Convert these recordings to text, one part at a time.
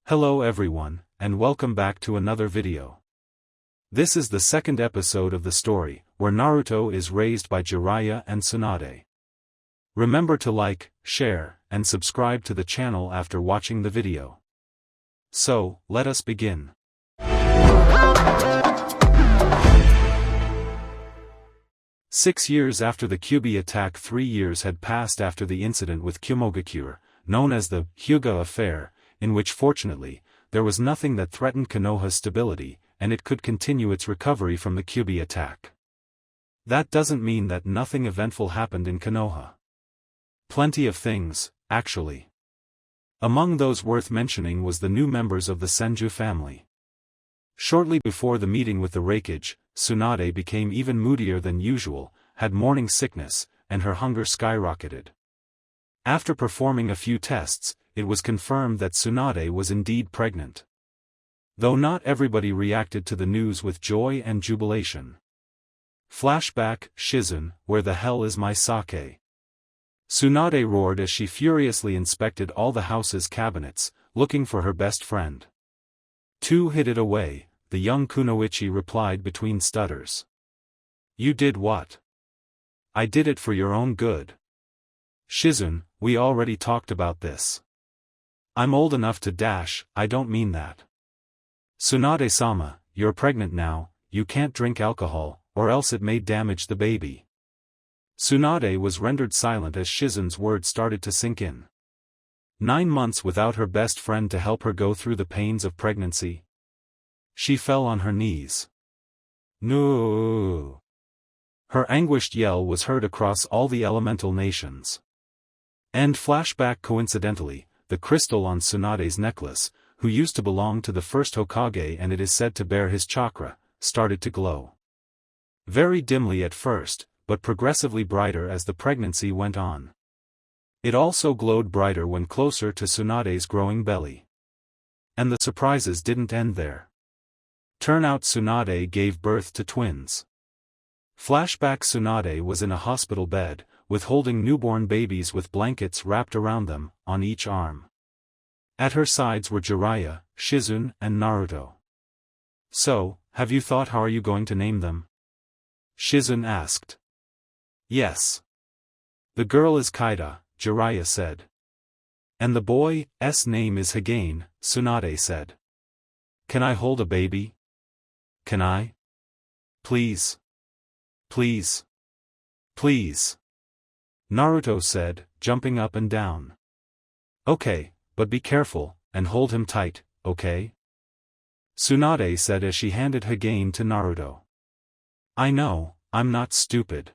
Hello everyone, and welcome back to another video. This is the second episode of the story, where Naruto is raised by Jiraya and Tsunade. Remember to like, share, and subscribe to the channel after watching the video. So, let us begin. Six years after the Kyuubi attack, 3 years had passed after the incident with Kumogakure, known as the Hyuga affair, in which fortunately, there was nothing that threatened Konoha's stability, and it could continue its recovery from the Kyuubi attack. That doesn't mean that nothing eventful happened in Konoha. Plenty of things, actually. Among those worth mentioning was the new members of the Senju family. Shortly before the meeting with the Hokage, Tsunade became even moodier than usual, had morning sickness, and her hunger skyrocketed. After performing a few tests, it was confirmed that Tsunade was indeed pregnant. Though not everybody reacted to the news with joy and jubilation. Flashback, Shizune, where the hell is my sake? Tsunade roared as she furiously inspected all the house's cabinets, looking for her best friend. "Two hid it away," the young kunoichi replied between stutters. "You did what?" "I did it for your own good." "Shizune, we already talked about this. I'm old enough to dash, I don't mean that." "Tsunade-sama, you're pregnant now, you can't drink alcohol, or else it may damage the baby." Tsunade was rendered silent as Shizune's words started to sink in. 9 months without her best friend to help her go through the pains of pregnancy. She fell on her knees. "No!" Her anguished yell was heard across all the elemental nations. And flashback, coincidentally, the crystal on Tsunade's necklace, who used to belong to the first Hokage and it is said to bear his chakra, started to glow. Very dimly at first, but progressively brighter as the pregnancy went on. It also glowed brighter when closer to Tsunade's growing belly. And the surprises didn't end there. Turn out Tsunade gave birth to twins. Flashback, Tsunade was in a hospital bed, holding newborn babies with blankets wrapped around them, on each arm. At her sides were Jiraya, Shizune, and Naruto. "So, have you thought how are you going to name them?" Shizune asked. "Yes. The girl is Kaida," Jiraya said. "And the boy's name is Hikari," Tsunade said. "Can I hold a baby? Can I? Please. Please. Please." Naruto said, jumping up and down. "Okay, but be careful, and hold him tight, okay?" Tsunade said as she handed Hikari to Naruto. "I know, I'm not stupid,"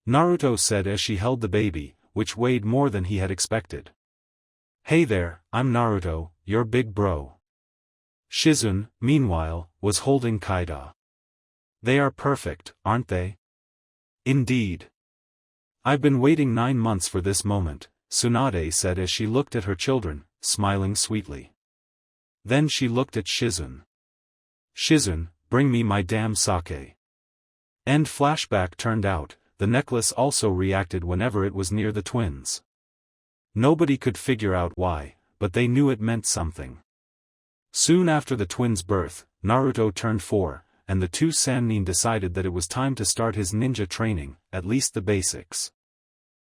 Naruto said as she held the baby, which weighed more than he had expected. "Hey there, I'm Naruto, your big bro." Shizune, meanwhile, was holding Kaida. "They are perfect, aren't they?" "Indeed. I've been waiting 9 months for this moment," Tsunade said as she looked at her children, smiling sweetly. Then she looked at Shizune. "Shizune, bring me my damn sake." And flashback, turned out, the necklace also reacted whenever it was near the twins. Nobody could figure out why, but they knew it meant something. Soon after the twins' birth, Naruto turned 4, and the two Sannin decided that it was time to start his ninja training, at least the basics.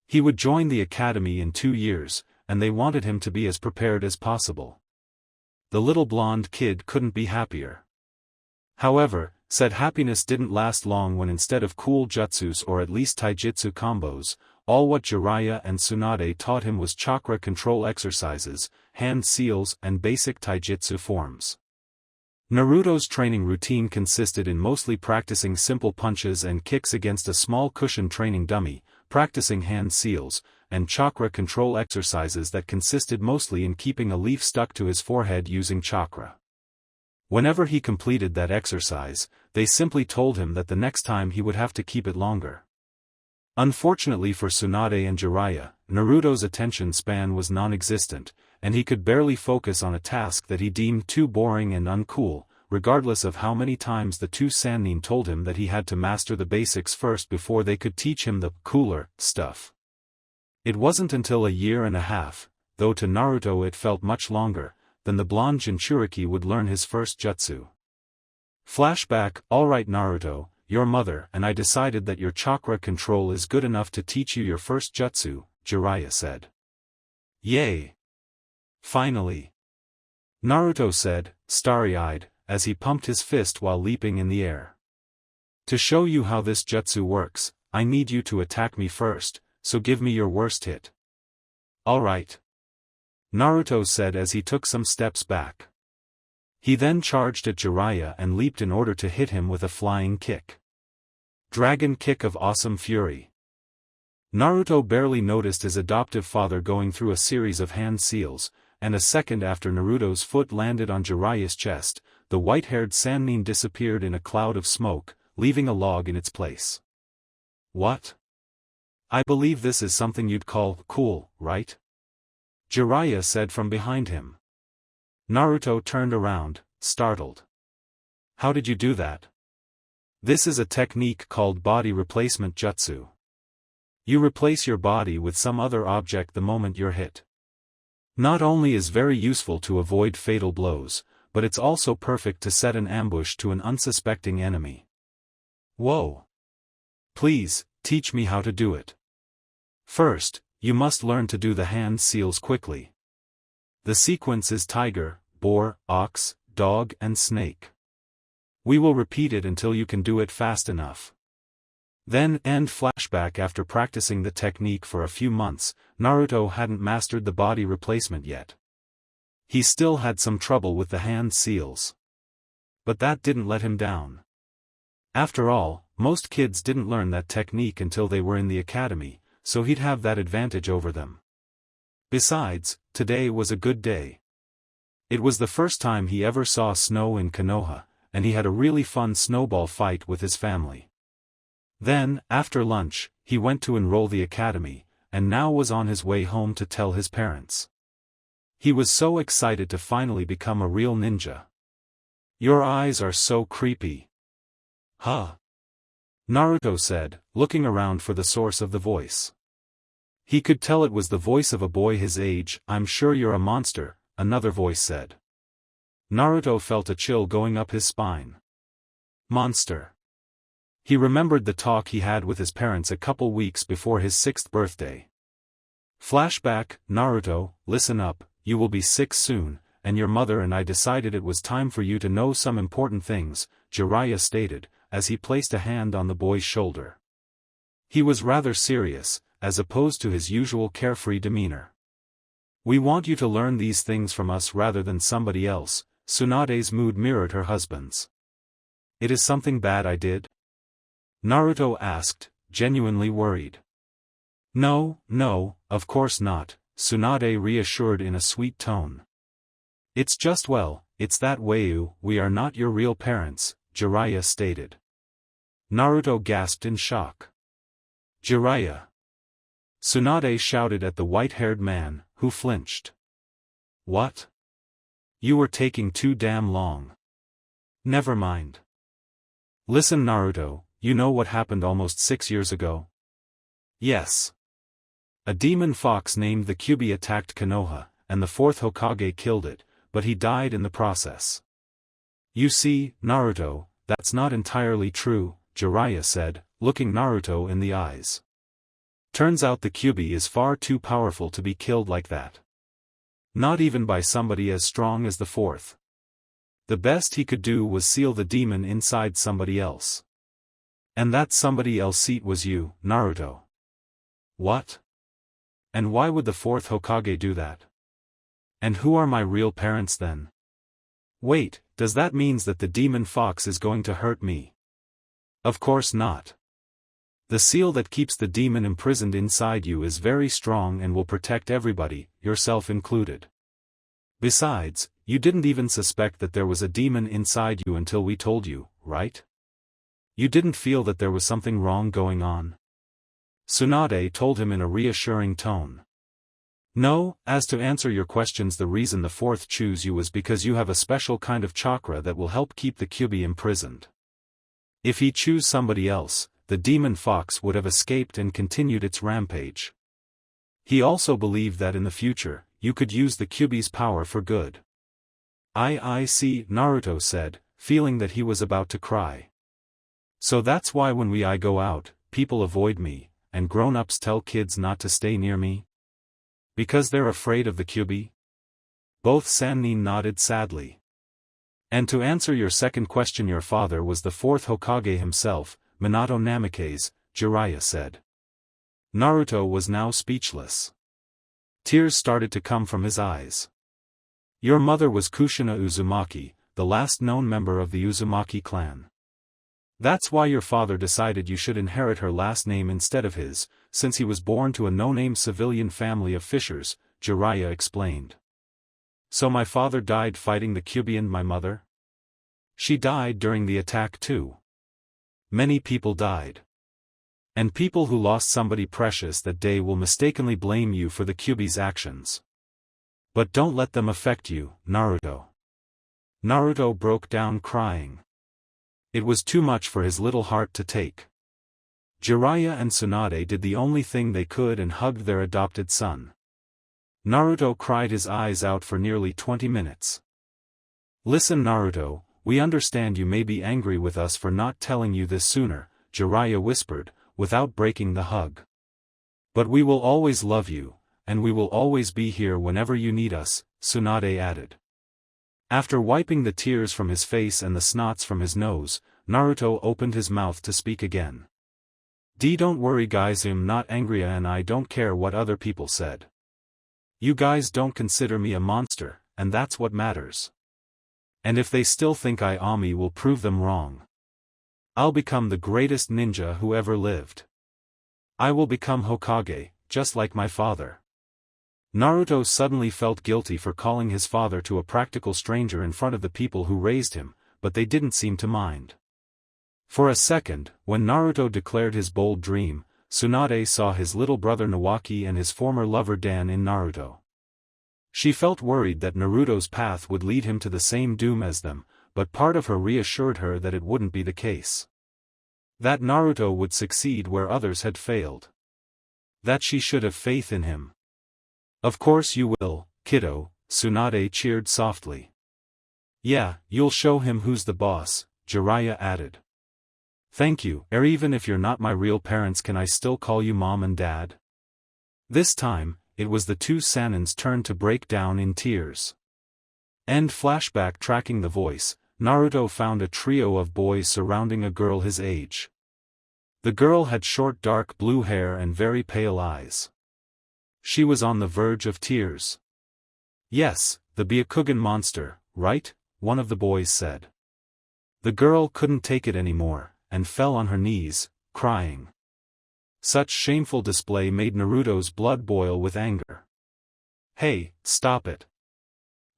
He would join the academy in 2 years, and they wanted him to be as prepared as possible. The little blonde kid couldn't be happier. However, said happiness didn't last long when instead of cool jutsus or at least taijutsu combos, all what Jiraya and Tsunade taught him was chakra control exercises, hand seals and basic taijutsu forms. Naruto's training routine consisted in mostly practicing simple punches and kicks against a small cushion training dummy, practicing hand seals, and chakra control exercises that consisted mostly in keeping a leaf stuck to his forehead using chakra. Whenever he completed that exercise, they simply told him that the next time he would have to keep it longer. Unfortunately for Tsunade and Jiraya, Naruto's attention span was non-existent, and he could barely focus on a task that he deemed too boring and uncool, regardless of how many times the two Sannin told him that he had to master the basics first before they could teach him the cooler stuff. It wasn't until a year and a half, though to Naruto it felt much longer, then the blonde Jinchuriki would learn his first jutsu. Flashback, alright Naruto, your mother and I decided that your chakra control is good enough to teach you your first jutsu, Jiraya said. Yay! Finally! Naruto said, starry-eyed, as he pumped his fist while leaping in the air. To show you how this jutsu works, I need you to attack me first, so give me your worst hit. Alright. Naruto said as he took some steps back. He then charged at Jiraiya and leaped in order to hit him with a flying kick. Dragon Kick of Awesome Fury. Naruto barely noticed his adoptive father going through a series of hand seals, and a second after Naruto's foot landed on Jiraiya's chest, the white-haired Sannin disappeared in a cloud of smoke, leaving a log in its place. What? I believe this is something you'd call cool, right? Jiraiya said from behind him. Naruto turned around, startled. How did you do that? This is a technique called body replacement jutsu. You replace your body with some other object the moment you're hit. Not only is very useful to avoid fatal blows, but it's also perfect to set an ambush to an unsuspecting enemy. Whoa! Please, teach me how to do it. First, you must learn to do the hand seals quickly. The sequence is tiger, boar, ox, dog and snake. We will repeat it until you can do it fast enough. Then end flashback. After practicing the technique for a few months, Naruto hadn't mastered the body replacement yet. He still had some trouble with the hand seals. But that didn't let him down. After all, most kids didn't learn that technique until they were in the academy, so he'd have that advantage over them. Besides, today was a good day. It was the first time he ever saw snow in Konoha, and he had a really fun snowball fight with his family. Then, after lunch, he went to enroll the academy, and now was on his way home to tell his parents. He was so excited to finally become a real ninja. Your eyes are so creepy. Huh? Naruto said, looking around for the source of the voice. He could tell it was the voice of a boy his age. I'm sure you're a monster, another voice said. Naruto felt a chill going up his spine. Monster. He remembered the talk he had with his parents a couple weeks before his 6th birthday. Flashback, Naruto, listen up, you will be 6 soon, and your mother and I decided it was time for you to know some important things, Jiraiya stated, as he placed a hand on the boy's shoulder. He was rather serious, as opposed to his usual carefree demeanor. We want you to learn these things from us rather than somebody else. Tsunade's mood mirrored her husband's. It is something bad I did? Naruto asked, genuinely worried. No, of course not, Tsunade reassured in a sweet tone. It's just it's that way we are not your real parents, Jiraiya stated. Naruto gasped in shock. Jiraiya! Tsunade shouted at the white-haired man, who flinched. What? You were taking too damn long. Never mind. Listen Naruto, you know what happened almost 6 years ago? Yes. A demon fox named the Kyuubi attacked Konoha, and the 4th Hokage killed it, but he died in the process. You see, Naruto, that's not entirely true, Jiraiya said, looking Naruto in the eyes. Turns out the Kyuubi is far too powerful to be killed like that. Not even by somebody as strong as the 4th. The best he could do was seal the demon inside somebody else. And that somebody else was you, Naruto. What? And why would the 4th Hokage do that? And who are my real parents then? Wait, does that means that the demon fox is going to hurt me? Of course not. The seal that keeps the demon imprisoned inside you is very strong and will protect everybody, yourself included. Besides, you didn't even suspect that there was a demon inside you until we told you, right? You didn't feel that there was something wrong going on? Tsunade told him in a reassuring tone. No, as to answer your questions, the reason the 4th chose you was because you have a special kind of chakra that will help keep the Kyuubi imprisoned. If he chose somebody else, the demon fox would have escaped and continued its rampage. He also believed that in the future, you could use the Kyuubi's power for good. I see, Naruto said, feeling that he was about to cry. So that's why when I go out, people avoid me, and grown-ups tell kids not to stay near me? Because they're afraid of the Kyuubi? Both Sannin nodded sadly. And to answer your second question, your father was the fourth Hokage himself, Minato Namikaze, Jiraiya said. Naruto was now speechless. Tears started to come from his eyes. Your mother was Kushina Uzumaki, the last known member of the Uzumaki clan. That's why your father decided you should inherit her last name instead of his, since he was born to a no-name civilian family of fishers, Jiraiya explained. So my father died fighting the Kyuubi and my mother? She died during the attack too. Many people died. And people who lost somebody precious that day will mistakenly blame you for the Kyuubi's actions. But don't let them affect you, Naruto. Naruto broke down crying. It was too much for his little heart to take. Jiraiya and Tsunade did the only thing they could and hugged their adopted son. Naruto cried his eyes out for nearly 20 minutes. Listen, Naruto, we understand you may be angry with us for not telling you this sooner, Jiraiya whispered, without breaking the hug. But we will always love you, and we will always be here whenever you need us, Tsunade added. After wiping the tears from his face and the snots from his nose, Naruto opened his mouth to speak again. Don't worry guys, I'm not angry and I don't care what other people said. You guys don't consider me a monster, and that's what matters. And if they still think I will prove them wrong. I'll become the greatest ninja who ever lived. I will become Hokage, just like my father. Naruto suddenly felt guilty for calling his father to a practical stranger in front of the people who raised him, but they didn't seem to mind. For a second, when Naruto declared his bold dream, Tsunade saw his little brother Nawaki and his former lover Dan in Naruto. She felt worried that Naruto's path would lead him to the same doom as them, but part of her reassured her that it wouldn't be the case. That Naruto would succeed where others had failed. That she should have faith in him. Of course you will, kiddo, Tsunade cheered softly. Yeah, you'll show him who's the boss, Jiraiya added. Thank you, even if you're not my real parents, can I still call you mom and dad? This time, it was the two Sannin's turn to break down in tears. End flashback. Tracking the voice, Naruto found a trio of boys surrounding a girl his age. The girl had short dark blue hair and very pale eyes. She was on the verge of tears. Yes, the Byakugan monster, right? One of the boys said. The girl couldn't take it anymore, and fell on her knees, crying. Such shameful display made Naruto's blood boil with anger. Hey, stop it!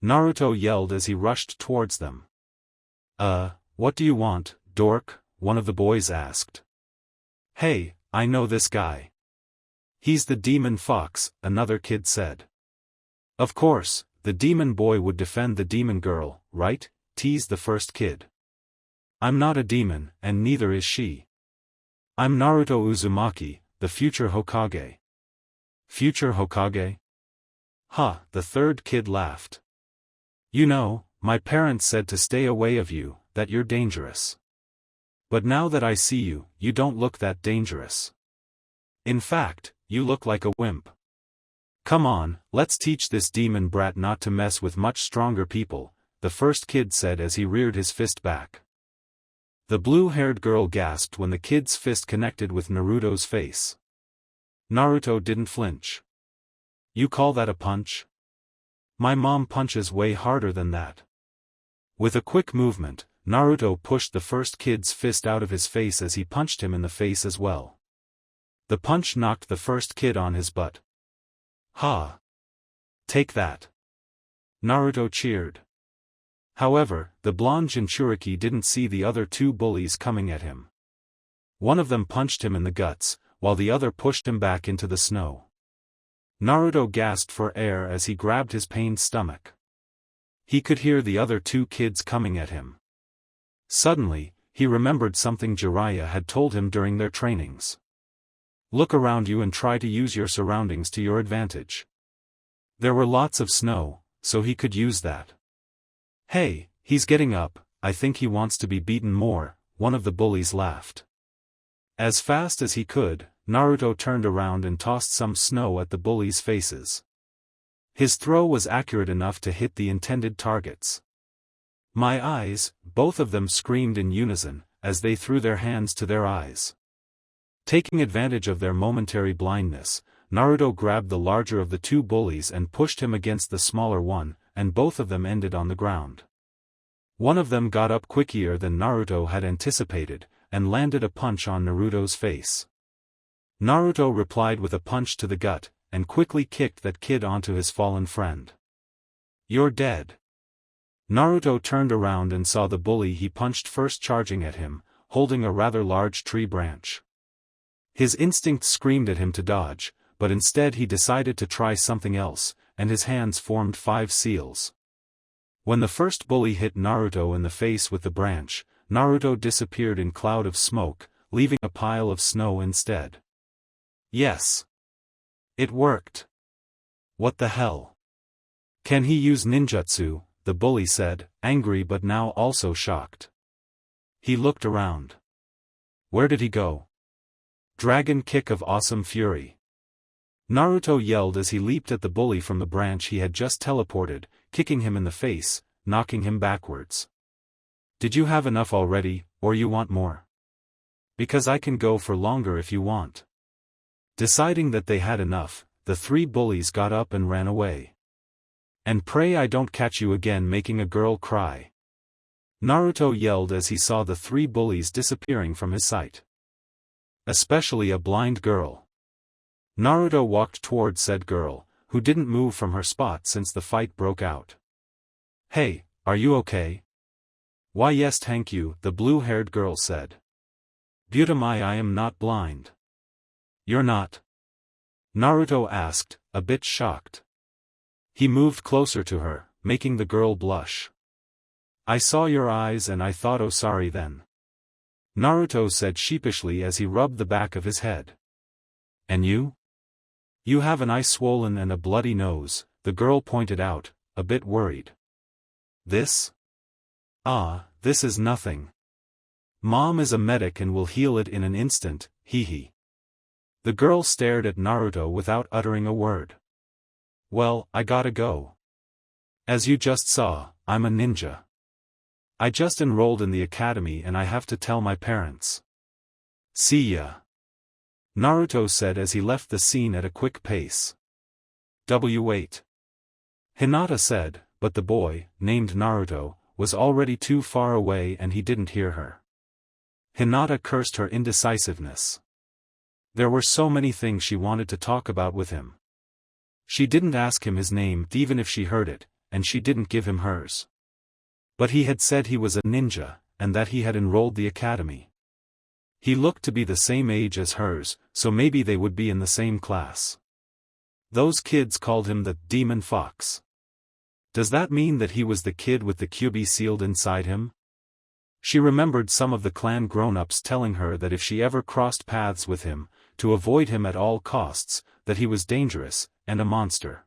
Naruto yelled as he rushed towards them. What do you want, dork? One of the boys asked. Hey, I know this guy. He's the demon fox, another kid said. Of course, the demon boy would defend the demon girl, right? Teased the first kid. I'm not a demon, and neither is she. I'm Naruto Uzumaki, the future Hokage. Future Hokage? Huh, the third kid laughed. You know, my parents said to stay away of you, that you're dangerous. But now that I see you, you don't look that dangerous. In fact, you look like a wimp. Come on, let's teach this demon brat not to mess with much stronger people, the first kid said as he reared his fist back. The blue-haired girl gasped when the kid's fist connected with Naruto's face. Naruto didn't flinch. You call that a punch? My mom punches way harder than that. With a quick movement, Naruto pushed the first kid's fist out of his face as he punched him in the face as well. The punch knocked the first kid on his butt. Ha! Take that! Naruto cheered. However, the blonde Jinchuriki didn't see the other two bullies coming at him. One of them punched him in the guts, while the other pushed him back into the snow. Naruto gasped for air as he grabbed his pained stomach. He could hear the other two kids coming at him. Suddenly, he remembered something Jiraiya had told him during their trainings. Look around you and try to use your surroundings to your advantage. There were lots of snow, so he could use that. Hey, he's getting up, I think he wants to be beaten more, one of the bullies laughed. As fast as he could, Naruto turned around and tossed some snow at the bullies' faces. His throw was accurate enough to hit the intended targets. My eyes, both of them screamed in unison, as they threw their hands to their eyes. Taking advantage of their momentary blindness, Naruto grabbed the larger of the two bullies and pushed him against the smaller one, and both of them ended on the ground. One of them got up quicker than Naruto had anticipated, and landed a punch on Naruto's face. Naruto replied with a punch to the gut, and quickly kicked that kid onto his fallen friend. You're dead. Naruto turned around and saw the bully he punched first charging at him, holding a rather large tree branch. His instinct screamed at him to dodge, but instead he decided to try something else, and his hands formed 5 seals. When the first bully hit Naruto in the face with the branch, Naruto disappeared in cloud of smoke, leaving a pile of snow instead. Yes. It worked. What the hell? Can he use ninjutsu? The bully said, angry but now also shocked. He looked around. Where did he go? Dragon kick of awesome fury. Naruto yelled as he leaped at the bully from the branch he had just teleported, kicking him in the face, knocking him backwards. Did you have enough already, or you want more? Because I can go for longer if you want. Deciding that they had enough, the 3 bullies got up and ran away. And pray I don't catch you again making a girl cry. Naruto yelled as he saw the 3 bullies disappearing from his sight. Especially a blind girl. Naruto walked toward said girl, who didn't move from her spot since the fight broke out. Hey, are you okay? Why yes thank you, the blue-haired girl said. Beautami I am not blind. You're not? Naruto asked, a bit shocked. He moved closer to her, making the girl blush. I saw your eyes and I thought oh sorry then. Naruto said sheepishly as he rubbed the back of his head. And you? You have an eye swollen and a bloody nose, the girl pointed out, a bit worried. This? Ah, this is nothing. Mom is a medic and will heal it in an instant, hee. The girl stared at Naruto without uttering a word. Well, I gotta go. As you just saw, I'm a ninja. I just enrolled in the academy and I have to tell my parents. See ya. Naruto said as he left the scene at a quick pace. Wait. Hinata said, but the boy, named Naruto, was already too far away and he didn't hear her. Hinata cursed her indecisiveness. There were so many things she wanted to talk about with him. She didn't ask him his name even if she heard it, and she didn't give him hers. But he had said he was a ninja, and that he had enrolled the academy. He looked to be the same age as hers, so maybe they would be in the same class. Those kids called him the Demon Fox. Does that mean that he was the kid with the Kyuubi sealed inside him? She remembered some of the clan grown-ups telling her that if she ever crossed paths with him, to avoid him at all costs, that he was dangerous, and a monster.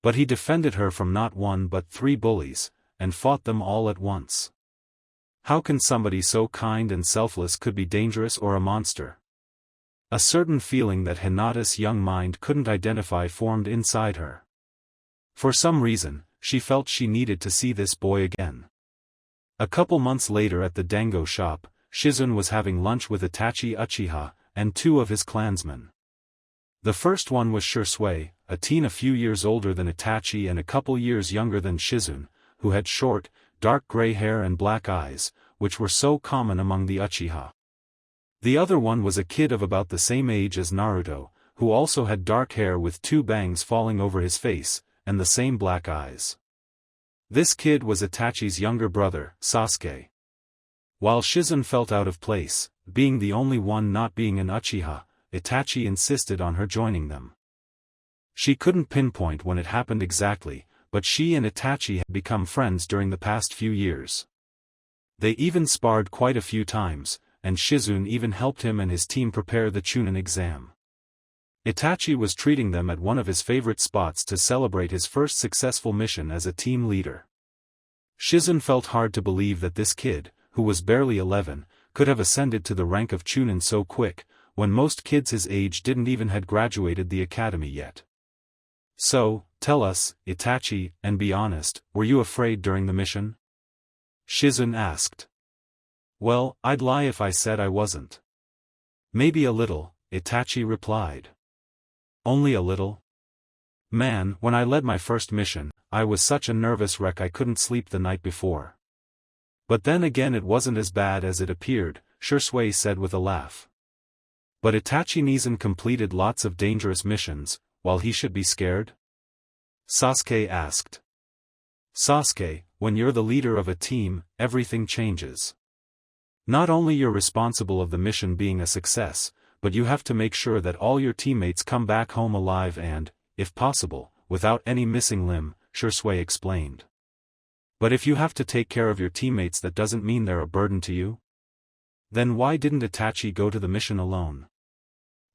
But he defended her from not 1 but 3 bullies, and fought them all at once. How can somebody so kind and selfless could be dangerous or a monster? A certain feeling that Hinata's young mind couldn't identify formed inside her. For some reason, she felt she needed to see this boy again. A couple months later at the dango shop, Shizune was having lunch with Itachi Uchiha, and 2 of his clansmen. The first one was Shizune, a teen a few years older than Itachi and a couple years younger than Shizune, who had short, dark gray hair and black eyes, which were so common among the Uchiha. The other one was a kid of about the same age as Naruto, who also had dark hair with 2 bangs falling over his face, and the same black eyes. This kid was Itachi's younger brother, Sasuke. While Shizune felt out of place, being the only one not being an Uchiha, Itachi insisted on her joining them. She couldn't pinpoint when it happened exactly, but she and Itachi had become friends during the past few years. They even sparred quite a few times, and Shizune even helped him and his team prepare the Chunin exam. Itachi was treating them at one of his favorite spots to celebrate his first successful mission as a team leader. Shizune felt hard to believe that this kid, who was barely 11, could have ascended to the rank of Chunin so quick, when most kids his age didn't even had graduated the academy yet. So, tell us, Itachi, and be honest, were you afraid during the mission? Shizune asked. Well, I'd lie if I said I wasn't. Maybe a little, Itachi replied. Only a little? Man, when I led my first mission, I was such a nervous wreck I couldn't sleep the night before. But then again it wasn't as bad as it appeared, Shisui said with a laugh. But Itachi Nizan completed lots of dangerous missions, while he should be scared? Sasuke asked. Sasuke, when you're the leader of a team, everything changes. Not only you're responsible of the mission being a success, but you have to make sure that all your teammates come back home alive and, if possible, without any missing limb, Shisui explained. But if you have to take care of your teammates, that doesn't mean they're a burden to you? Then why didn't Itachi go to the mission alone?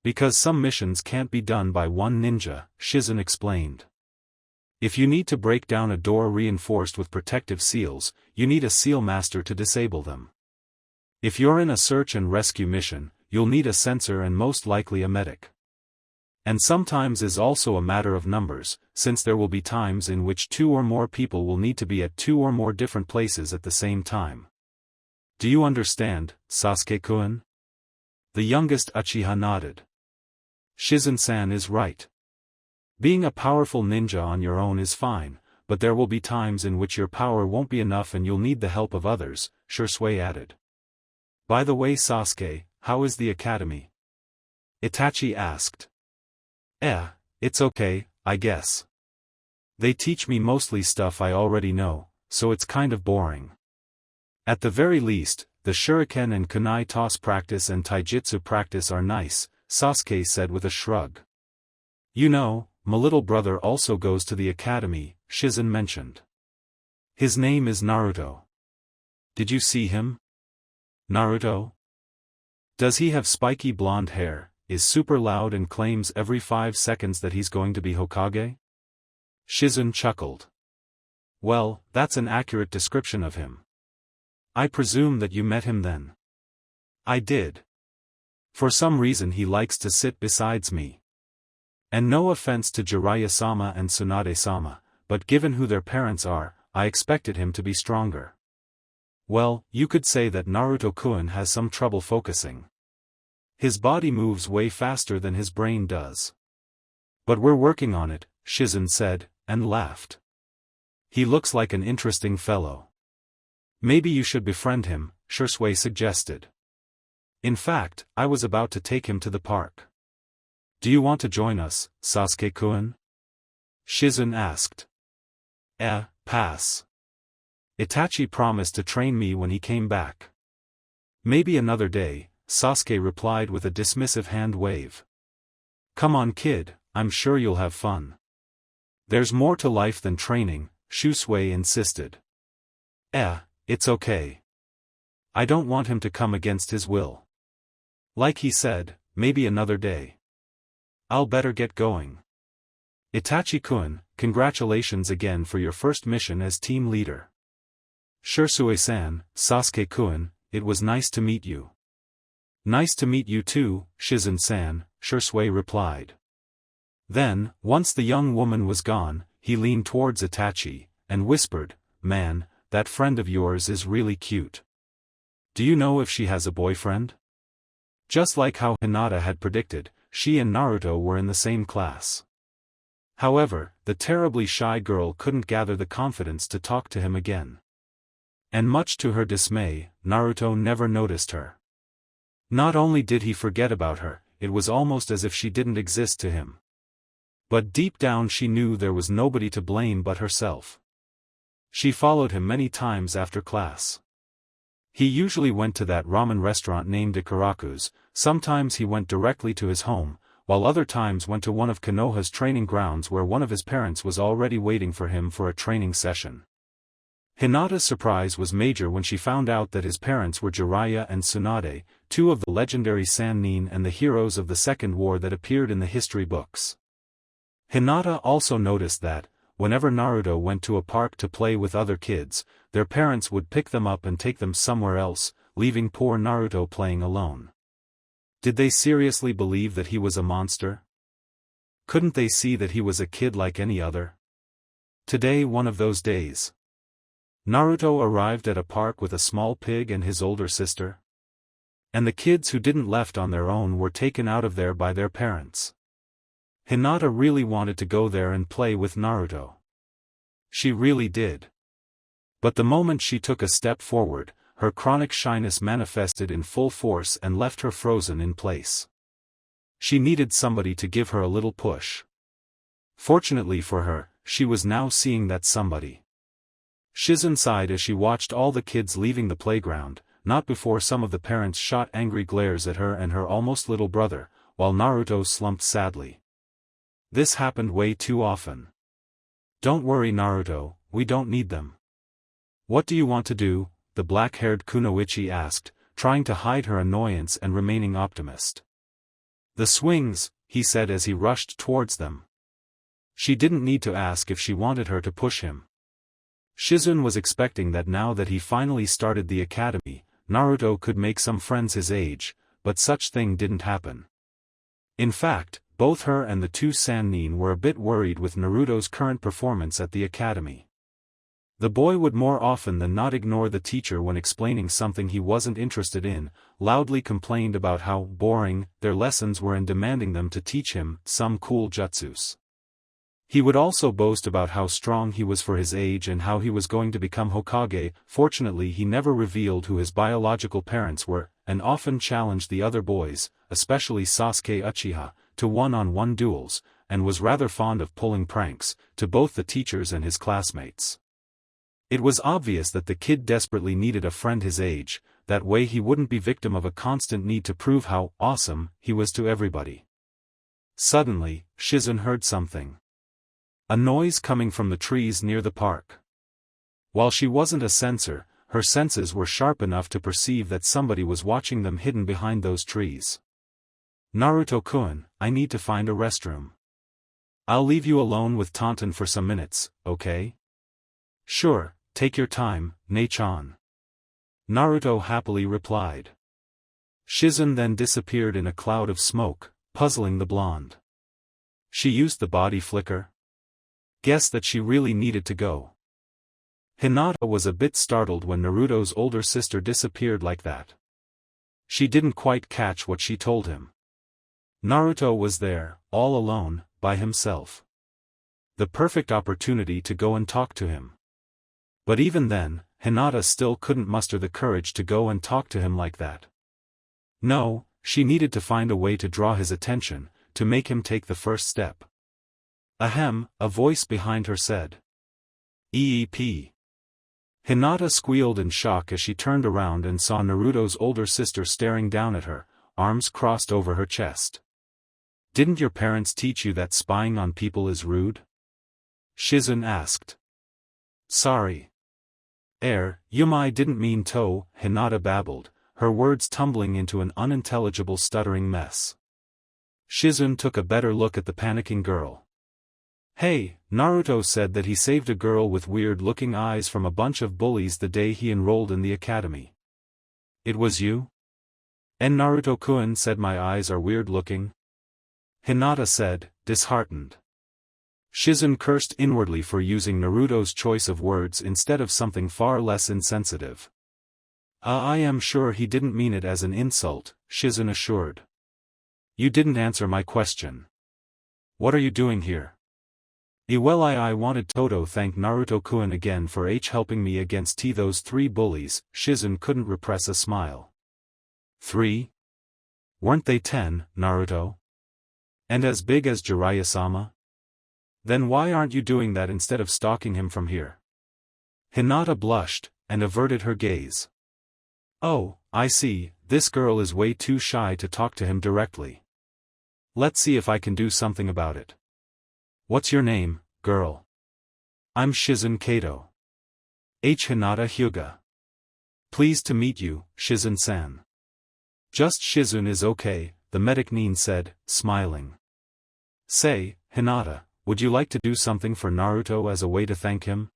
Because some missions can't be done by one ninja, Shizune explained. If you need to break down a door reinforced with protective seals, you need a seal master to disable them. If you're in a search and rescue mission, you'll need a sensor and most likely a medic. And sometimes is also a matter of numbers, since there will be times in which 2 or more people will need to be at 2 or more different places at the same time. Do you understand, Sasuke-kun? The youngest Uchiha nodded. Shizune-san is right. Being a powerful ninja on your own is fine, but there will be times in which your power won't be enough and you'll need the help of others, Shisui added. By the way, Sasuke, how is the academy? Itachi asked. It's okay, I guess. They teach me mostly stuff I already know, so it's kind of boring. At the very least, the shuriken and kunai toss practice and taijutsu practice are nice, Sasuke said with a shrug. You know, my little brother also goes to the academy, Shizune mentioned. His name is Naruto. Did you see him? Naruto? Does he have spiky blonde hair, is super loud and claims every 5 seconds that he's going to be Hokage? Shizune chuckled. Well, that's an accurate description of him. I presume that you met him then. I did. For some reason he likes to sit besides me. And no offense to Jiraya-sama and Tsunade-sama, but given who their parents are, I expected him to be stronger. Well, you could say that Naruto-kun has some trouble focusing. His body moves way faster than his brain does. But we're working on it, Shizune said, and laughed. He looks like an interesting fellow. Maybe you should befriend him, Shisui suggested. In fact, I was about to take him to the park. Do you want to join us, Sasuke-kun? Shizune asked. Pass. Itachi promised to train me when he came back. Maybe another day, Sasuke replied with a dismissive hand wave. Come on kid, I'm sure you'll have fun. There's more to life than training, Shisui insisted. It's okay. I don't want him to come against his will. Like he said, maybe another day. I'll better get going. Itachi-kun, congratulations again for your first mission as team leader. Shisui-san, Sasuke-kun, it was nice to meet you. Nice to meet you too, Shizune-san, Shisui replied. Then, once the young woman was gone, he leaned towards Itachi, and whispered, Man, that friend of yours is really cute. Do you know if she has a boyfriend? Just like how Hinata had predicted, she and Naruto were in the same class. However, the terribly shy girl couldn't gather the confidence to talk to him again. And much to her dismay, Naruto never noticed her. Not only did he forget about her, it was almost as if she didn't exist to him. But deep down she knew there was nobody to blame but herself. She followed him many times after class. He usually went to that ramen restaurant named Ikaraku's, sometimes he went directly to his home, while other times went to one of Konoha's training grounds where one of his parents was already waiting for him for a training session. Hinata's surprise was major when she found out that his parents were Jiraya and Tsunade, 2 of the legendary Sannin and the heroes of the Second War that appeared in the history books. Hinata also noticed that, whenever Naruto went to a park to play with other kids, their parents would pick them up and take them somewhere else, leaving poor Naruto playing alone. Did they seriously believe that he was a monster? Couldn't they see that he was a kid like any other? Today, one of those days. Naruto arrived at a park with a small pig and his older sister. And the kids who didn't left on their own were taken out of there by their parents. Hinata really wanted to go there and play with Naruto. She really did. But the moment she took a step forward, her chronic shyness manifested in full force and left her frozen in place. She needed somebody to give her a little push. Fortunately for her, she was now seeing that somebody. Shizune sighed as she watched all the kids leaving the playground, not before some of the parents shot angry glares at her and her almost little brother, while Naruto slumped sadly. This happened way too often. Don't worry Naruto, we don't need them. What do you want to do? The black-haired Kunoichi asked, trying to hide her annoyance and remaining optimist. The swings, he said as he rushed towards them. She didn't need to ask if she wanted her to push him. Shizune was expecting that now that he finally started the academy, Naruto could make some friends his age, but such thing didn't happen. In fact, both her and the two Sannin were a bit worried with Naruto's current performance at the academy. The boy would more often than not ignore the teacher when explaining something he wasn't interested in, loudly complained about how boring their lessons were and demanding them to teach him some cool jutsus. He would also boast about how strong he was for his age and how he was going to become Hokage. Fortunately, he never revealed who his biological parents were, and often challenged the other boys, especially Sasuke Uchiha, to one-on-one duels, and was rather fond of pulling pranks, to both the teachers and his classmates. It was obvious that the kid desperately needed a friend his age, that way he wouldn't be victim of a constant need to prove how awesome he was to everybody. Suddenly, Shizune heard something. A noise coming from the trees near the park. While she wasn't a censor, her senses were sharp enough to perceive that somebody was watching them hidden behind those trees. Naruto-kun, I need to find a restroom. I'll leave you alone with Tonton for some minutes, okay? Sure, take your time, Ne-chan. Naruto happily replied. Shizune then disappeared in a cloud of smoke, puzzling the blonde. She used the body flicker. Guess that she really needed to go. Hinata was a bit startled when Naruto's older sister disappeared like that. She didn't quite catch what she told him. Naruto was there, all alone, by himself. The perfect opportunity to go and talk to him. But even then, Hinata still couldn't muster the courage to go and talk to him like that. No, she needed to find a way to draw his attention, to make him take the first step. Ahem, a voice behind her said. Eep. Hinata squealed in shock as she turned around and saw Naruto's older sister staring down at her, arms crossed over her chest. Didn't your parents teach you that spying on people is rude? Shizune asked. Sorry. I didn't mean to, Hinata babbled, her words tumbling into an unintelligible stuttering mess. Shizune took a better look at the panicking girl. Hey, Naruto said that he saved a girl with weird-looking eyes from a bunch of bullies the day he enrolled in the academy. It was you? And Naruto-kun said my eyes are weird-looking? Hinata said, disheartened. Shizune cursed inwardly for using Naruto's choice of words instead of something far less insensitive. I am sure he didn't mean it as an insult, Shizune assured. You didn't answer my question. What are you doing here? I wanted to thank Naruto-kun again for helping me against those 3 bullies. Shizune couldn't repress a smile. 3? Weren't they 10, Naruto? And as big as Jiraiya-sama? Then why aren't you doing that instead of stalking him from here? Hinata blushed, and averted her gaze. Oh, I see, this girl is way too shy to talk to him directly. Let's see if I can do something about it. What's your name, girl? I'm Shizune Kato. Hinata Hyuga. Pleased to meet you, Shizune-san. Just Shizune is okay, the medic Nin said, smiling. Say, Hinata, would you like to do something for Naruto as a way to thank him?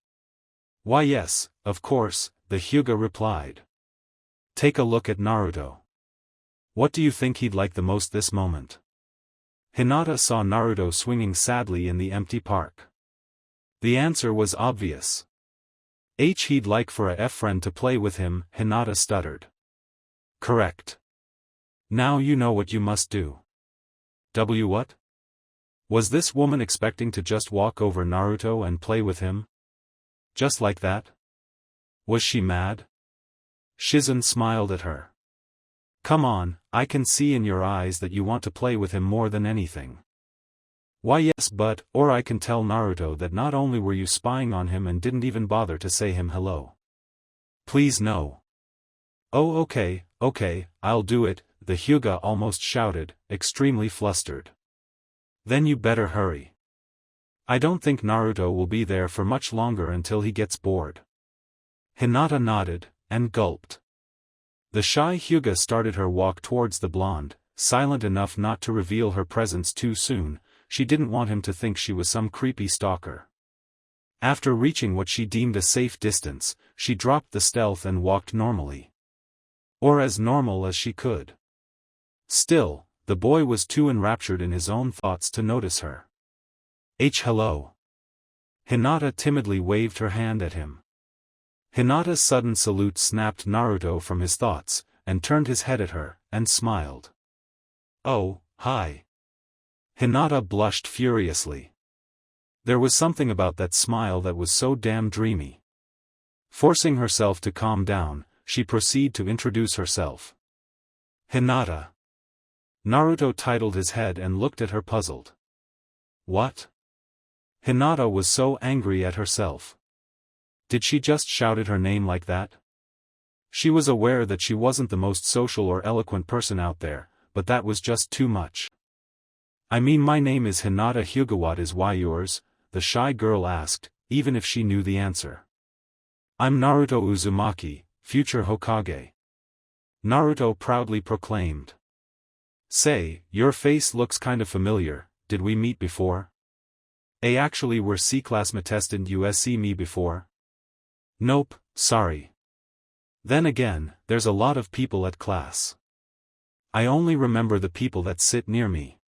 Why yes, of course, the Hyuga replied. Take a look at Naruto. What do you think he'd like the most this moment? Hinata saw Naruto swinging sadly in the empty park. The answer was obvious. He'd like for a friend to play with him, Hinata stuttered. Correct. Now you know what you must do. What? Was this woman expecting to just walk over Naruto and play with him? Just like that? Was she mad? Shizune smiled at her. Come on, I can see in your eyes that you want to play with him more than anything. Why yes, but, or I can tell Naruto that not only were you spying on him and didn't even bother to say him hello. Please no. Oh okay, I'll do it, the Hyuga almost shouted, extremely flustered. Then you better hurry. I don't think Naruto will be there for much longer until he gets bored. Hinata nodded, and gulped. The shy Hyuga started her walk towards the blonde, silent enough not to reveal her presence too soon. She didn't want him to think she was some creepy stalker. After reaching what she deemed a safe distance, she dropped the stealth and walked normally. Or as normal as she could. Still, the boy was too enraptured in his own thoughts to notice her. Hello. Hinata timidly waved her hand at him. Hinata's sudden salute snapped Naruto from his thoughts, and turned his head at her, and smiled. Oh, hi. Hinata blushed furiously. There was something about that smile that was so damn dreamy. Forcing herself to calm down, she proceeded to introduce herself. Hinata. Naruto titled his head and looked at her puzzled. What? Hinata was so angry at herself. Did she just shout her name like that? She was aware that she wasn't the most social or eloquent person out there, but that was just too much. I mean, my name is Hinata Hyuga. What is why yours? The shy girl asked, even if she knew the answer. I'm Naruto Uzumaki, future Hokage. Naruto proudly proclaimed. Say, your face looks kind of familiar, did we meet before? Actually we're C-classmates, didn't you see me before? Nope, sorry. Then again, there's a lot of people at class. I only remember the people that sit near me.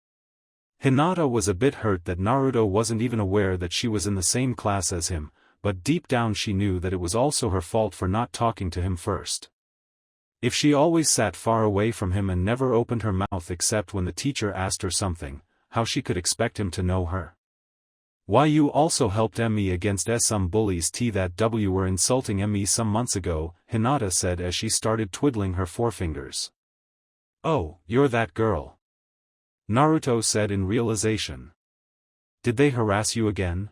Hinata was a bit hurt that Naruto wasn't even aware that she was in the same class as him, but deep down she knew that it was also her fault for not talking to him first. If she always sat far away from him and never opened her mouth except when the teacher asked her something, how she could expect him to know her? Why you also helped me against some bullies that were insulting me some months ago, Hinata said as she started twiddling her forefingers. Oh, you're that girl. Naruto said in realization. Did they harass you again?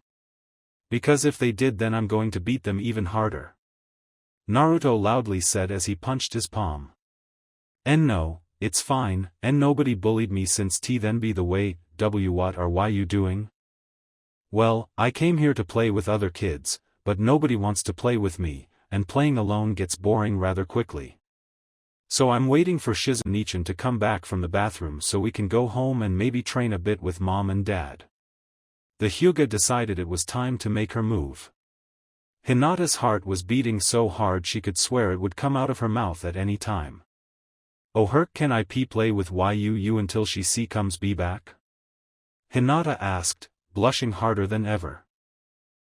Because if they did, then I'm going to beat them even harder. Naruto loudly said as he punched his palm. No, it's fine, and nobody bullied me since then be the way. What are why you doing? Well, I came here to play with other kids, but nobody wants to play with me, and playing alone gets boring rather quickly. So I'm waiting for Shizune to come back from the bathroom so we can go home and maybe train a bit with mom and dad. The Hyuga decided it was time to make her move. Hinata's heart was beating so hard she could swear it would come out of her mouth at any time. Oh her, can I play with you until she comes back? Hinata asked, blushing harder than ever.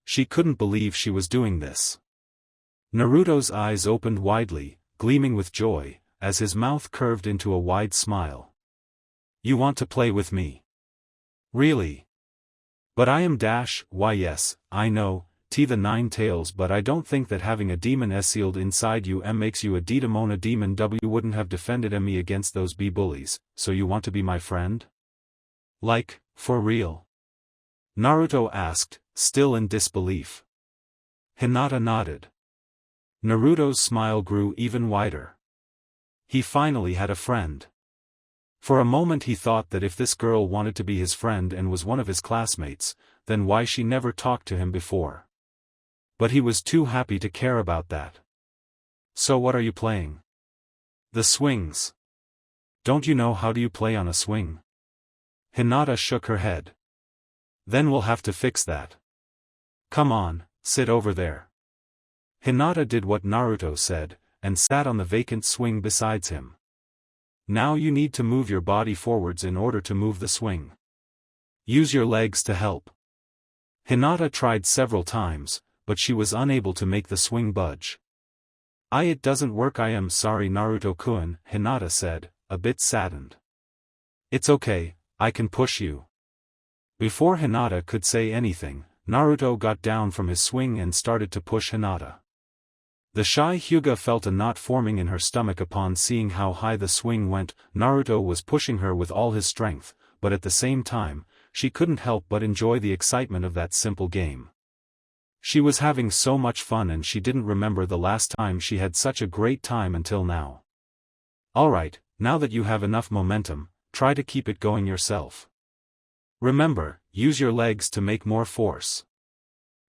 She couldn't believe she was doing this. Naruto's eyes opened widely, gleaming with joy, as his mouth curved into a wide smile. You want to play with me? Really? But I am why yes, I know, the nine tails, but I don't think that having a demon sealed inside you makes you a demon. Wouldn't have defended me against those bullies, so you want to be my friend? Like, for real? Naruto asked, still in disbelief. Hinata nodded. Naruto's smile grew even wider. He finally had a friend. For a moment he thought that if this girl wanted to be his friend and was one of his classmates, then why she never talked to him before. But he was too happy to care about that. So what are you playing? The swings. Don't you know how do you play on a swing? Hinata shook her head. Then we'll have to fix that. Come on, sit over there. Hinata did what Naruto said, and sat on the vacant swing beside him. Now you need to move your body forwards in order to move the swing. Use your legs to help. Hinata tried several times, but she was unable to make the swing budge. It doesn't work. I am sorry Naruto-kun, Hinata said, a bit saddened. It's okay, I can push you. Before Hinata could say anything, Naruto got down from his swing and started to push Hinata. The shy Hyuga felt a knot forming in her stomach upon seeing how high the swing went. Naruto was pushing her with all his strength, but at the same time, she couldn't help but enjoy the excitement of that simple game. She was having so much fun and she didn't remember the last time she had such a great time until now. Alright, now that you have enough momentum, try to keep it going yourself. Remember, use your legs to make more force.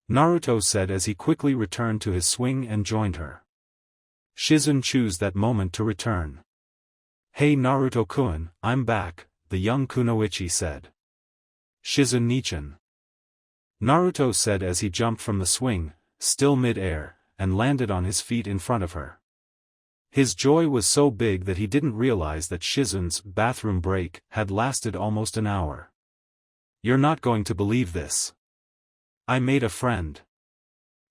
Naruto said as he quickly returned to his swing and joined her. Shizune chose that moment to return. Hey Naruto-kun, I'm back, the young kunoichi said. Shizune Nichan. Naruto said as he jumped from the swing, still mid-air, and landed on his feet in front of her. His joy was so big that he didn't realize that Shizune's bathroom break had lasted almost an hour. You're not going to believe this. I made a friend.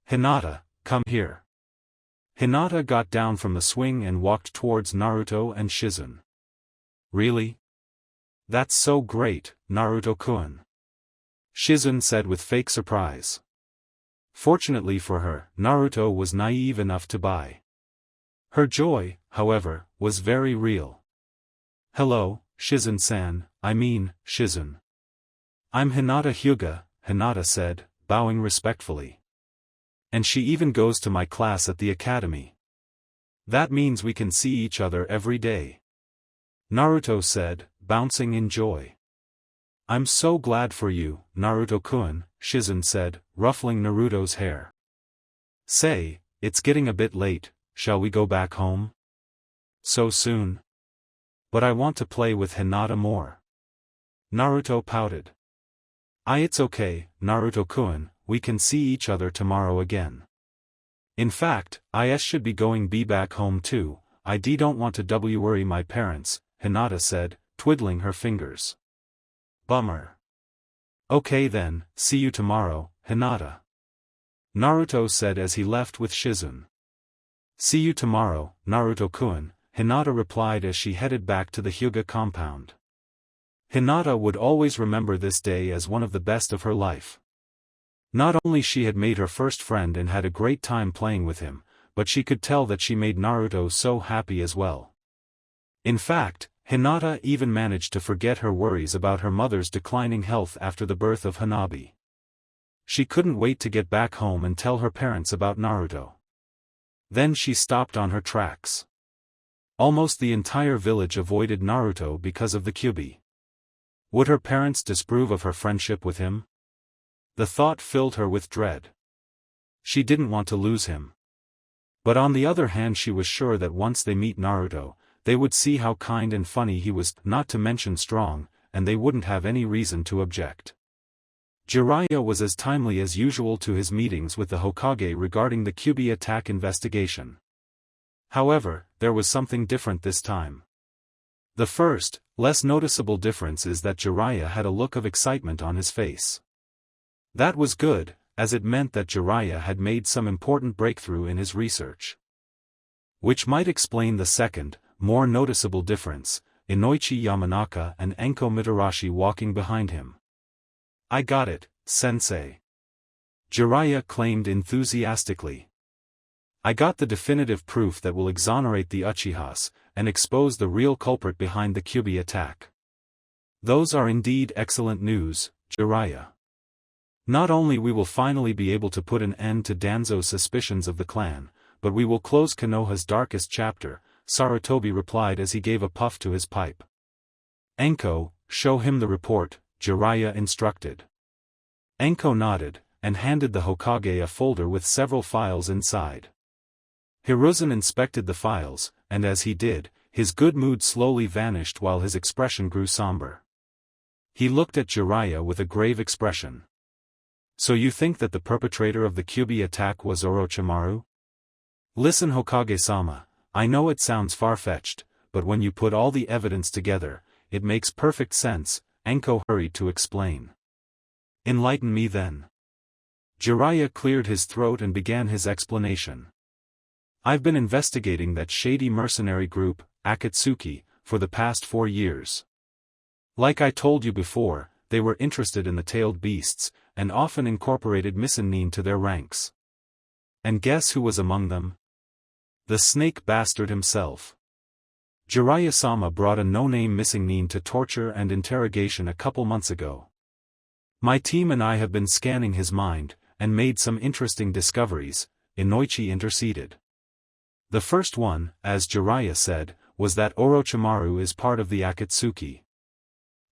Hinata, come here. Hinata got down from the swing and walked towards Naruto and Shizune. Really? That's so great, Naruto-kun. Shizune said with fake surprise. Fortunately for her, Naruto was naive enough to buy. Her joy, however, was very real. Hello, Shizune-san, Shizune. I'm Hinata Hyuga, Hinata said, bowing respectfully. And she even goes to my class at the academy. That means we can see each other every day. Naruto said, bouncing in joy. I'm so glad for you, Naruto-kun, Shizune said, ruffling Naruto's hair. Say, it's getting a bit late, shall we go back home? So soon? But I want to play with Hinata more. Naruto pouted. It's okay, Naruto-kun, we can see each other tomorrow again. In fact, I should be going back home too, I don't want to worry my parents, Hinata said, twiddling her fingers. Bummer. Okay then, see you tomorrow, Hinata. Naruto said as he left with Shizune. See you tomorrow, Naruto-kun, Hinata replied as she headed back to the Hyuga compound. Hinata would always remember this day as one of the best of her life. Not only she had made her first friend and had a great time playing with him, but she could tell that she made Naruto so happy as well. In fact, Hinata even managed to forget her worries about her mother's declining health after the birth of Hanabi. She couldn't wait to get back home and tell her parents about Naruto. Then she stopped on her tracks. Almost the entire village avoided Naruto because of the Kyuubi. Would her parents disapprove of her friendship with him? The thought filled her with dread. She didn't want to lose him. But on the other hand she was sure that once they meet Naruto, they would see how kind and funny he was, not to mention strong, and they wouldn't have any reason to object. Jiraiya was as timely as usual to his meetings with the Hokage regarding the Kyuubi attack investigation. However, there was something different this time. The first, less noticeable difference is that Jiraiya had a look of excitement on his face. That was good, as it meant that Jiraiya had made some important breakthrough in his research. Which might explain the second, more noticeable difference, Inoichi Yamanaka and Enko Mitarashi walking behind him. I got it, sensei. Jiraiya claimed enthusiastically. I got the definitive proof that will exonerate the Uchihas, and expose the real culprit behind the Kyuubi attack. Those are indeed excellent news, Jiraiya. Not only we will finally be able to put an end to Danzo's suspicions of the clan, but we will close Konoha's darkest chapter, Sarutobi replied as he gave a puff to his pipe. Enko, show him the report, Jiraiya instructed. Enko nodded, and handed the Hokage a folder with several files inside. Hiruzen inspected the files, and as he did, his good mood slowly vanished while his expression grew somber. He looked at Jiraya with a grave expression. So you think that the perpetrator of the Kyuubi attack was Orochimaru? Listen Hokage-sama, I know it sounds far-fetched, but when you put all the evidence together, it makes perfect sense, Anko hurried to explain. Enlighten me then. Jiraiya cleared his throat and began his explanation. I've been investigating that shady mercenary group, Akatsuki, for the past 4 years. Like I told you before, they were interested in the tailed beasts, and often incorporated Missing to their ranks. And guess who was among them? The snake bastard himself. Jiraiya-sama brought a no-name Missing to torture and interrogation a couple months ago. My team and I have been scanning his mind, and made some interesting discoveries, Inoichi interceded. The first one, as Jiraiya said, was that Orochimaru is part of the Akatsuki.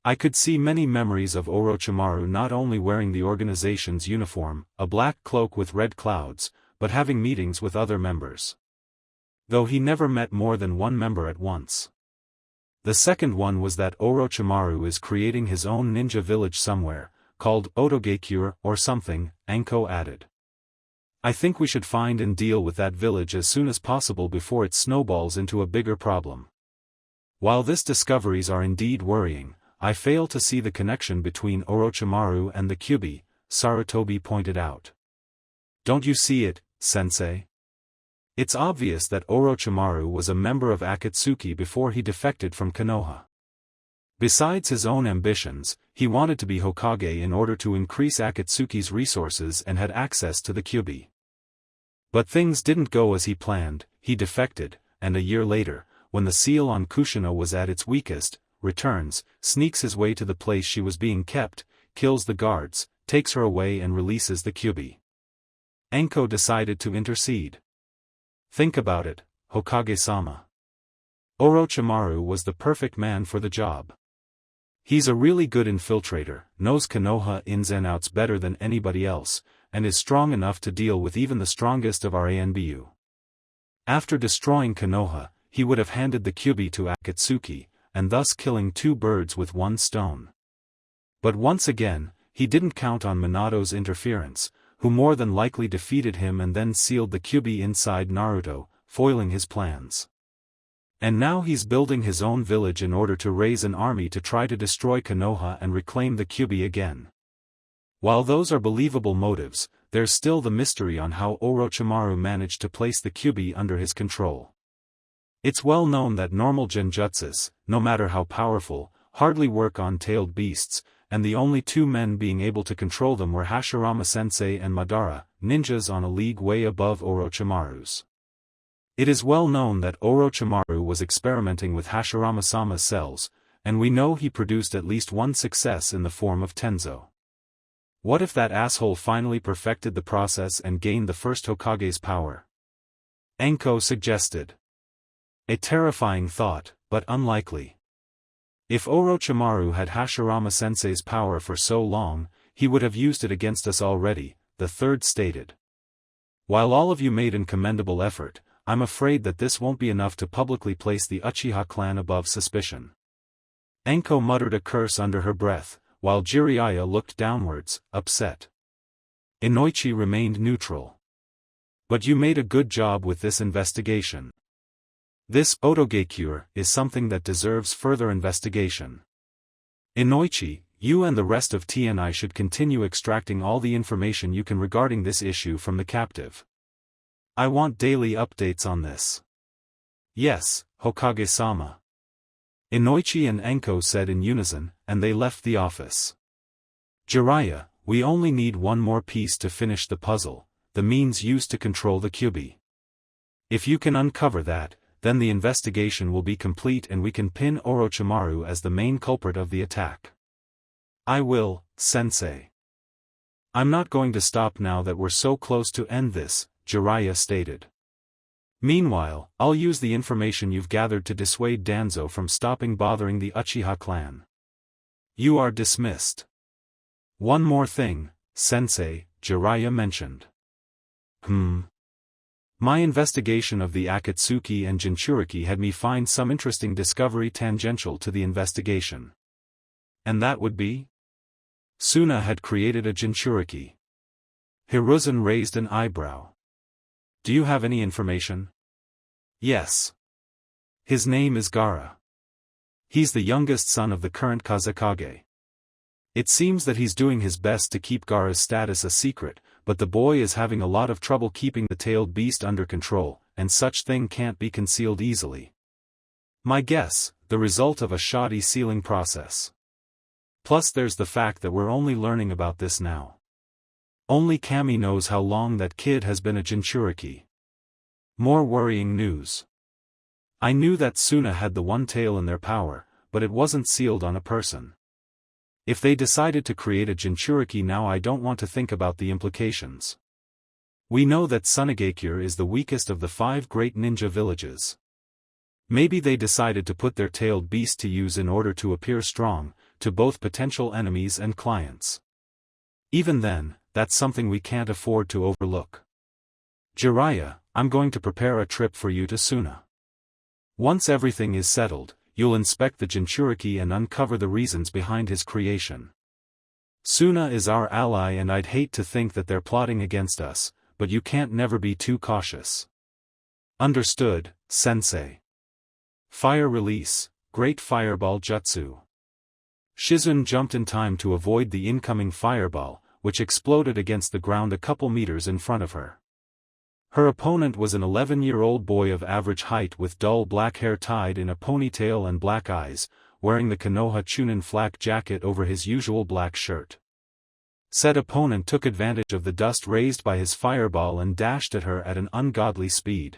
I could see many memories of Orochimaru not only wearing the organization's uniform, a black cloak with red clouds, but having meetings with other members. Though he never met more than one member at once. The second one was that Orochimaru is creating his own ninja village somewhere, called Otogekure or something, Anko added. I think we should find and deal with that village as soon as possible before it snowballs into a bigger problem. While these discoveries are indeed worrying, I fail to see the connection between Orochimaru and the Kyuubi, Sarutobi pointed out. Don't you see it, sensei? It's obvious that Orochimaru was a member of Akatsuki before he defected from Konoha. Besides his own ambitions, he wanted to be Hokage in order to increase Akatsuki's resources and had access to the Kyuubi. But things didn't go as he planned, he defected, and a year later, when the seal on Kushina was at its weakest, returns, sneaks his way to the place she was being kept, kills the guards, takes her away and releases the Kyuubi. Anko decided to intercede. Think about it, Hokage-sama. Orochimaru was the perfect man for the job. He's a really good infiltrator, knows Konoha ins and outs better than anybody else, and is strong enough to deal with even the strongest of our ANBU. After destroying Konoha, he would have handed the Kyuubi to Akatsuki, and thus killing 2 birds with 1 stone. But once again, he didn't count on Minato's interference, who more than likely defeated him and then sealed the Kyuubi inside Naruto, foiling his plans. And now he's building his own village in order to raise an army to try to destroy Konoha and reclaim the Kyuubi again. While those are believable motives, there's still the mystery on how Orochimaru managed to place the Kyuubi under his control. It's well known that normal genjutsus, no matter how powerful, hardly work on tailed beasts, and the only 2 men being able to control them were Hashirama-sensei and Madara, ninjas on a league way above Orochimaru's. It is well known that Orochimaru was experimenting with Hashirama-sama's cells, and we know he produced at least 1 success in the form of Tenzo. What if that asshole finally perfected the process and gained the first Hokage's power? Anko suggested. A terrifying thought, but unlikely. If Orochimaru had Hashirama-sensei's power for so long, he would have used it against us already, the third stated. While all of you made an commendable effort, I'm afraid that this won't be enough to publicly place the Uchiha clan above suspicion. Anko muttered a curse under her breath, while Jiraiya looked downwards, upset. Inoichi remained neutral. But you made a good job with this investigation. This Otogekure is something that deserves further investigation. Inoichi, you and the rest of TNI should continue extracting all the information you can regarding this issue from the captive. I want daily updates on this. Yes, Hokage-sama. Inoichi and Anko said in unison, and they left the office. Jiraiya, we only need 1 more piece to finish the puzzle, the means used to control the Kyuubi. If you can uncover that, then the investigation will be complete and we can pin Orochimaru as the main culprit of the attack. I will, sensei. I'm not going to stop now that we're so close to end this, Jiraiya stated. Meanwhile, I'll use the information you've gathered to dissuade Danzo from stopping bothering the Uchiha clan. You are dismissed. One more thing, sensei, Jiraiya mentioned. My investigation of the Akatsuki and Jinchuriki had me find some interesting discovery tangential to the investigation. And that would be? Suna had created a Jinchuriki. Hiruzen raised an eyebrow. Do you have any information? Yes. His name is Gaara. He's the youngest son of the current Kazekage. It seems that he's doing his best to keep Gaara's status a secret, but the boy is having a lot of trouble keeping the tailed beast under control, and such thing can't be concealed easily. My guess, the result of a shoddy sealing process. Plus there's the fact that we're only learning about this now. Only Kami knows how long that kid has been a Jinchuriki. More worrying news. I knew that Suna had the one tail in their power, but it wasn't sealed on a person. If they decided to create a Jinchuriki now, I don't want to think about the implications. We know that Tsunade is the weakest of the 5 great ninja villages. Maybe they decided to put their tailed beast to use in order to appear strong, to both potential enemies and clients. Even then, that's something we can't afford to overlook. Jiraya, I'm going to prepare a trip for you to Suna. Once everything is settled, you'll inspect the Jinchuriki and uncover the reasons behind his creation. Suna is our ally and I'd hate to think that they're plotting against us, but you can't never be too cautious. Understood, sensei. Fire release, Great Fireball Jutsu. Shizune jumped in time to avoid the incoming fireball, which exploded against the ground a couple meters in front of her. Her opponent was an 11-year-old boy of average height with dull black hair tied in a ponytail and black eyes, wearing the Konoha Chunin flak jacket over his usual black shirt. Said opponent took advantage of the dust raised by his fireball and dashed at her at an ungodly speed.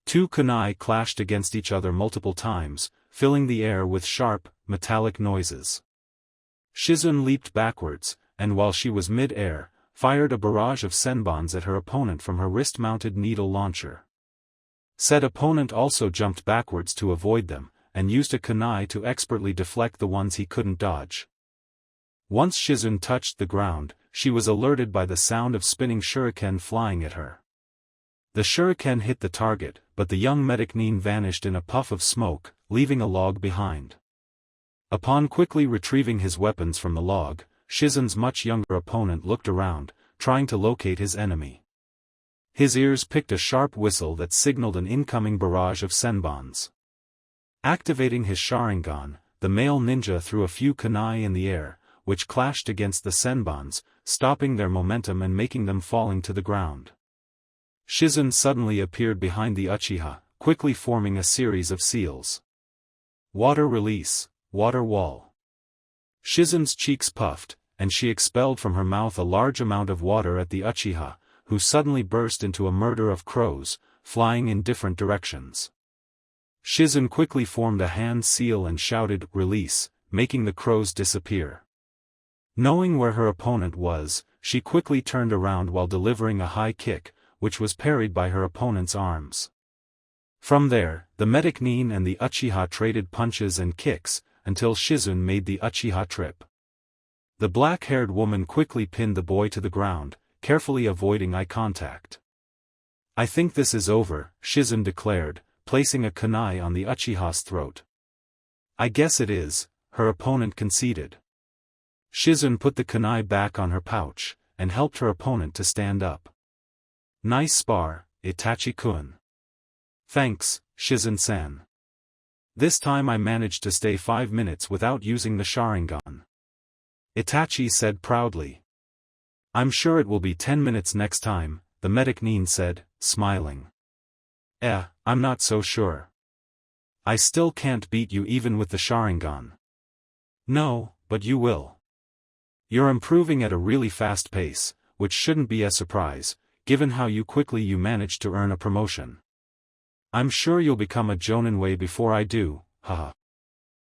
2 kunai clashed against each other multiple times, filling the air with sharp, metallic noises. Shizune leaped backwards, and while she was mid-air, fired a barrage of senbons at her opponent from her wrist-mounted needle launcher. Said opponent also jumped backwards to avoid them, and used a kunai to expertly deflect the ones he couldn't dodge. Once Shizune touched the ground, she was alerted by the sound of spinning shuriken flying at her. The shuriken hit the target, but the young medic Nin vanished in a puff of smoke, leaving a log behind. Upon quickly retrieving his weapons from the log, Shizune's much younger opponent looked around, trying to locate his enemy. His ears picked a sharp whistle that signaled an incoming barrage of senbons. Activating his Sharingan, the male ninja threw a few kunai in the air, which clashed against the senbons, stopping their momentum and making them falling to the ground. Shizune suddenly appeared behind the Uchiha, quickly forming a series of seals. Water release, water wall. Shizune's cheeks puffed, and she expelled from her mouth a large amount of water at the Uchiha, who suddenly burst into a murder of crows, flying in different directions. Shizune quickly formed a hand seal and shouted, "Release," making the crows disappear. Knowing where her opponent was, she quickly turned around while delivering a high kick, which was parried by her opponent's arms. From there, the medic Nin and the Uchiha traded punches and kicks, until Shizune made the Uchiha trip. The black-haired woman quickly pinned the boy to the ground, carefully avoiding eye contact. "I think this is over," Shizune declared, placing a kunai on the Uchiha's throat. "I guess it is," her opponent conceded. Shizune put the kunai back on her pouch, and helped her opponent to stand up. "Nice spar, Itachi-kun." "Thanks, Shizune-san. This time I managed to stay 5 minutes without using the Sharingan," Itachi said proudly. "I'm sure it will be 10 minutes next time," the medic Nin said, smiling. I'm not so sure. I still can't beat you even with the Sharingan." "No, but you will. You're improving at a really fast pace, which shouldn't be a surprise, given how quickly you managed to earn a promotion. I'm sure you'll become a Jonin way before I do, haha."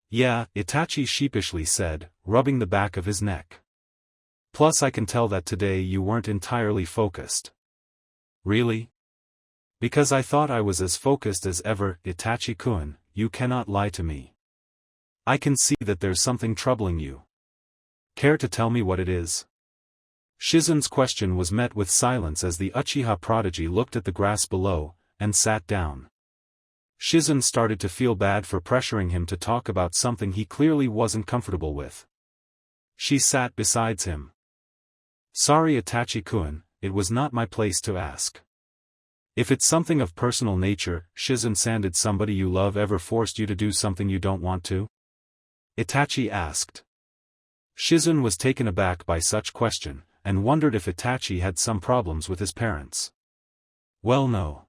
"Yeah," Itachi sheepishly said, rubbing the back of his neck. "Plus I can tell that today you weren't entirely focused." "Really?" "Because I thought I was as focused as ever, Itachi-kun, you cannot lie to me. I can see that there's something troubling you. Care to tell me what it is?" Shizune's question was met with silence as the Uchiha prodigy looked at the grass below, and sat down. Shizune started to feel bad for pressuring him to talk about something he clearly wasn't comfortable with. She sat beside him. Sorry Itachi-kun, it was not my place to ask. If it's something of personal nature, Shizune-san, did somebody you love ever forced you to do something you don't want to? Itachi asked. Shizune was taken aback by such question, and wondered if Itachi had some problems with his parents. Well, no.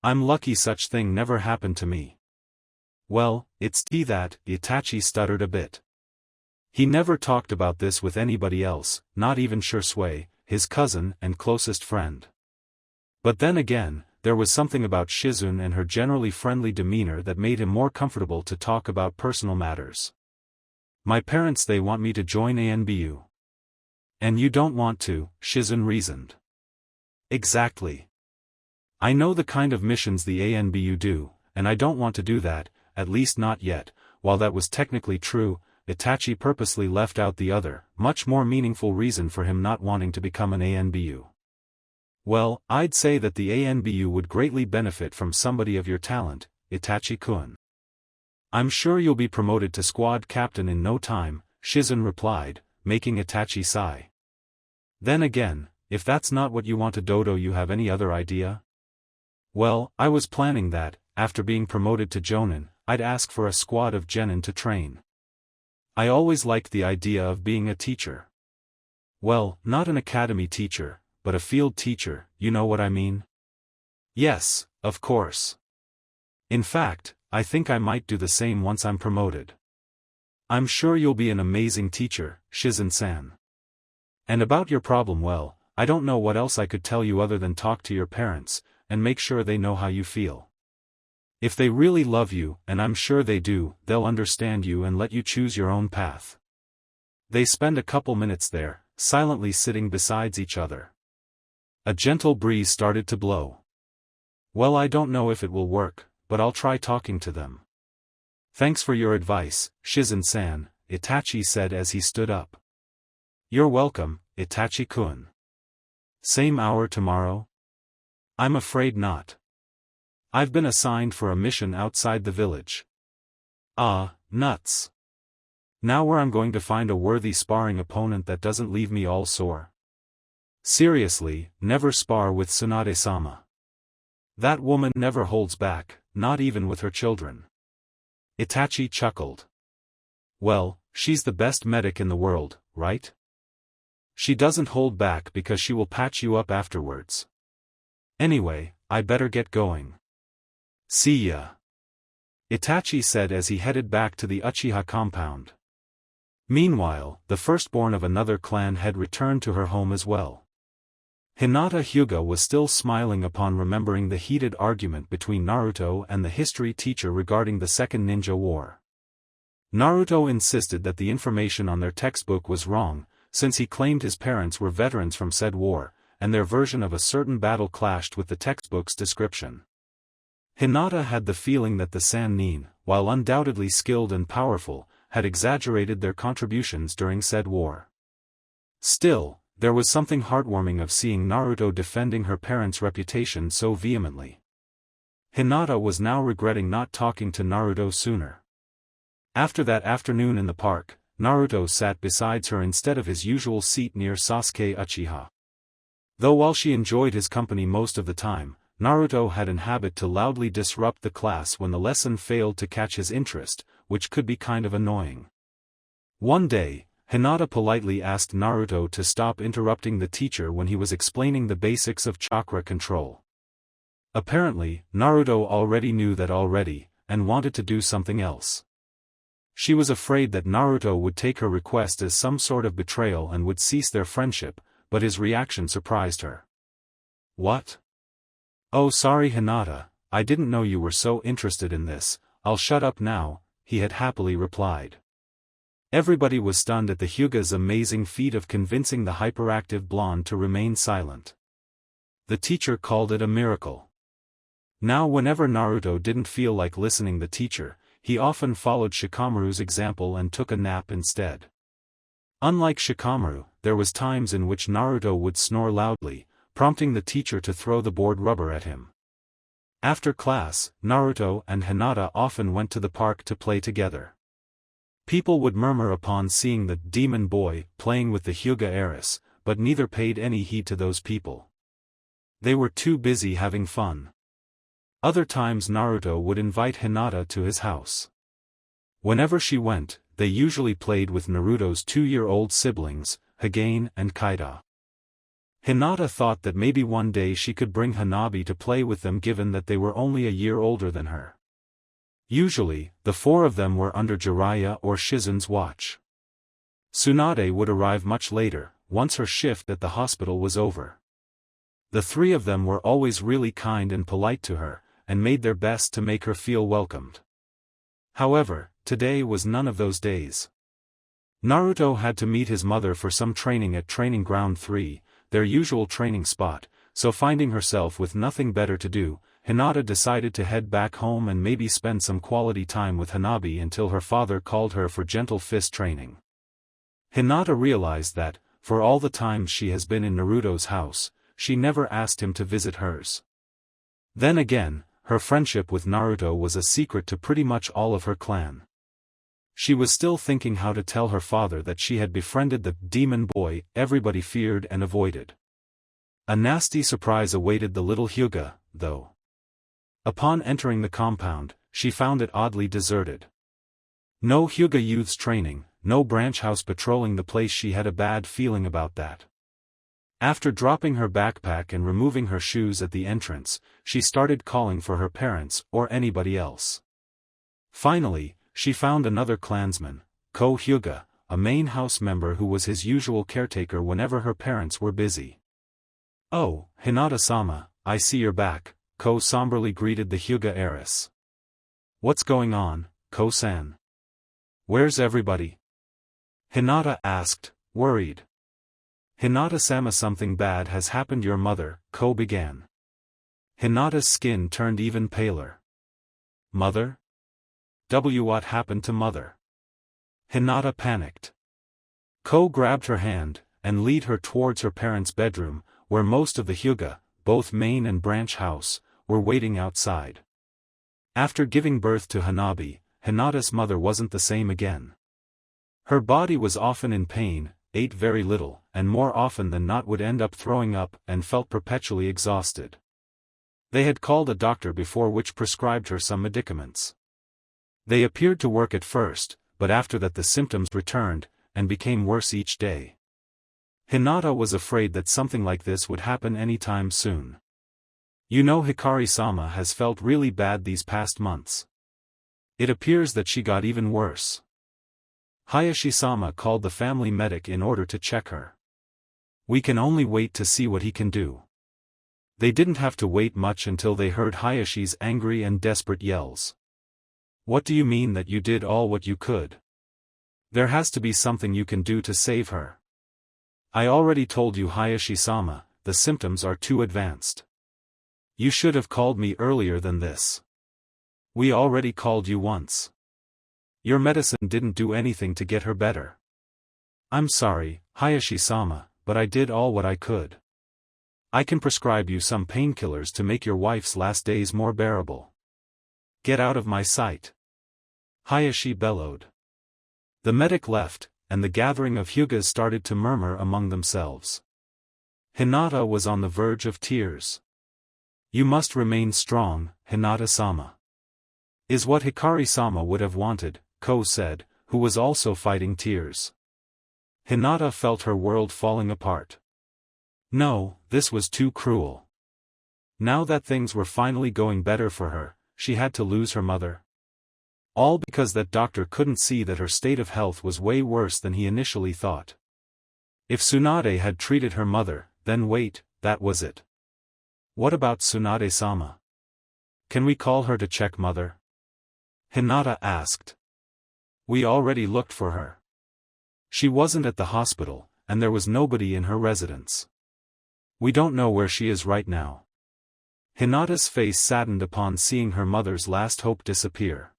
I'm lucky such thing never happened to me. Well, it's that, Itachi stuttered a bit. He never talked about this with anybody else, not even Shisui, his cousin and closest friend. But then again, there was something about Shizune and her generally friendly demeanor that made him more comfortable to talk about personal matters. My parents, they want me to join ANBU. And you don't want to, Shizune reasoned. Exactly. I know the kind of missions the ANBU do, and I don't want to do that, at least not yet. While that was technically true, Itachi purposely left out the other, much more meaningful reason for him not wanting to become an ANBU. Well, I'd say that the ANBU would greatly benefit from somebody of your talent, Itachi-kun. I'm sure you'll be promoted to squad captain in no time, Shizune replied, making Itachi sigh. Then again, if that's not what you want to do, you have any other idea? Well, I was planning that, after being promoted to Jonin, I'd ask for a squad of genin to train. I always liked the idea of being a teacher. Well, not an academy teacher, but a field teacher, you know what I mean? Yes, of course. In fact, I think I might do the same once I'm promoted. I'm sure you'll be an amazing teacher, Shizune-san. And about your problem, well, I don't know what else I could tell you other than talk to your parents, and make sure they know how you feel. If they really love you, and I'm sure they do, they'll understand you and let you choose your own path. They spend a couple minutes there, silently sitting beside each other. A gentle breeze started to blow. Well, I don't know if it will work, but I'll try talking to them. Thanks for your advice, Shizune-san, Itachi said as he stood up. You're welcome, Itachi-kun. Same hour tomorrow? I'm afraid not. I've been assigned for a mission outside the village. Ah, nuts. Now where I'm going to find a worthy sparring opponent that doesn't leave me all sore. Seriously, never spar with Tsunade-sama. That woman never holds back, not even with her children. Itachi chuckled. Well, she's the best medic in the world, right? She doesn't hold back because she will patch you up afterwards. Anyway, I better get going. See ya. Itachi said as he headed back to the Uchiha compound. Meanwhile, the firstborn of another clan had returned to her home as well. Hinata Hyuga was still smiling upon remembering the heated argument between Naruto and the history teacher regarding the Second Ninja War. Naruto insisted that the information on their textbook was wrong, since he claimed his parents were veterans from said war, and their version of a certain battle clashed with the textbook's description. Hinata had the feeling that the Sannin, while undoubtedly skilled and powerful, had exaggerated their contributions during said war. Still, there was something heartwarming of seeing Naruto defending her parents' reputation so vehemently. Hinata was now regretting not talking to Naruto sooner. After that afternoon in the park, Naruto sat beside her instead of his usual seat near Sasuke Uchiha. Though while she enjoyed his company most of the time, Naruto had an habit to loudly disrupt the class when the lesson failed to catch his interest, which could be kind of annoying. One day, Hinata politely asked Naruto to stop interrupting the teacher when he was explaining the basics of chakra control. Apparently, Naruto already knew that already, and wanted to do something else. She was afraid that Naruto would take her request as some sort of betrayal and would cease their friendship, but his reaction surprised her. What? Oh, sorry Hinata, I didn't know you were so interested in this. I'll shut up now, he had happily replied. Everybody was stunned at the Hyuga's amazing feat of convincing the hyperactive blonde to remain silent. The teacher called it a miracle. Now whenever Naruto didn't feel like listening the teacher, he often followed Shikamaru's example and took a nap instead. Unlike Shikamaru, there was times in which Naruto would snore loudly, prompting the teacher to throw the board rubber at him. After class, Naruto and Hinata often went to the park to play together. People would murmur upon seeing the demon boy playing with the Hyuga heiress, but neither paid any heed to those people. They were too busy having fun. Other times Naruto would invite Hinata to his house. Whenever she went, they usually played with Naruto's 2-year-old siblings, Hagane and Kaida. Hinata thought that maybe one day she could bring Hanabi to play with them given that they were only a year older than her. Usually, the 4 of them were under Jiraya or Shizune's watch. Tsunade would arrive much later, once her shift at the hospital was over. The 3 of them were always really kind and polite to her, and made their best to make her feel welcomed. However, today was none of those days. Naruto had to meet his mother for some training at Training Ground 3, their usual training spot, so finding herself with nothing better to do, Hinata decided to head back home and maybe spend some quality time with Hanabi until her father called her for gentle fist training. Hinata realized that, for all the time she has been in Naruto's house, she never asked him to visit hers. Then again, her friendship with Naruto was a secret to pretty much all of her clan. She was still thinking how to tell her father that she had befriended the demon boy everybody feared and avoided. A nasty surprise awaited the little Hyuga, though. Upon entering the compound, she found it oddly deserted. No Hyuga youths training, no branch house patrolling the place. She had a bad feeling about that. After dropping her backpack and removing her shoes at the entrance, she started calling for her parents or anybody else. Finally, she found another clansman, Ko Hyuga, a main house member who was his usual caretaker whenever her parents were busy. "Oh, Hinata-sama, I see you're back," Ko somberly greeted the Hyuga heiress. "What's going on, Ko-san? Where's everybody?" Hinata asked, worried. "Hinata-sama, something bad has happened your mother," Ko began. Hinata's skin turned even paler. "Mother? What happened to mother?" Hinata panicked. Ko grabbed her hand, and led her towards her parents' bedroom, where most of the Hyuga, both main and branch house, were waiting outside. After giving birth to Hanabi, Hinata's mother wasn't the same again. Her body was often in pain, ate very little, and more often than not would end up throwing up and felt perpetually exhausted. They had called a doctor before which prescribed her some medicaments. They appeared to work at first, but after that the symptoms returned, and became worse each day. Hinata was afraid that something like this would happen anytime soon. "You know, Hikari-sama has felt really bad these past months. It appears that she got even worse. Hayashi-sama called the family medic in order to check her. We can only wait to see what he can do." They didn't have to wait much until they heard Hayashi's angry and desperate yells. "What do you mean that you did all what you could? There has to be something you can do to save her." "I already told you, Hayashi-sama, the symptoms are too advanced. You should have called me earlier than this. We already called you once. Your medicine didn't do anything to get her better." "I'm sorry, Hayashi-sama, but I did all what I could. I can prescribe you some painkillers to make your wife's last days more bearable. Get out of my sight," Hayashi bellowed. The medic left, and the gathering of Hyugas started to murmur among themselves. Hinata was on the verge of tears. "You must remain strong, Hinata-sama. Is what Hikari-sama would have wanted," Ko said, who was also fighting tears. Hinata felt her world falling apart. No, this was too cruel. Now that things were finally going better for her, she had to lose her mother. All because that doctor couldn't see that her state of health was way worse than he initially thought. If Tsunade had treated her mother, then wait, that was it. What about Tsunade-sama? Can we call her to check mother? Hinata asked. We already looked for her. She wasn't at the hospital, and there was nobody in her residence. We don't know where she is right now. Hinata's face saddened upon seeing her mother's last hope disappear.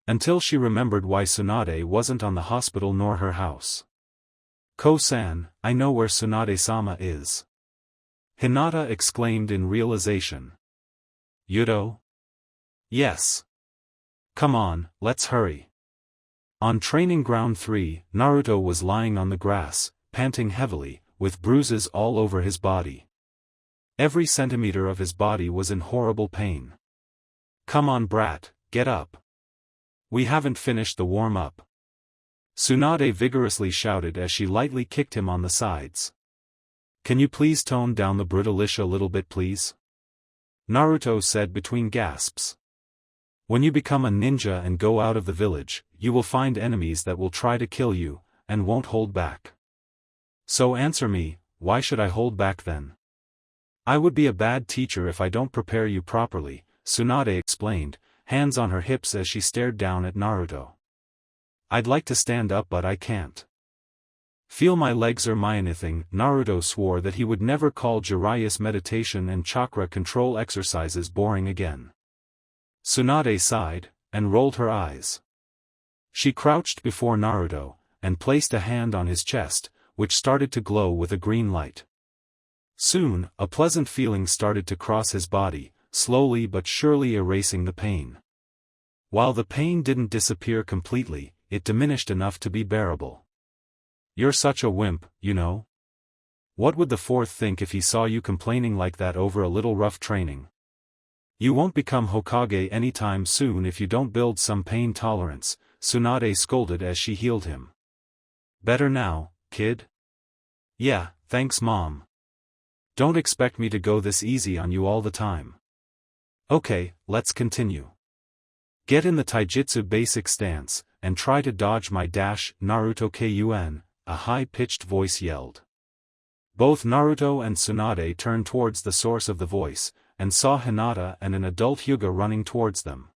Until she remembered why Tsunade wasn't on the hospital nor her house. Ko-san, I know where Tsunade-sama is. Hinata exclaimed in realization. Yudo? Yes. Come on, let's hurry. On Training Ground 3, Naruto was lying on the grass, panting heavily, with bruises all over his body. Every centimeter of his body was in horrible pain. Come on brat, get up. We haven't finished the warm-up. Tsunade vigorously shouted as she lightly kicked him on the sides. Can you please tone down the brutalish a little bit please? Naruto said between gasps. When you become a ninja and go out of the village, you will find enemies that will try to kill you, and won't hold back. So answer me, why should I hold back then? I would be a bad teacher if I don't prepare you properly, Tsunade explained, hands on her hips as she stared down at Naruto. I'd like to stand up but I can't. Feel my legs or my anything. Naruto swore that he would never call Jiraya's meditation and chakra control exercises boring again. Tsunade sighed, and rolled her eyes. She crouched before Naruto, and placed a hand on his chest, which started to glow with a green light. Soon, a pleasant feeling started to cross his body, slowly but surely erasing the pain. While the pain didn't disappear completely, it diminished enough to be bearable. You're such a wimp, you know. What would the fourth think if he saw you complaining like that over a little rough training? You won't become Hokage anytime soon if you don't build some pain tolerance, Tsunade scolded as she healed him. Better now, kid? Yeah, thanks mom. Don't expect me to go this easy on you all the time. Okay, let's continue. Get in the taijutsu basic stance, and try to dodge my dash, Naruto Kun, a high-pitched voice yelled. Both Naruto and Tsunade turned towards the source of the voice, and saw Hinata and an adult Hyuga running towards them.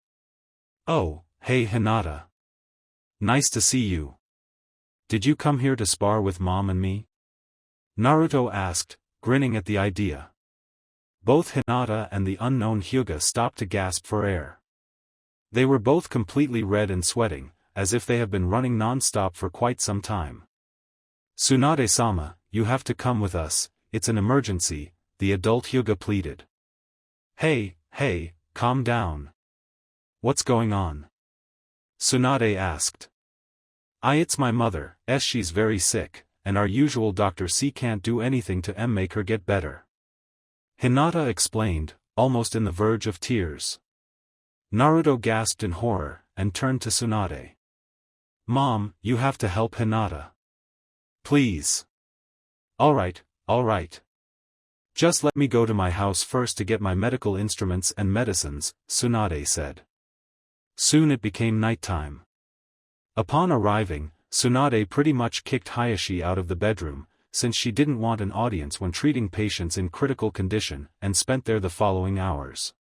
Oh, hey Hinata. Nice to see you. Did you come here to spar with mom and me? Naruto asked, grinning at the idea. Both Hinata and the unknown Hyuga stopped to gasp for air. They were both completely red and sweating, as if they have been running non-stop for quite some time. Tsunade-sama, you have to come with us, it's an emergency, the adult Hyuga pleaded. Hey, calm down. What's going on? Tsunade asked. It's my mother, she's very sick, and our usual Dr. C can't do anything to make her get better. Hinata explained, almost in the verge of tears. Naruto gasped in horror, and turned to Tsunade. Mom, you have to help Hinata. Please. Alright. Just let me go to my house first to get my medical instruments and medicines, Tsunade said. Soon it became nighttime. Upon arriving, Tsunade pretty much kicked Hayashi out of the bedroom, since she didn't want an audience when treating patients in critical condition, and spent there the following hours.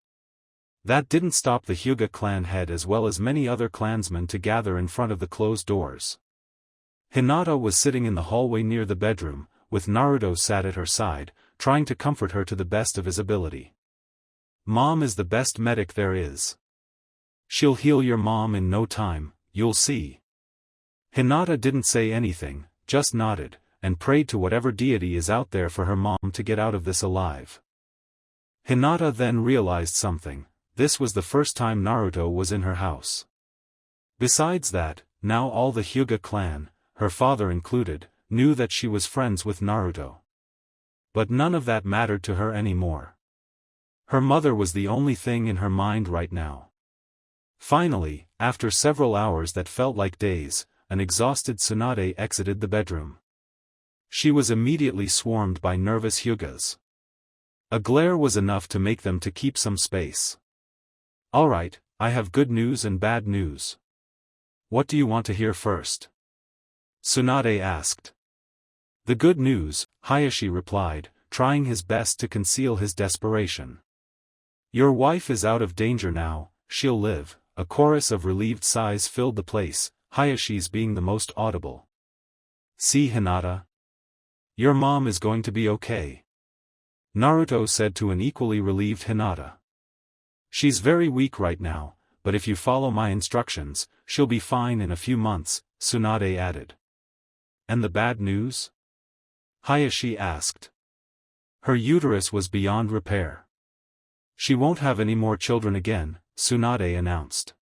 That didn't stop the Hyuga clan head as well as many other clansmen to gather in front of the closed doors. Hinata was sitting in the hallway near the bedroom, with Naruto sat at her side, trying to comfort her to the best of his ability. Mom is the best medic there is. She'll heal your mom in no time, you'll see. Hinata didn't say anything, just nodded, and prayed to whatever deity is out there for her mom to get out of this alive. Hinata then realized something. This was the first time Naruto was in her house. Besides that, now all the Hyuga clan, her father included, knew that she was friends with Naruto. But none of that mattered to her anymore. Her mother was the only thing in her mind right now. Finally, after several hours that felt like days, an exhausted Tsunade exited the bedroom. She was immediately swarmed by nervous Hyugas. A glare was enough to make them to keep some space. Alright, I have good news and bad news. What do you want to hear first? Tsunade asked. The good news, Hayashi replied, trying his best to conceal his desperation. Your wife is out of danger now, she'll live. A chorus of relieved sighs filled the place, Hayashi's being the most audible. See Hinata? Your mom is going to be okay. Naruto said to an equally relieved Hinata. She's very weak right now, but if you follow my instructions, she'll be fine in a few months, Tsunade added. And the bad news? Hayashi asked. Her uterus was beyond repair. She won't have any more children again, Tsunade announced.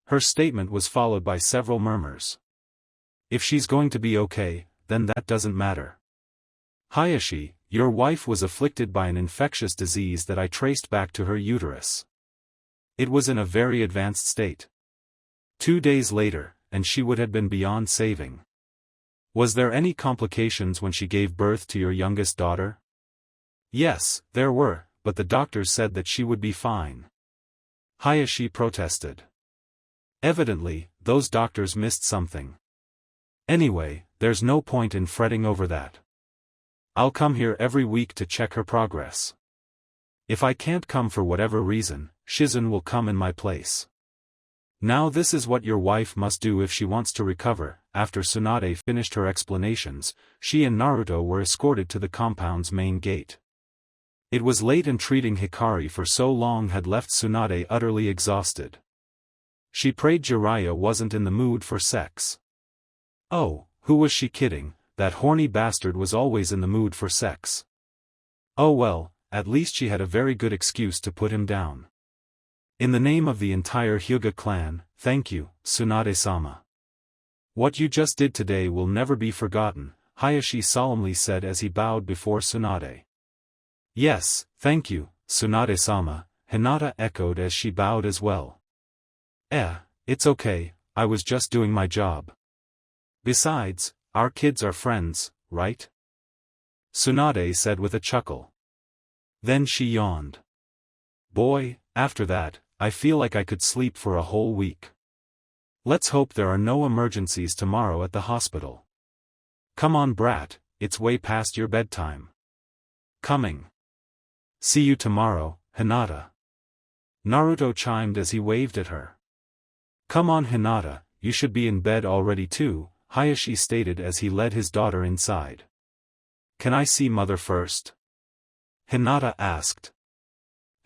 Her statement was followed by several murmurs. If she's going to be okay, then that doesn't matter. Hayashi, your wife was afflicted by an infectious disease that I traced back to her uterus. It was in a very advanced state. 2 days later, and she would have been beyond saving. Was there any complications when she gave birth to your youngest daughter? Yes, there were, but the doctors said that she would be fine. Hayashi protested. Evidently, those doctors missed something. Anyway, there's no point in fretting over that. I'll come here every week to check her progress. If I can't come for whatever reason, Shizune will come in my place. Now this is what your wife must do if she wants to recover. After Tsunade finished her explanations, she and Naruto were escorted to the compound's main gate. It was late and treating Hikari for so long had left Tsunade utterly exhausted. She prayed Jiraya wasn't in the mood for sex. Oh, who was she kidding? That horny bastard was always in the mood for sex. Oh well, at least she had a very good excuse to put him down. In the name of the entire Hyuga clan, thank you, Tsunade-sama. What you just did today will never be forgotten, Hayashi solemnly said as he bowed before Tsunade. Yes, thank you, Tsunade-sama, Hinata echoed as she bowed as well. It's okay, I was just doing my job. Besides, our kids are friends, right? Tsunade said with a chuckle. Then she yawned. Boy, after that, I feel like I could sleep for a whole week. Let's hope there are no emergencies tomorrow at the hospital. Come on brat, it's way past your bedtime. Coming. See you tomorrow, Hinata. Naruto chimed as he waved at her. Come on Hinata, you should be in bed already too, Hayashi stated as he led his daughter inside. Can I see mother first? Hinata asked.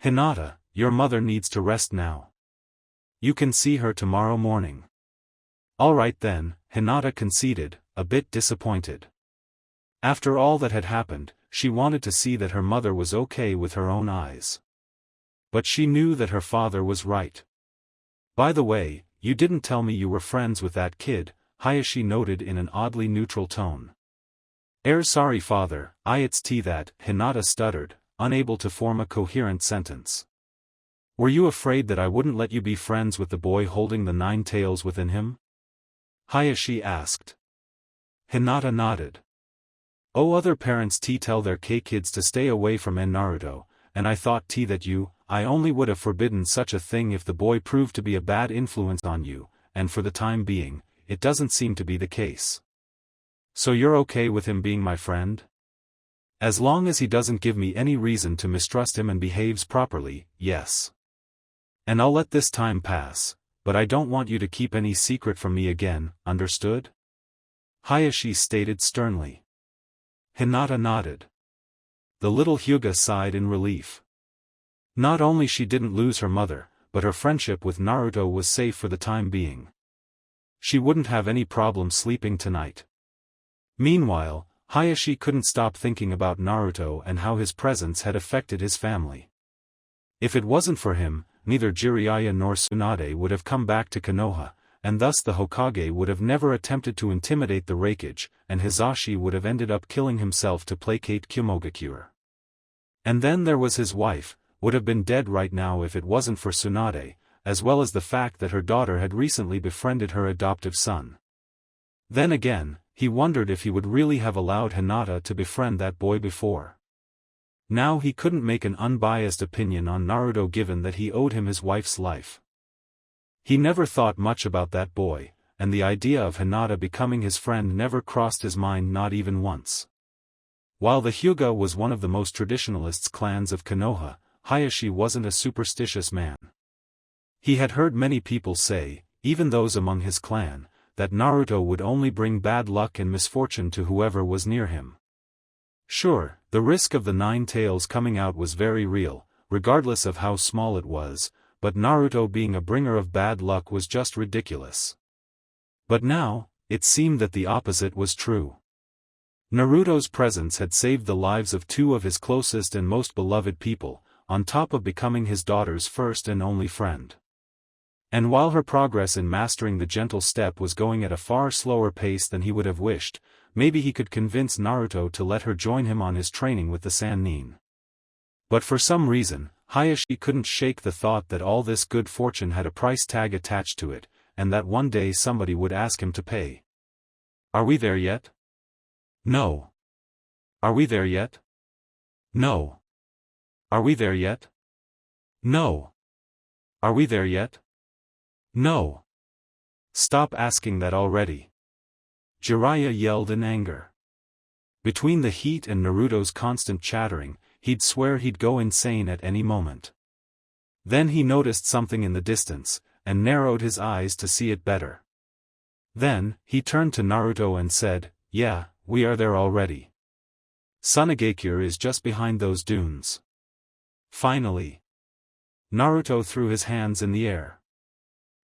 Hinata, your mother needs to rest now. You can see her tomorrow morning. Alright then, Hinata conceded, a bit disappointed. After all that had happened, she wanted to see that her mother was okay with her own eyes. But she knew that her father was right. By the way, you didn't tell me you were friends with that kid, Hayashi noted in an oddly neutral tone. Sorry father, it's that, Hinata stuttered, unable to form a coherent sentence. Were you afraid that I wouldn't let you be friends with the boy holding the 9 tails within him? Hayashi asked. Hinata nodded. Oh, other parents tell their kids to stay away from Naruto, and I thought that I only would have forbidden such a thing if the boy proved to be a bad influence on you, and for the time being, it doesn't seem to be the case. So you're okay with him being my friend? As long as he doesn't give me any reason to mistrust him and behaves properly, yes. And I'll let this time pass, but I don't want you to keep any secret from me again, understood? Hayashi stated sternly. Hinata nodded. The little Hyuga sighed in relief. Not only she didn't lose her mother, but her friendship with Naruto was safe for the time being. She wouldn't have any problem sleeping tonight. Meanwhile, Hayashi couldn't stop thinking about Naruto and how his presence had affected his family. If it wasn't for him, neither Jiraiya nor Tsunade would have come back to Konoha, and thus the Hokage would have never attempted to intimidate the Raikage, and Hizashi would have ended up killing himself to placate Kyomogakure. And then there was his wife, would have been dead right now if it wasn't for Tsunade, as well as the fact that her daughter had recently befriended her adoptive son. Then again, he wondered if he would really have allowed Hinata to befriend that boy before. Now he couldn't make an unbiased opinion on Naruto given that he owed him his wife's life. He never thought much about that boy, and the idea of Hinata becoming his friend never crossed his mind not even once. While the Hyuga was one of the most traditionalist clans of Konoha, Hayashi wasn't a superstitious man. He had heard many people say, even those among his clan, that Naruto would only bring bad luck and misfortune to whoever was near him. Sure, the risk of the 9 tails coming out was very real, regardless of how small it was, but Naruto being a bringer of bad luck was just ridiculous. But now, it seemed that the opposite was true. Naruto's presence had saved the lives of 2 of his closest and most beloved people, on top of becoming his daughter's first and only friend. And while her progress in mastering the gentle step was going at a far slower pace than he would have wished, maybe he could convince Naruto to let her join him on his training with the Sannin. But for some reason, Hayashi couldn't shake the thought that all this good fortune had a price tag attached to it, and that one day somebody would ask him to pay. Are we there yet? No. Are we there yet? No. Are we there yet? No. Are we there yet? No. Stop asking that already. Jiraiya yelled in anger. Between the heat and Naruto's constant chattering, he'd swear he'd go insane at any moment. Then he noticed something in the distance, and narrowed his eyes to see it better. Then, he turned to Naruto and said, "Yeah, we are there already. Tsunade is just behind those dunes." Finally. Naruto threw his hands in the air.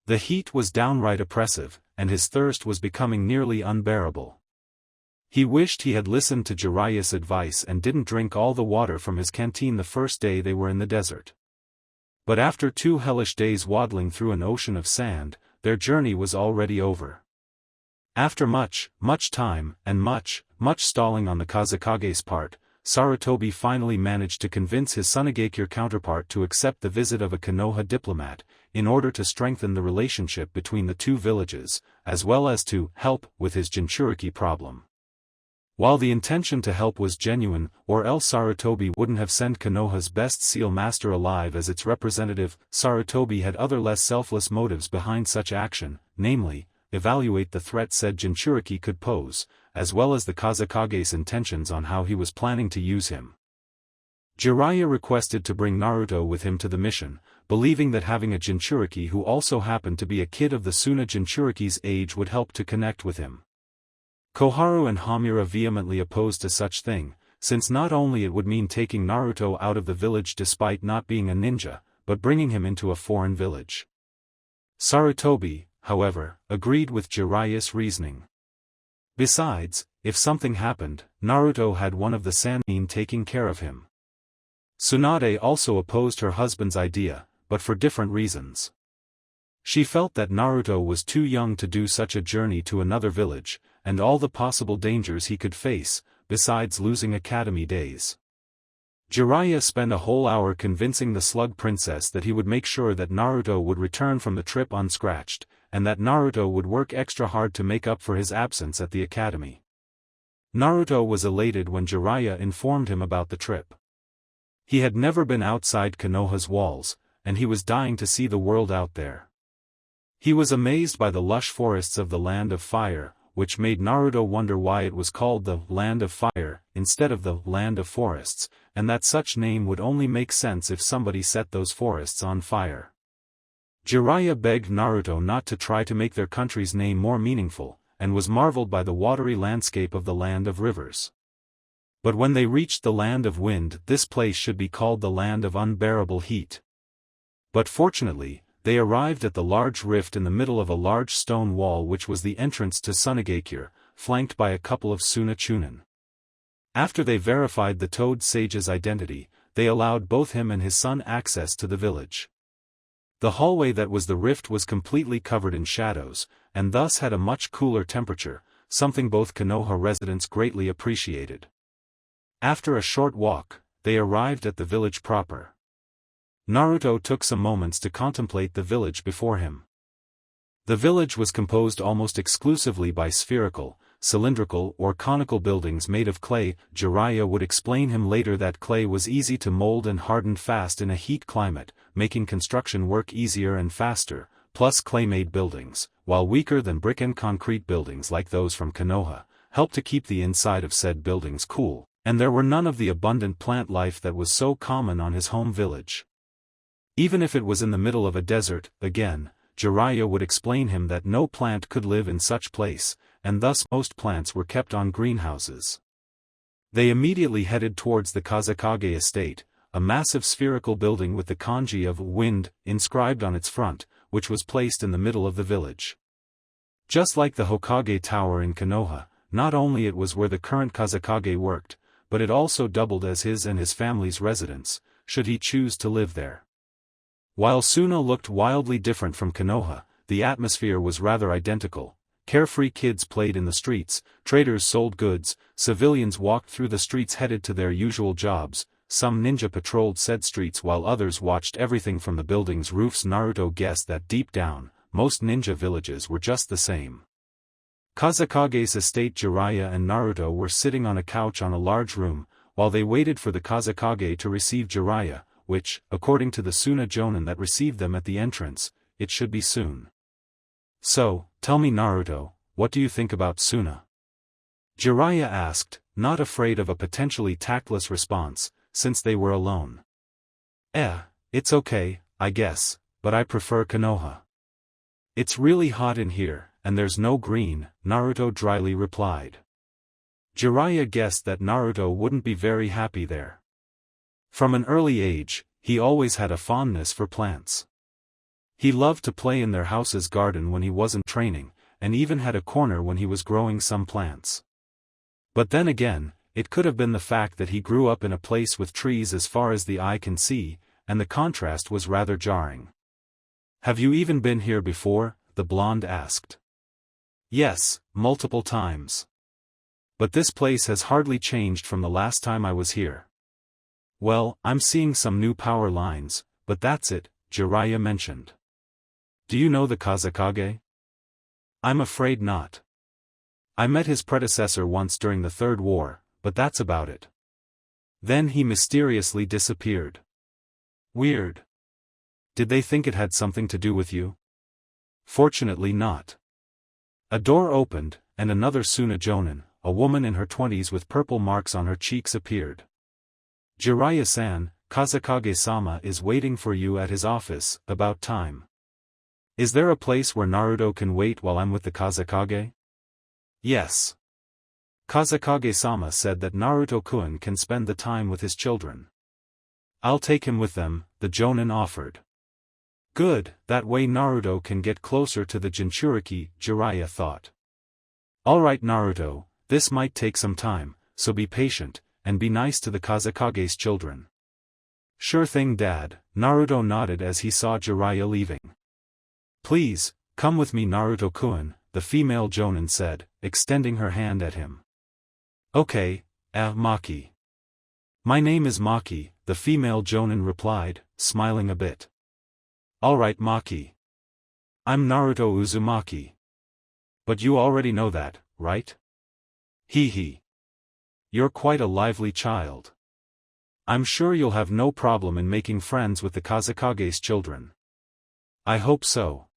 The heat was downright oppressive, and his thirst was becoming nearly unbearable. He wished he had listened to Jiraiya's advice and didn't drink all the water from his canteen the first day they were in the desert. But after 2 hellish days waddling through an ocean of sand, their journey was already over. After much time, and much stalling on the Kazekage's part, Sarutobi finally managed to convince his Tsunade counterpart to accept the visit of a Konoha diplomat, in order to strengthen the relationship between the two villages, as well as to help with his Jinchuriki problem. While the intention to help was genuine, or else Sarutobi wouldn't have sent Konoha's best seal master alive as its representative, Sarutobi had other less selfless motives behind such action, namely, evaluate the threat said Jinchuriki could pose, as well as the Kazekage's intentions on how he was planning to use him. Jiraiya requested to bring Naruto with him to the mission, believing that having a Jinchuriki who also happened to be a kid of the Suna Jinchuriki's age would help to connect with him. Koharu and Hamura vehemently opposed to such thing, since not only it would mean taking Naruto out of the village despite not being a ninja, but bringing him into a foreign village. Sarutobi, however, agreed with Jiraiya's reasoning. Besides, if something happened, Naruto had one of the Sannin taking care of him. Tsunade also opposed her husband's idea, but for different reasons. She felt that Naruto was too young to do such a journey to another village, and all the possible dangers he could face, besides losing academy days. Jiraiya spent a whole hour convincing the Slug Princess that he would make sure that Naruto would return from the trip unscratched, and that Naruto would work extra hard to make up for his absence at the academy. Naruto was elated when Jiraiya informed him about the trip. He had never been outside Konoha's walls, and he was dying to see the world out there. He was amazed by the lush forests of the Land of Fire, which made Naruto wonder why it was called the Land of Fire, instead of the Land of Forests, and that such name would only make sense if somebody set those forests on fire. Jiraiya begged Naruto not to try to make their country's name more meaningful, and was marveled by the watery landscape of the Land of Rivers. But when they reached the Land of Wind, this place should be called the Land of Unbearable Heat. But fortunately, they arrived at the large rift in the middle of a large stone wall which was the entrance to Tsunade, flanked by a couple of Suna Chunin. After they verified the Toad Sage's identity, they allowed both him and his son access to the village. The hallway that was the rift was completely covered in shadows, and thus had a much cooler temperature, something both Konoha residents greatly appreciated. After a short walk, they arrived at the village proper. Naruto took some moments to contemplate the village before him. The village was composed almost exclusively by spherical, cylindrical or conical buildings made of clay. Jiraiya would explain him later that clay was easy to mold and harden fast in a heat climate, making construction work easier and faster, plus clay-made buildings, while weaker than brick and concrete buildings like those from Konoha, helped to keep the inside of said buildings cool, and there were none of the abundant plant life that was so common on his home village. Even if it was in the middle of a desert, again, Jiraiya would explain him that no plant could live in such place, and thus most plants were kept on greenhouses. They immediately headed towards the Kazekage estate, a massive spherical building with the kanji of wind inscribed on its front, which was placed in the middle of the village. Just like the Hokage Tower in Konoha, not only it was where the current Kazekage worked, but it also doubled as his and his family's residence, should he choose to live there. While Suna looked wildly different from Konoha, the atmosphere was rather identical. Carefree kids played in the streets, traders sold goods, civilians walked through the streets headed to their usual jobs, some ninja patrolled said streets while others watched everything from the building's roofs. Naruto guessed that deep down, most ninja villages were just the same. Kazekage's estate. Jiraya and Naruto were sitting on a couch on a large room, while they waited for the Kazekage to receive Jiraya, which, according to the Suna Jonin that received them at the entrance, it should be soon. So, tell me Naruto, what do you think about Suna? Jiraya asked, not afraid of a potentially tactless response, since they were alone. It's okay, I guess, but I prefer Konoha. It's really hot in here, and there's no green, Naruto dryly replied. Jiraya guessed that Naruto wouldn't be very happy there. From an early age, he always had a fondness for plants. He loved to play in their house's garden when he wasn't training, and even had a corner when he was growing some plants. But then again, it could have been the fact that he grew up in a place with trees as far as the eye can see, and the contrast was rather jarring. Have you even been here before? The blonde asked. Yes, multiple times. But this place has hardly changed from the last time I was here. Well, I'm seeing some new power lines, but that's it, Jiraiya mentioned. Do you know the Kazekage? I'm afraid not. I met his predecessor once during the Third War, but that's about it. Then he mysteriously disappeared. Weird. Did they think it had something to do with you? Fortunately not. A door opened, and another Suna Jonin, a woman in her 20s with purple marks on her cheeks, appeared. Jiraiya-san, Kazekage-sama is waiting for you at his office. About time. Is there a place where Naruto can wait while I'm with the Kazekage? Yes. Kazekage-sama said that Naruto-kun can spend the time with his children. I'll take him with them, the Jonin offered. Good, that way Naruto can get closer to the Jinchuriki, Jiraiya thought. Alright Naruto, this might take some time, so be patient, and be nice to the Kazekage's children. Sure thing Dad, Naruto nodded as he saw Jiraiya leaving. Please, come with me Naruto-kun, the female Jonin said, extending her hand at him. Okay, Maki. My name is Maki, the female Jonin replied, smiling a bit. Alright Maki. I'm Naruto Uzumaki. But you already know that, right? Hee hee. You're quite a lively child. I'm sure you'll have no problem in making friends with the Kazekage's children. I hope so.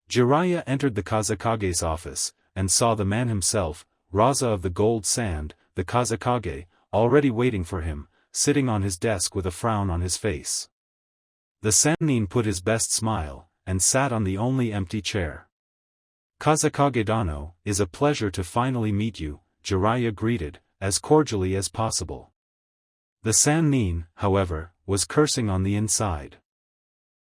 Jiraiya entered the Kazekage's office, and saw the man himself, Raza of the Gold Sand, the Kazekage, already waiting for him, sitting on his desk with a frown on his face. The Sannin put his best smile, and sat on the only empty chair. Kazekage Dano, is a pleasure to finally meet you, Jiraiya greeted, as cordially as possible. The Sannin, however, was cursing on the inside.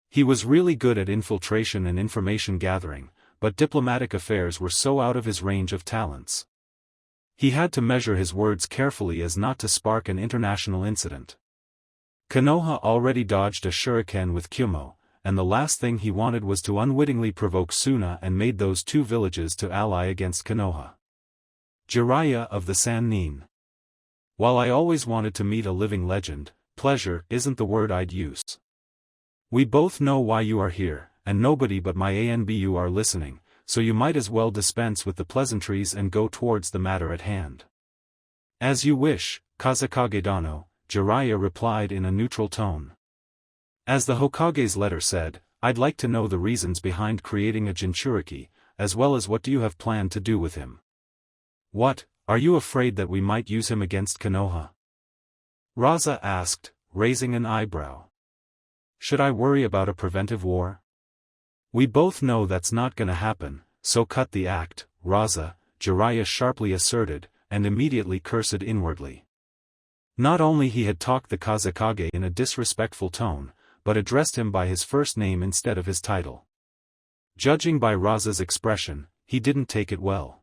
He was really good at infiltration and information gathering, but diplomatic affairs were so out of his range of talents. He had to measure his words carefully as not to spark an international incident. Konoha already dodged a shuriken with Kyumo, and the last thing he wanted was to unwittingly provoke Suna and made those two villages to ally against Konoha. Jiraiya of the Sannin. While I always wanted to meet a living legend, pleasure isn't the word I'd use. We both know why you are here, and nobody but my ANBU are listening, so you might as well dispense with the pleasantries and go towards the matter at hand. As you wish, Kazekage Dano, Jiraiya replied in a neutral tone. As the Hokage's letter said, I'd like to know the reasons behind creating a Jinchuriki, as well as what do you have planned to do with him. What, are you afraid that we might use him against Konoha? Raza asked, raising an eyebrow. Should I worry about a preventive war? We both know that's not gonna happen, so cut the act, Raza, Jiraiya sharply asserted, and immediately cursed inwardly. Not only he had talked the Kazekage in a disrespectful tone, but addressed him by his first name instead of his title. Judging by Raza's expression, he didn't take it well.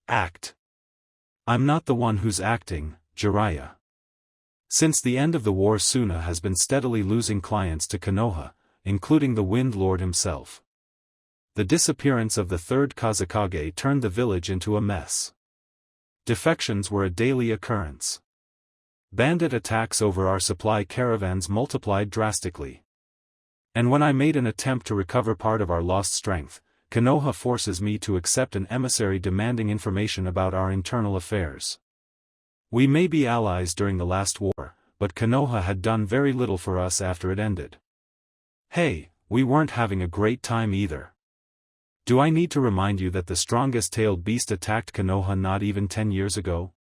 Act. I'm not the one who's acting, Jiraiya. Since the end of the war, Suna has been steadily losing clients to Konoha, including the Wind Lord himself. The disappearance of the third Kazekage turned the village into a mess. Defections were a daily occurrence. Bandit attacks over our supply caravans multiplied drastically. And when I made an attempt to recover part of our lost strength, Konoha forces me to accept an emissary demanding information about our internal affairs. We may be allies during the last war, but Konoha had done very little for us after it ended. Hey, we weren't having a great time either. Do I need to remind you that the strongest tailed beast attacked Konoha not even 10 years ago?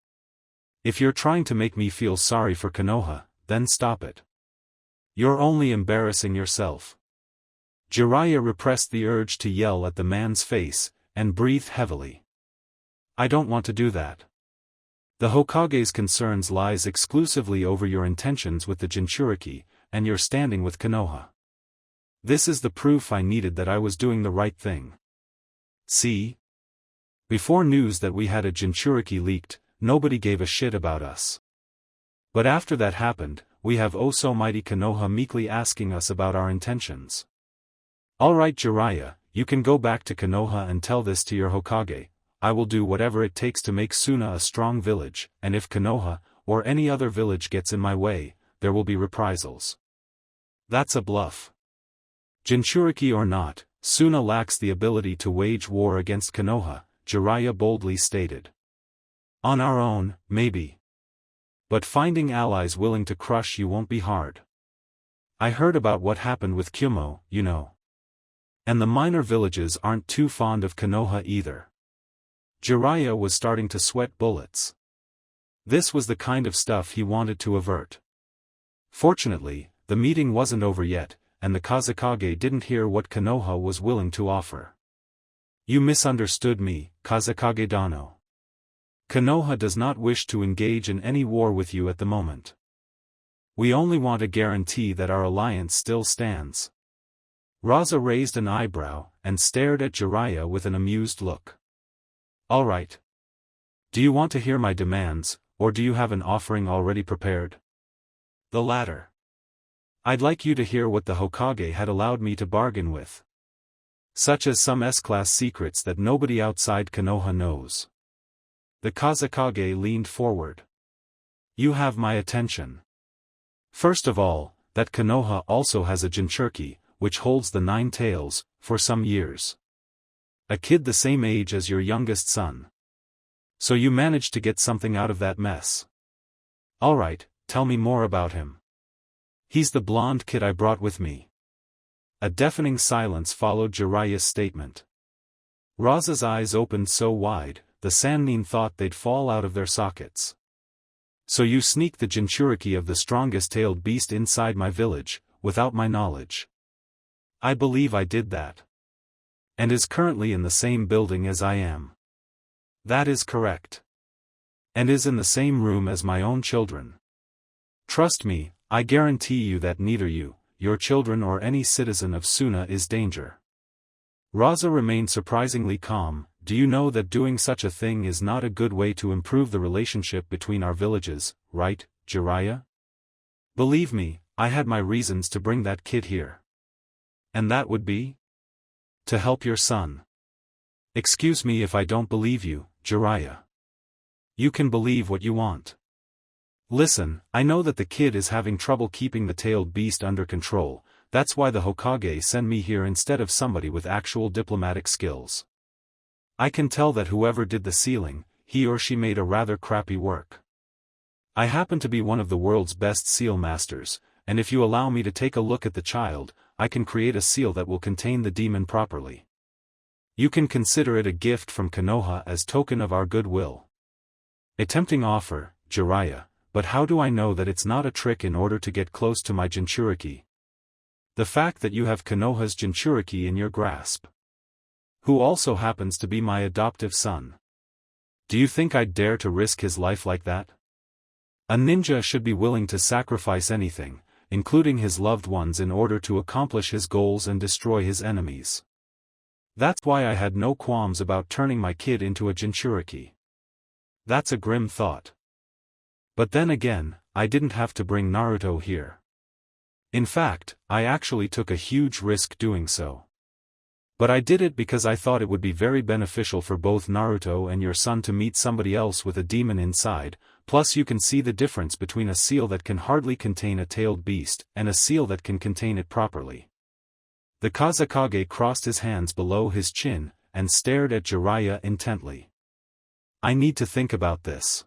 If you're trying to make me feel sorry for Konoha, then stop it. You're only embarrassing yourself. Jiraya repressed the urge to yell at the man's face, and breathed heavily. I don't want to do that. The Hokage's concerns lies exclusively over your intentions with the Jinchuriki, and your standing with Konoha. This is the proof I needed that I was doing the right thing. See? Before news that we had a Jinchuriki leaked, nobody gave a shit about us. But after that happened, we have oh so mighty Konoha meekly asking us about our intentions. Alright Jiraiya, you can go back to Konoha and tell this to your Hokage. I will do whatever it takes to make Suna a strong village, and if Konoha, or any other village gets in my way, there will be reprisals. That's a bluff. Jinchuriki or not, Suna lacks the ability to wage war against Konoha, Jiraiya boldly stated. On our own, maybe. But finding allies willing to crush you won't be hard. I heard about what happened with Kyumo, you know. And the minor villages aren't too fond of Konoha either. Jiraiya was starting to sweat bullets. This was the kind of stuff he wanted to avert. Fortunately, the meeting wasn't over yet, and the Kazekage didn't hear what Konoha was willing to offer. You misunderstood me, Kazekage Dano. Konoha does not wish to engage in any war with you at the moment. We only want a guarantee that our alliance still stands. Raza raised an eyebrow, and stared at Jiraiya with an amused look. Alright. Do you want to hear my demands, or do you have an offering already prepared? The latter. I'd like you to hear what the Hokage had allowed me to bargain with. Such as some S-class secrets that nobody outside Konoha knows. The Kazekage leaned forward. You have my attention. First of all, that Konoha also has a Jinchuriki, which holds the 9 tails, for some years. A kid the same age as your youngest son. So you managed to get something out of that mess. Alright, tell me more about him. He's the blonde kid I brought with me. A deafening silence followed Jiraiya's statement. Raza's eyes opened so wide, the Sannin thought they'd fall out of their sockets. So you sneaked the Jinchuriki of the strongest tailed beast inside my village, without my knowledge. I believe I did that. And is currently in the same building as I am. That is correct. And is in the same room as my own children. Trust me, I guarantee you that neither you, your children or any citizen of Suna is danger. Raza remained surprisingly calm. Do you know that doing such a thing is not a good way to improve the relationship between our villages, right, Jiraiya? Believe me, I had my reasons to bring that kid here. And that would be? To help your son. Excuse me if I don't believe you, Jiraiya. You can believe what you want. Listen, I know that the kid is having trouble keeping the tailed beast under control, that's why the Hokage sent me here instead of somebody with actual diplomatic skills. I can tell that whoever did the sealing, he or she made a rather crappy work. I happen to be one of the world's best seal masters, and if you allow me to take a look at the child, I can create a seal that will contain the demon properly. You can consider it a gift from Konoha as token of our goodwill. A tempting offer, Jiraiya, but how do I know that it's not a trick in order to get close to my Jinchuriki? The fact that you have Konoha's Jinchuriki in your grasp. Who also happens to be my adoptive son. Do you think I'd dare to risk his life like that? A ninja should be willing to sacrifice anything, including his loved ones, in order to accomplish his goals and destroy his enemies. That's why I had no qualms about turning my kid into a Jinchuriki. That's a grim thought. But then again, I didn't have to bring Naruto here. In fact, I actually took a huge risk doing so. But I did it because I thought it would be very beneficial for both Naruto and your son to meet somebody else with a demon inside, plus you can see the difference between a seal that can hardly contain a tailed beast and a seal that can contain it properly. The Kazekage crossed his hands below his chin, and stared at Jiraya intently. I need to think about this.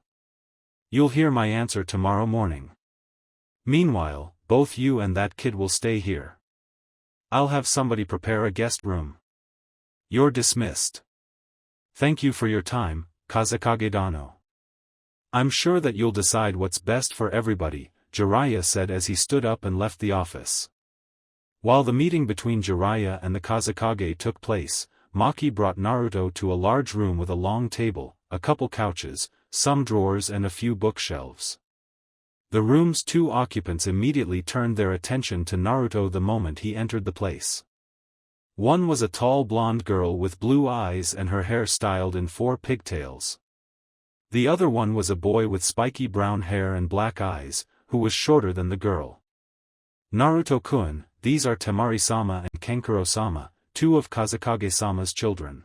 You'll hear my answer tomorrow morning. Meanwhile, both you and that kid will stay here. I'll have somebody prepare a guest room. You're dismissed. Thank you for your time, Kazekage-dano. I'm sure that you'll decide what's best for everybody, Jiraya said as he stood up and left the office. While the meeting between Jiraya and the Kazekage took place, Maki brought Naruto to a large room with a long table, a couple couches, some drawers and a few bookshelves. The room's two occupants immediately turned their attention to Naruto the moment he entered the place. One was a tall blonde girl with blue eyes and her hair styled in 4 pigtails. The other one was a boy with spiky brown hair and black eyes, who was shorter than the girl. Naruto-kun, these are Temari-sama and Kankuro-sama, 2 of Kazekage-sama's children.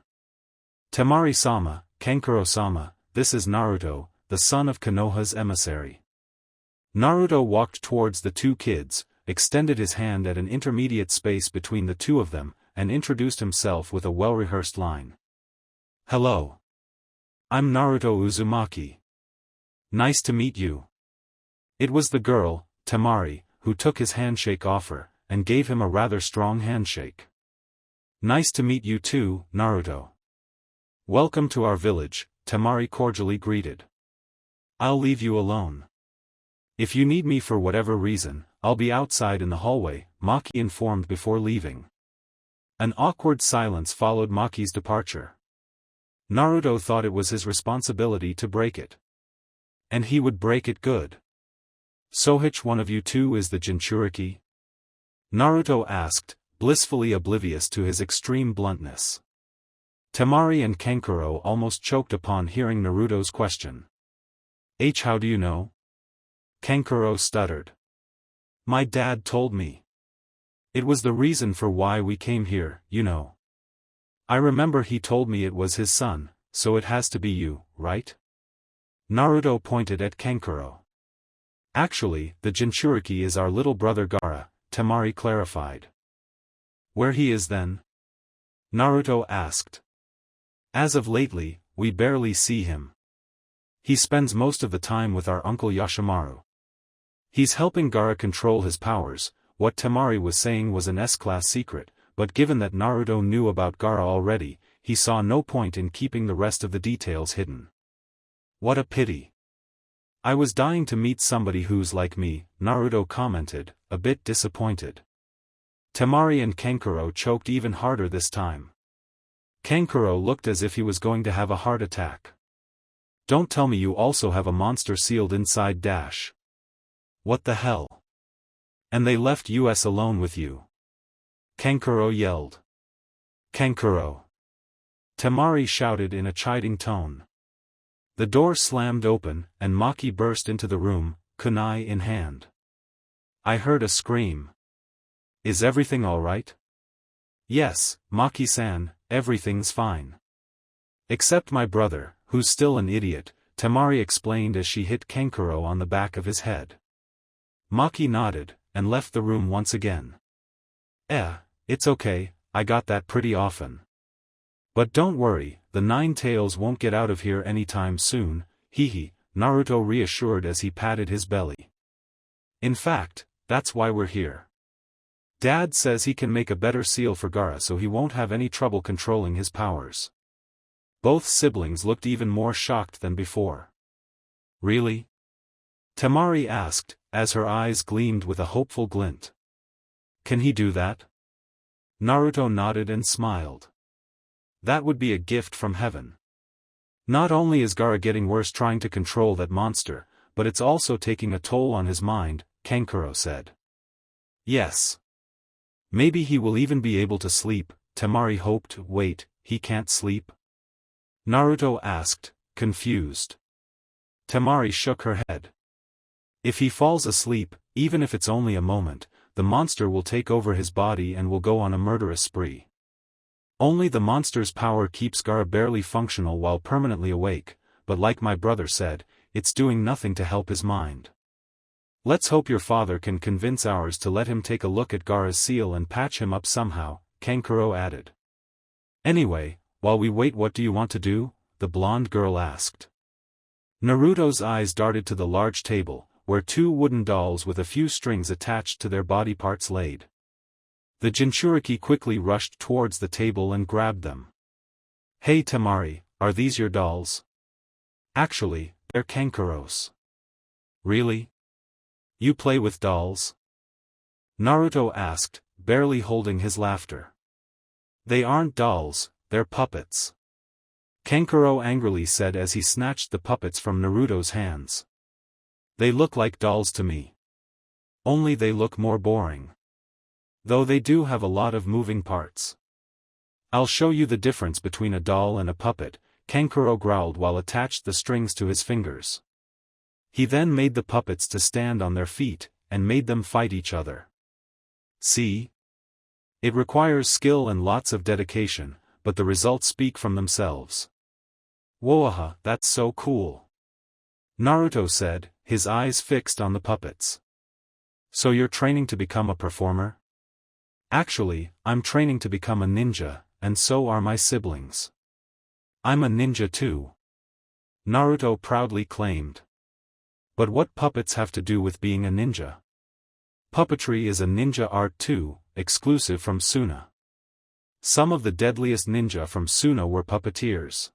Temari-sama, Kankuro-sama, this is Naruto, the son of Konoha's emissary. Naruto walked towards the 2 kids, extended his hand at an intermediate space between the 2 of them, and introduced himself with a well-rehearsed line. Hello. I'm Naruto Uzumaki. Nice to meet you. It was the girl, Temari, who took his handshake offer, and gave him a rather strong handshake. Nice to meet you too, Naruto. Welcome to our village, Temari cordially greeted. I'll leave you alone. If you need me for whatever reason, I'll be outside in the hallway, Maki informed before leaving. An awkward silence followed Maki's departure. Naruto thought it was his responsibility to break it. And he would break it good. So which one of you two is the Jinchuriki? Naruto asked, blissfully oblivious to his extreme bluntness. Temari and Kankuro almost choked upon hearing Naruto's question. How do you know? Kankuro stuttered. My dad told me. It was the reason for why we came here, you know. I remember he told me it was his son, so it has to be you, right? Naruto pointed at Kankuro. Actually, the Jinchuriki is our little brother Gaara, Temari clarified. Where he is then? Naruto asked. As of lately, we barely see him. He spends most of the time with our uncle Yashimaru. He's helping Gaara control his powers. What Temari was saying was an S-class secret, but given that Naruto knew about Gaara already, he saw no point in keeping the rest of the details hidden. What a pity. I was dying to meet somebody who's like me, Naruto commented, a bit disappointed. Temari and Kankuro choked even harder this time. Kankuro looked as if he was going to have a heart attack. Don't tell me you also have a monster sealed inside dash. What the hell? And they left us alone with you. Kankuro yelled. Kankuro. Temari shouted in a chiding tone. The door slammed open, and Maki burst into the room, kunai in hand. I heard a scream. Is everything alright? Yes, Maki-san, everything's fine. Except my brother, who's still an idiot, Temari explained as she hit Kankuro on the back of his head. Maki nodded, and left the room once again. It's okay, I got that pretty often. But don't worry, the 9 tails won't get out of here anytime soon, hehe, Naruto reassured as he patted his belly. In fact, that's why we're here. Dad says he can make a better seal for Gaara so he won't have any trouble controlling his powers. Both siblings looked even more shocked than before. Really? Temari asked, as her eyes gleamed with a hopeful glint. Can he do that? Naruto nodded and smiled. That would be a gift from heaven. Not only is Gaara getting worse trying to control that monster, but it's also taking a toll on his mind, Kankuro said. Yes. Maybe he will even be able to sleep, Temari hoped. Wait, he can't sleep? Naruto asked, confused. Temari shook her head. If he falls asleep, even if it's only a moment, the monster will take over his body and will go on a murderous spree. Only the monster's power keeps Gaara barely functional while permanently awake, but like my brother said, it's doing nothing to help his mind. Let's hope your father can convince ours to let him take a look at Gaara's seal and patch him up somehow, Kankuro added. Anyway, while we wait, what do you want to do? The blonde girl asked. Naruto's eyes darted to the large table, where two wooden dolls with a few strings attached to their body parts laid. The Jinchuriki quickly rushed towards the table and grabbed them. Hey Temari, are these your dolls? Actually, they're Kankuro's. Really? You play with dolls? Naruto asked, barely holding his laughter. They aren't dolls, they're puppets. Kankuro angrily said as he snatched the puppets from Naruto's hands. They look like dolls to me. Only they look more boring. Though they do have a lot of moving parts. I'll show you the difference between a doll and a puppet, Kankuro growled while attached the strings to his fingers. He then made the puppets to stand on their feet, and made them fight each other. See? It requires skill and lots of dedication, but the results speak from themselves. Woaha, that's so cool. Naruto said, his eyes fixed on the puppets. So you're training to become a performer? Actually, I'm training to become a ninja, and so are my siblings. I'm a ninja too. Naruto proudly claimed. But what puppets have to do with being a ninja? Puppetry is a ninja art too, exclusive from Suna. Some of the deadliest ninja from Suna were puppeteers.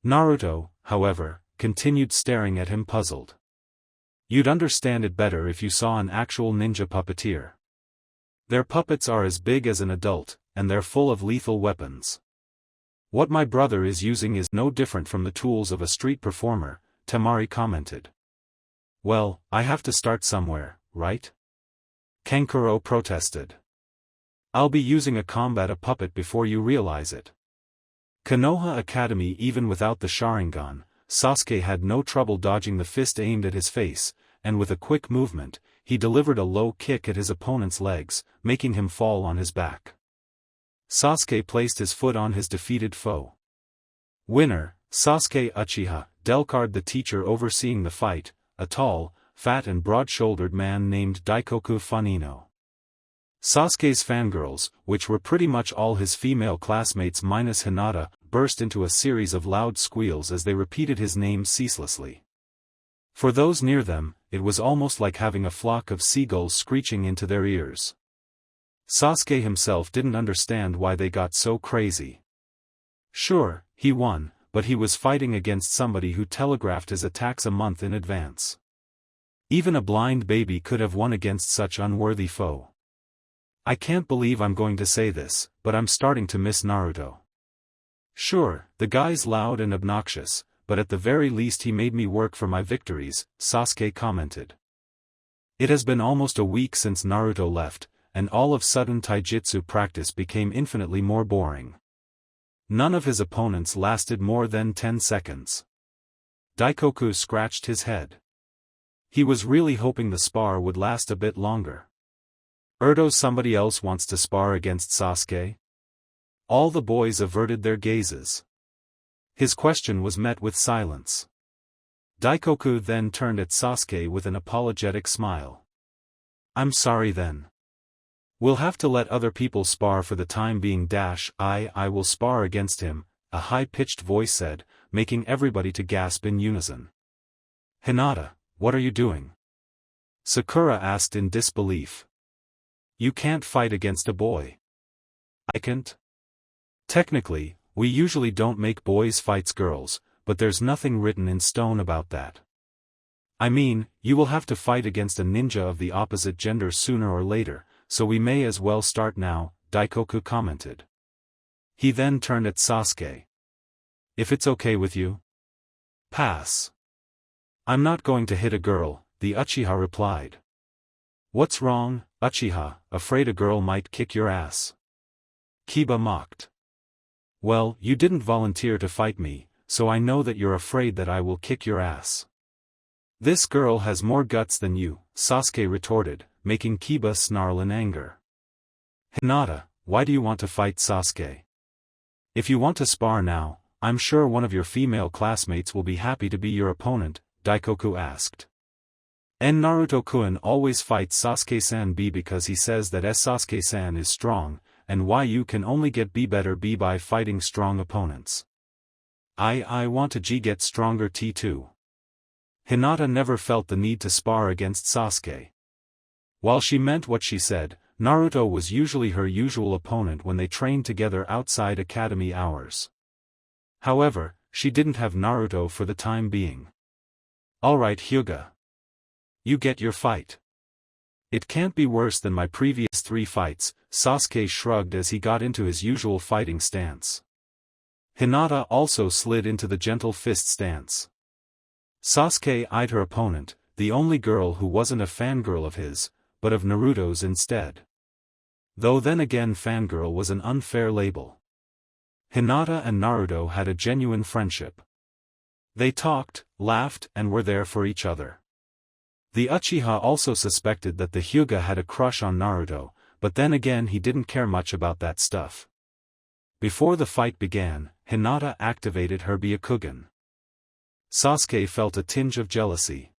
Naruto, however, continued staring at him puzzled. You'd understand it better if you saw an actual ninja puppeteer. Their puppets are as big as an adult, and they're full of lethal weapons. What my brother is using is no different from the tools of a street performer, Temari commented. Well, I have to start somewhere, right? Kankuro protested. I'll be using a puppet before you realize it. Konoha Academy. Even without the Sharingan, Sasuke had no trouble dodging the fist aimed at his face, and with a quick movement, he delivered a low kick at his opponent's legs, making him fall on his back. Sasuke placed his foot on his defeated foe. Winner, Sasuke Uchiha, Delcard. The teacher overseeing the fight, a tall, fat and broad-shouldered man named Daikoku Fanino. Sasuke's fangirls, which were pretty much all his female classmates minus Hinata, burst into a series of loud squeals as they repeated his name ceaselessly. For those near them, it was almost like having a flock of seagulls screeching into their ears. Sasuke himself didn't understand why they got so crazy. Sure, he won, but he was fighting against somebody who telegraphed his attacks a month in advance. Even a blind baby could have won against such unworthy foe. I can't believe I'm going to say this, but I'm starting to miss Naruto. Sure, the guy's loud and obnoxious, but at the very least he made me work for my victories, Sasuke commented. It has been almost a week since Naruto left, and all of a sudden taijutsu practice became infinitely more boring. None of his opponents lasted more than 10 seconds. Daikoku scratched his head. He was really hoping the spar would last a bit longer. Somebody else wants to spar against Sasuke? All the boys averted their gazes. His question was met with silence. Daikoku then turned at Sasuke with an apologetic smile. I'm sorry then. We'll have to let other people spar for the time being. I will spar against him, a high-pitched voice said, making everybody to gasp in unison. Hinata, what are you doing? Sakura asked in disbelief. You can't fight against a boy. I can't? Technically, we usually don't make boys fight girls, but there's nothing written in stone about that. I mean, you will have to fight against a ninja of the opposite gender sooner or later, so we may as well start now, Daikoku commented. He then turned at Sasuke. If it's okay with you? Pass. I'm not going to hit a girl, the Uchiha replied. What's wrong, Uchiha, afraid a girl might kick your ass? Kiba mocked. Well, you didn't volunteer to fight me, so I know that you're afraid that I will kick your ass. This girl has more guts than you, Sasuke retorted, making Kiba snarl in anger. Hinata, why do you want to fight Sasuke? If you want to spar now, I'm sure one of your female classmates will be happy to be your opponent, Daikoku asked. And Naruto-kun always fights Sasuke-san B because he says that Sasuke-san is strong, and why you can only get B better B by fighting strong opponents. I want to G get stronger T too. Hinata never felt the need to spar against Sasuke. While she meant what she said, Naruto was usually her usual opponent when they trained together outside academy hours. However, she didn't have Naruto for the time being. Alright Hyuga. You get your fight. It can't be worse than my previous 3 fights, Sasuke shrugged as he got into his usual fighting stance. Hinata also slid into the gentle fist stance. Sasuke eyed her opponent, the only girl who wasn't a fangirl of his, but of Naruto's instead. Though then again fangirl was an unfair label. Hinata and Naruto had a genuine friendship. They talked, laughed, and were there for each other. The Uchiha also suspected that the Hyuga had a crush on Naruto, but then again he didn't care much about that stuff. Before the fight began, Hinata activated her Byakugan. Sasuke felt a tinge of jealousy.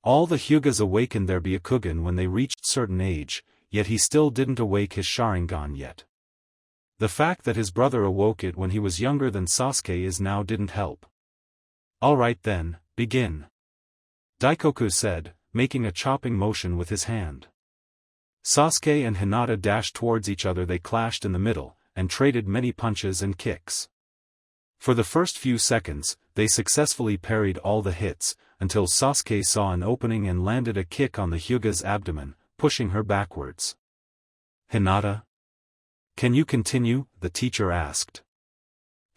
All the Hyugas awakened their Byakugan when they reached certain age, yet he still didn't awake his Sharingan yet. The fact that his brother awoke it when he was younger than Sasuke is now didn't help. Alright then, begin. Daikoku said, making a chopping motion with his hand. Sasuke and Hinata dashed towards each other. They clashed in the middle, and traded many punches and kicks. For the first few seconds, they successfully parried all the hits, until Sasuke saw an opening and landed a kick on the Hyuga's abdomen, pushing her backwards. Hinata? Can you continue? The teacher asked.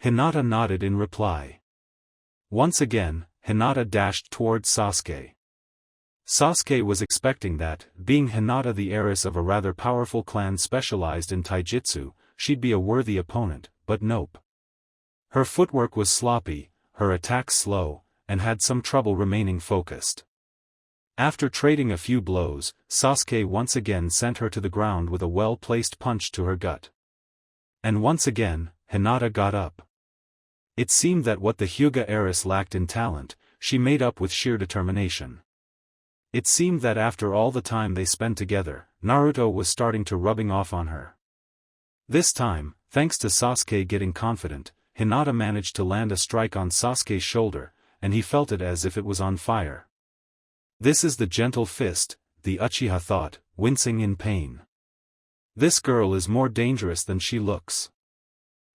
Hinata nodded in reply. Once again, Hinata dashed towards Sasuke. Sasuke was expecting that, being Hinata the heiress of a rather powerful clan specialized in taijutsu, she'd be a worthy opponent, but nope. Her footwork was sloppy, her attacks slow, and had some trouble remaining focused. After trading a few blows, Sasuke once again sent her to the ground with a well-placed punch to her gut. And once again, Hinata got up. It seemed that what the Hyuga heiress lacked in talent, she made up with sheer determination. It seemed that after all the time they spent together, Naruto was starting to rubbing off on her. This time, thanks to Sasuke getting confident, Hinata managed to land a strike on Sasuke's shoulder, and he felt it as if it was on fire. This is the gentle fist, the Uchiha thought, wincing in pain. This girl is more dangerous than she looks.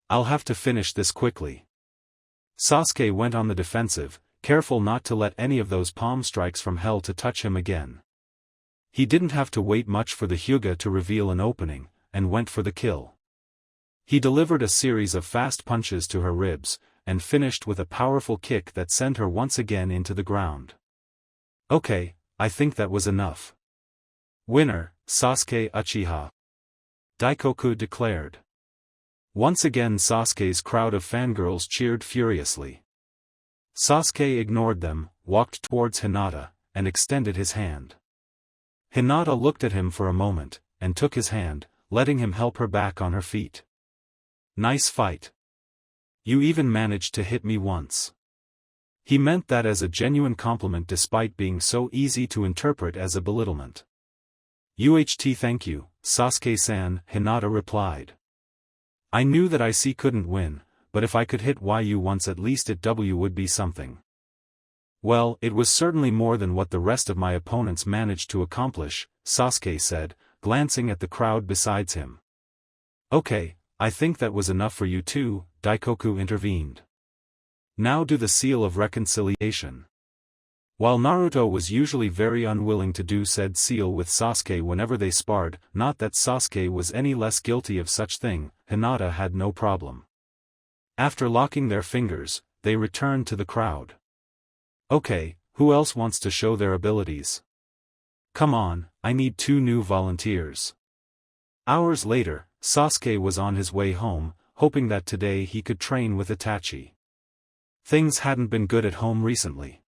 I'll have to finish this quickly. Sasuke went on the defensive, careful not to let any of those palm strikes from hell to touch him again. He didn't have to wait much for the Hyuga to reveal an opening, and went for the kill. He delivered a series of fast punches to her ribs, and finished with a powerful kick that sent her once again into the ground. Okay, I think that was enough. Winner, Sasuke Uchiha. Daikoku declared. Once again Sasuke's crowd of fangirls cheered furiously. Sasuke ignored them, walked towards Hinata, and extended his hand. Hinata looked at him for a moment, and took his hand, letting him help her back on her feet. Nice fight. You even managed to hit me once. He meant that as a genuine compliment despite being so easy to interpret as a belittlement. UHT thank you, Sasuke-san, Hinata replied. I knew that IC couldn't win, but if I could hit YU once at least it W would be something. Well, it was certainly more than what the rest of my opponents managed to accomplish, Sasuke said, glancing at the crowd besides him. Okay, I think that was enough for you too, Daikoku intervened. Now do the seal of reconciliation. While Naruto was usually very unwilling to do said seal with Sasuke whenever they sparred, not that Sasuke was any less guilty of such thing, Hinata had no problem. After locking their fingers, they returned to the crowd. Okay, who else wants to show their abilities? Come on, I need 2 new volunteers. Hours later, Sasuke was on his way home, hoping that today he could train with Itachi. Things hadn't been good at home recently.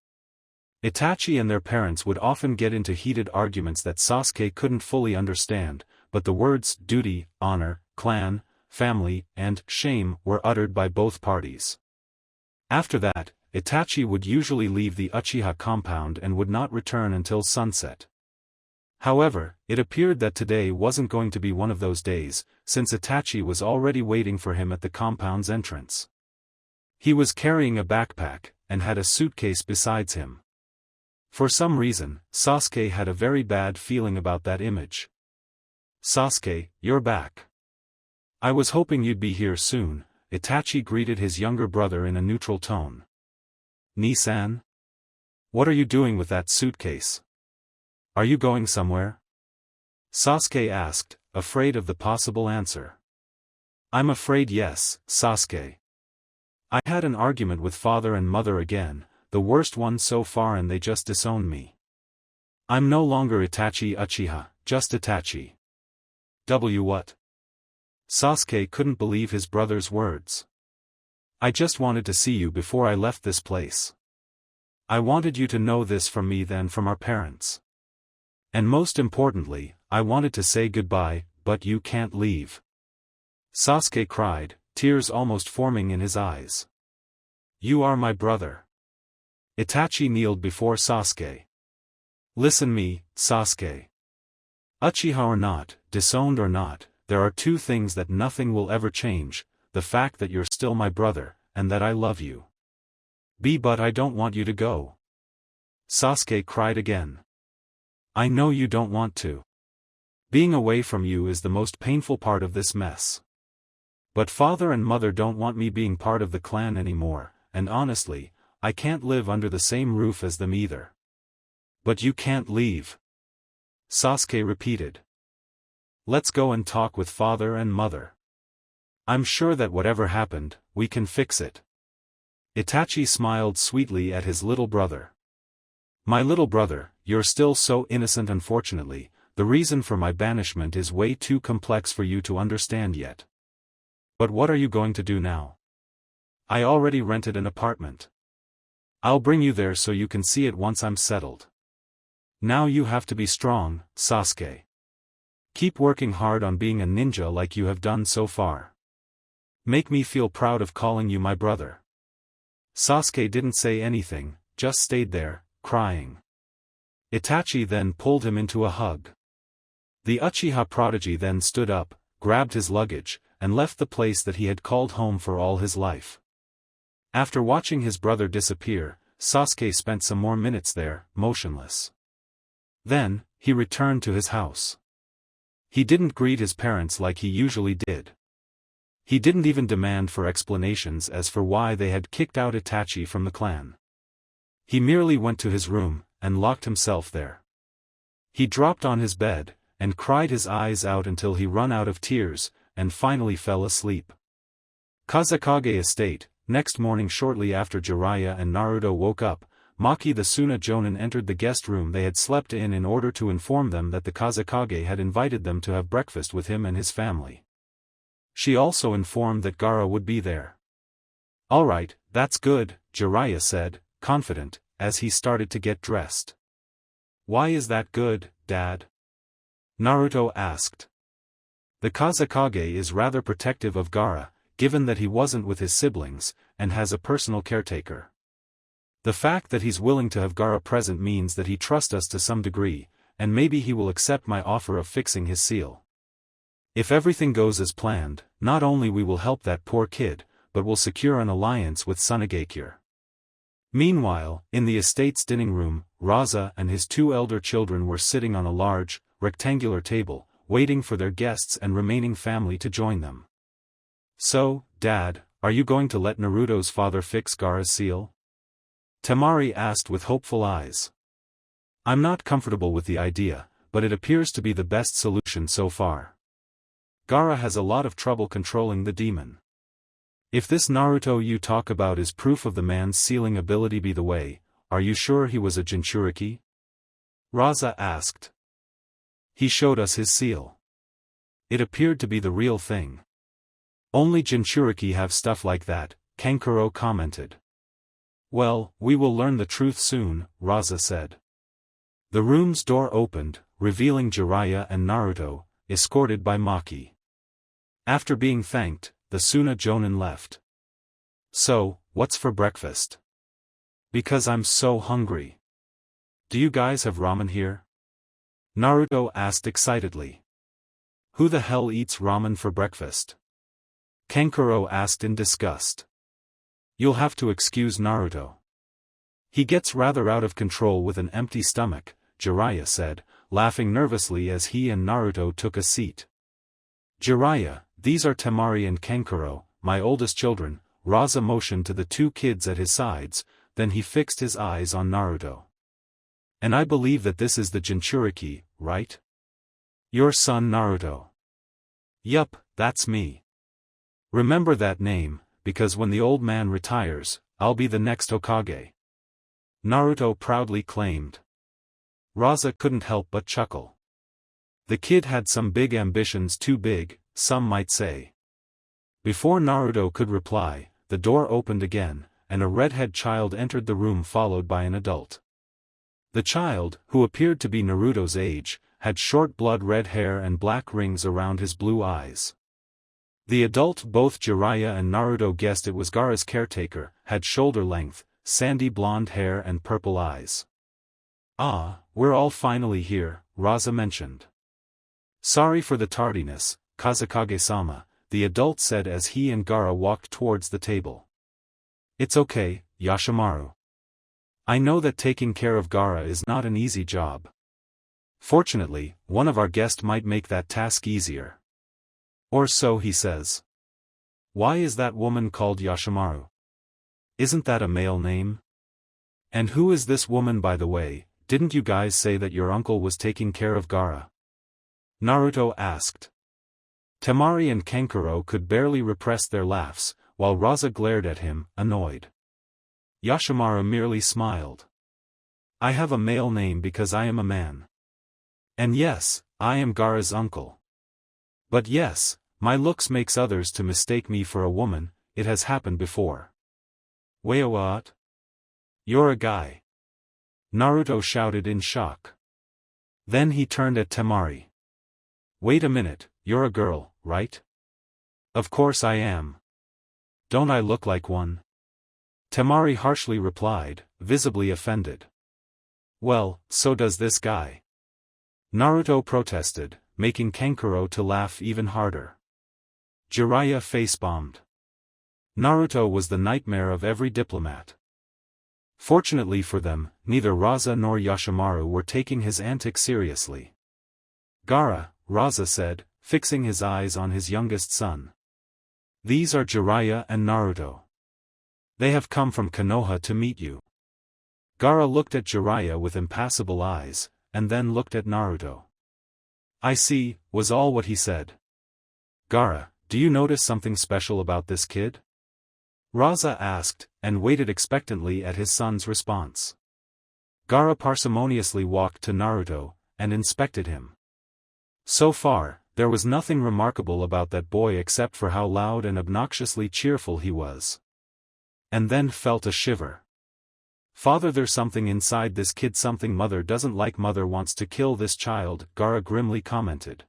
Itachi and their parents would often get into heated arguments that Sasuke couldn't fully understand, but the words duty, honor, clan, family, and shame were uttered by both parties. After that, Itachi would usually leave the Uchiha compound and would not return until sunset. However, it appeared that today wasn't going to be one of those days, since Itachi was already waiting for him at the compound's entrance. He was carrying a backpack, and had a suitcase besides him. For some reason, Sasuke had a very bad feeling about that image. "Sasuke, you're back. I was hoping you'd be here soon," Itachi greeted his younger brother in a neutral tone. "Ni-san? What are you doing with that suitcase? Are you going somewhere?" Sasuke asked, afraid of the possible answer. "I'm afraid yes, Sasuke. I had an argument with father and mother again, the worst one so far, and they just disowned me. I'm no longer Itachi Uchiha, just Itachi." What? Sasuke couldn't believe his brother's words. "I just wanted to see you before I left this place. I wanted you to know this from me than from our parents. And most importantly, I wanted to say goodbye, but you can't leave." Sasuke cried, tears almost forming in his eyes. "You are my brother." Itachi kneeled before Sasuke. "Listen me, Sasuke. Uchiha or not, disowned or not, there are two things that nothing will ever change, the fact that you're still my brother, and that I love you. But I don't want you to go." Sasuke cried again. "I know you don't want to. Being away from you is the most painful part of this mess. But father and mother don't want me being part of the clan anymore, and honestly, I can't live under the same roof as them either." "But you can't leave," Sasuke repeated. "Let's go and talk with father and mother. I'm sure that whatever happened, we can fix it." Itachi smiled sweetly at his little brother. "My little brother, you're still so innocent. Unfortunately, the reason for my banishment is way too complex for you to understand yet. But what are you going to do now? I already rented an apartment. I'll bring you there so you can see it once I'm settled. Now you have to be strong, Sasuke. Keep working hard on being a ninja like you have done so far. Make me feel proud of calling you my brother." Sasuke didn't say anything, just stayed there, crying. Itachi then pulled him into a hug. The Uchiha prodigy then stood up, grabbed his luggage, and left the place that he had called home for all his life. After watching his brother disappear, Sasuke spent some more minutes there, motionless. Then, he returned to his house. He didn't greet his parents like he usually did. He didn't even demand for explanations as for why they had kicked out Itachi from the clan. He merely went to his room, and locked himself there. He dropped on his bed, and cried his eyes out until he ran out of tears, and finally fell asleep. Kazekage Estate. Next morning, shortly after Jiraya and Naruto woke up, Maki the Suna Jonin entered the guest room they had slept in order to inform them that the Kazekage had invited them to have breakfast with him and his family. She also informed that Gaara would be there. "Alright, that's good," Jiraya said, confident, as he started to get dressed. "Why is that good, Dad?" Naruto asked. "The Kazekage is rather protective of Gaara, given that he wasn't with his siblings, and has a personal caretaker. The fact that he's willing to have Gaara present means that he trusts us to some degree, and maybe he will accept my offer of fixing his seal. If everything goes as planned, not only we will help that poor kid, but will secure an alliance with Tsunade." Meanwhile, in the estate's dining room, Raza and his two elder children were sitting on a large, rectangular table, waiting for their guests and remaining family to join them. "So, Dad, are you going to let Naruto's father fix Gaara's seal?" Temari asked with hopeful eyes. "I'm not comfortable with the idea, but it appears to be the best solution so far. Gaara has a lot of trouble controlling the demon. If this Naruto you talk about is proof of the man's sealing ability be the way, are you sure he was a Jinchuriki?" Raza asked. "He showed us his seal. It appeared to be the real thing. Only Jinchuriki have stuff like that," Kankuro commented. Well, we will learn the truth soon, Raza said. The room's door opened, revealing Jiraya and Naruto, escorted by Maki. After being thanked, the Suna Jonin left. So, what's for breakfast? Because I'm so hungry. Do you guys have ramen here? Naruto asked excitedly. Who the hell eats ramen for breakfast? Kankuro asked in disgust. You'll have to excuse Naruto. He gets rather out of control with an empty stomach, Jiraya said, laughing nervously as he and Naruto took a seat. Jiraya, these are Temari and Kankuro, my oldest children, Raza motioned to the two kids at his sides, then he fixed his eyes on Naruto. And I believe that this is the Jinchuriki, right? Your son Naruto. Yup, that's me. Remember that name, because when the old man retires, I'll be the next Hokage. Naruto proudly claimed. Raza couldn't help but chuckle. The kid had some big ambitions, too big, some might say. Before Naruto could reply, the door opened again, and a redhead child entered the room followed by an adult. The child, who appeared to be Naruto's age, had short blood-red hair and black rings around his blue eyes. The adult, both Jiraiya and Naruto guessed it was Gaara's caretaker, had shoulder-length, sandy blonde hair and purple eyes. Ah, we're all finally here, Raza mentioned. Sorry for the tardiness, Kazekage-sama, the adult said as he and Gaara walked towards the table. It's okay, Yashimaru. I know that taking care of Gaara is not an easy job. Fortunately, one of our guests might make that task easier. Or so he says. Why is that woman called Yashimaru? Isn't that a male name? And who is this woman, by the way? Didn't you guys say that your uncle was taking care of Gaara? Naruto asked. Temari and Kankuro could barely repress their laughs, while Raza glared at him, annoyed. Yashimaru merely smiled. I have a male name because I am a man. And yes, I am Gaara's uncle. But yes, my looks makes others to mistake me for a woman, it has happened before. Wait, what? You're a guy. Naruto shouted in shock. Then he turned at Temari. Wait a minute, you're a girl, right? Of course I am. Don't I look like one? Temari harshly replied, visibly offended. Well, so does this guy. Naruto protested, making Kankuro to laugh even harder. Jiraiya face-bombed. Naruto was the nightmare of every diplomat. Fortunately for them, neither Raza nor Yashimaru were taking his antics seriously. Gaara, Raza said, fixing his eyes on his youngest son. These are Jiraiya and Naruto. They have come from Konoha to meet you. Gaara looked at Jiraiya with impassible eyes, and then looked at Naruto. I see, was all what he said. Gaara, do you notice something special about this kid? Raza asked, and waited expectantly at his son's response. Gaara parsimoniously walked to Naruto, and inspected him. So far, there was nothing remarkable about that boy except for how loud and obnoxiously cheerful he was. And then felt a shiver. Father, there's something inside this kid, something mother doesn't like. Mother wants to kill this child, Gaara grimly commented.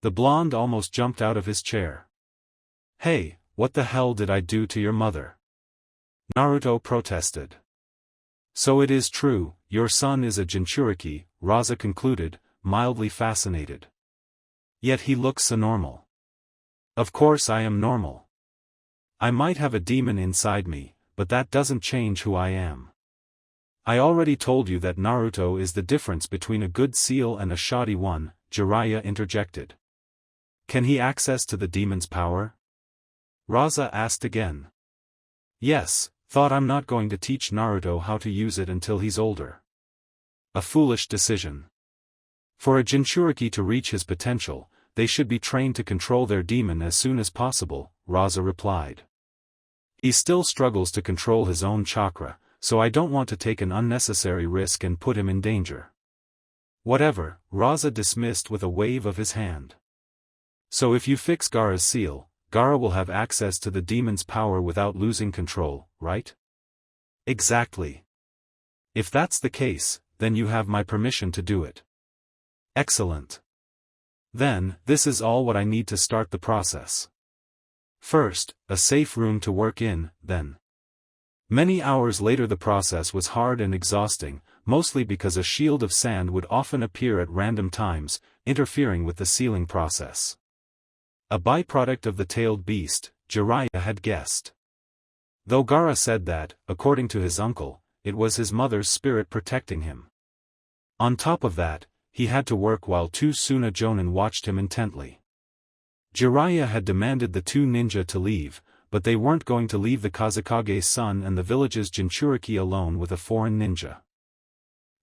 The blonde almost jumped out of his chair. Hey, what the hell did I do to your mother? Naruto protested. So it is true, your son is a Jinchuriki, Raza concluded, mildly fascinated. Yet he looks so normal. Of course I am normal. I might have a demon inside me, but that doesn't change who I am. I already told you that Naruto is the difference between a good seal and a shoddy one, Jiraiya interjected. Can he access to the demon's power? Raza asked again. Yes, thought I'm not going to teach Naruto how to use it until he's older. A foolish decision. For a Jinchuriki to reach his potential, they should be trained to control their demon as soon as possible, Raza replied. He still struggles to control his own chakra, so I don't want to take an unnecessary risk and put him in danger. Whatever, Raza dismissed with a wave of his hand. So if you fix Gaara's seal, Gaara will have access to the demon's power without losing control, right? Exactly. If that's the case, then you have my permission to do it. Excellent. Then, this is all what I need to start the process. First, a safe room to work in, then. Many hours later the process was hard and exhausting, mostly because a shield of sand would often appear at random times, interfering with the sealing process. A byproduct of the tailed beast, Jiraya had guessed. Though Gaara said that, according to his uncle, it was his mother's spirit protecting him. On top of that, he had to work while two Suna jonin watched him intently. Jiraya had demanded the two ninja to leave, but they weren't going to leave the Kazekage's son and the village's Jinchuriki alone with a foreign ninja.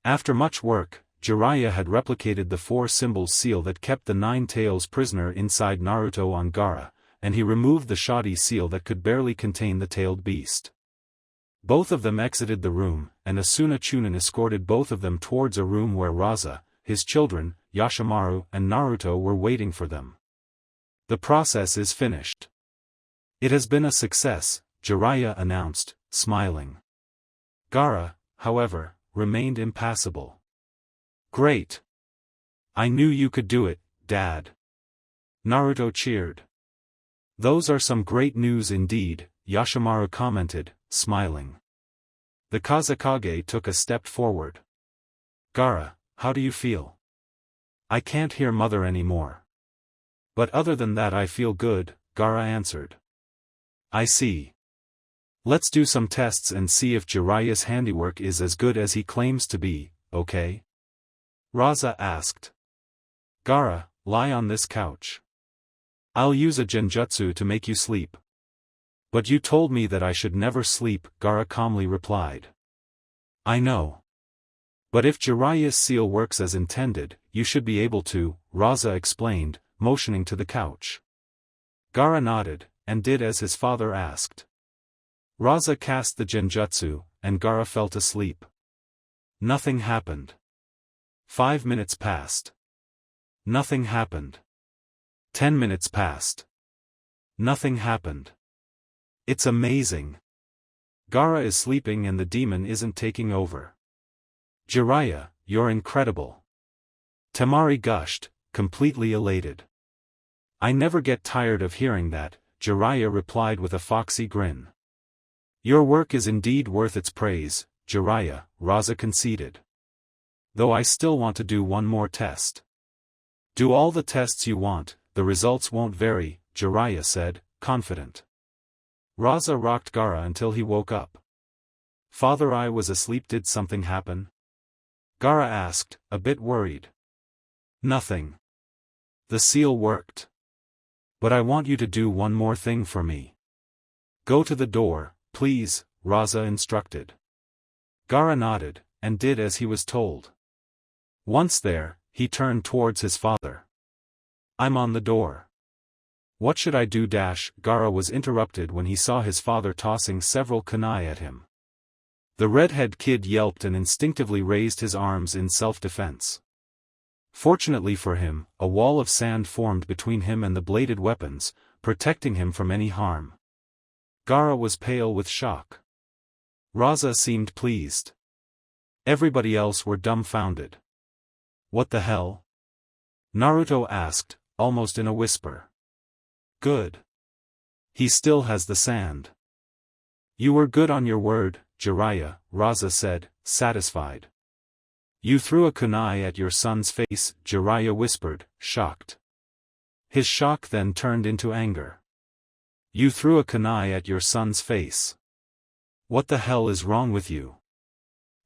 After much work, Jiraya had replicated the four symbols seal that kept the nine tails prisoner inside Naruto on Gaara, and he removed the shoddy seal that could barely contain the tailed beast. Both of them exited the room, and a Suna Chunin escorted both of them towards a room where Raza, his children, Yashimaru and Naruto were waiting for them. The process is finished. It has been a success, Jiraya announced, smiling. Gaara, however, remained impassible. Great. I knew you could do it, Dad. Naruto cheered. Those are some great news indeed, Yashimaru commented, smiling. The Kazekage took a step forward. Gaara, how do you feel? I can't hear mother anymore. But other than that I feel good, Gaara answered. I see. Let's do some tests and see if Jiraya's handiwork is as good as he claims to be, okay? Raza asked. Gaara, lie on this couch. I'll use a genjutsu to make you sleep. But you told me that I should never sleep, Gaara calmly replied. I know. But if Jiraya's seal works as intended, you should be able to, Raza explained, motioning to the couch. Gaara nodded, and did as his father asked. Raza cast the genjutsu, and Gaara fell asleep. Nothing happened. 5 minutes passed. Nothing happened. 10 minutes passed. Nothing happened. It's amazing. Gaara is sleeping and the demon isn't taking over. Jiraya, you're incredible. Temari gushed, completely elated. I never get tired of hearing that, Jiraya replied with a foxy grin. Your work is indeed worth its praise, Jiraya, Raza conceded. Though I still want to do one more test. Do all the tests you want, the results won't vary, Jiraya said, confident. Raza rocked Gaara until he woke up. Father, I was asleep. Did something happen? Gaara asked, a bit worried. Nothing. The seal worked. But I want you to do one more thing for me. Go to the door, please, Raza instructed. Gaara nodded, and did as he was told. Once there, he turned towards his father. I'm on the door. What should I do? Gaara was interrupted when he saw his father tossing several kunai at him. The redhead kid yelped and instinctively raised his arms in self-defense. Fortunately for him, a wall of sand formed between him and the bladed weapons, protecting him from any harm. Gaara was pale with shock. Raza seemed pleased. Everybody else were dumbfounded. What the hell? Naruto asked, almost in a whisper. Good. He still has the sand. You were good on your word, Jiraya, Raza said, satisfied. You threw a kunai at your son's face, Jiraya whispered, shocked. His shock then turned into anger. You threw a kunai at your son's face. What the hell is wrong with you?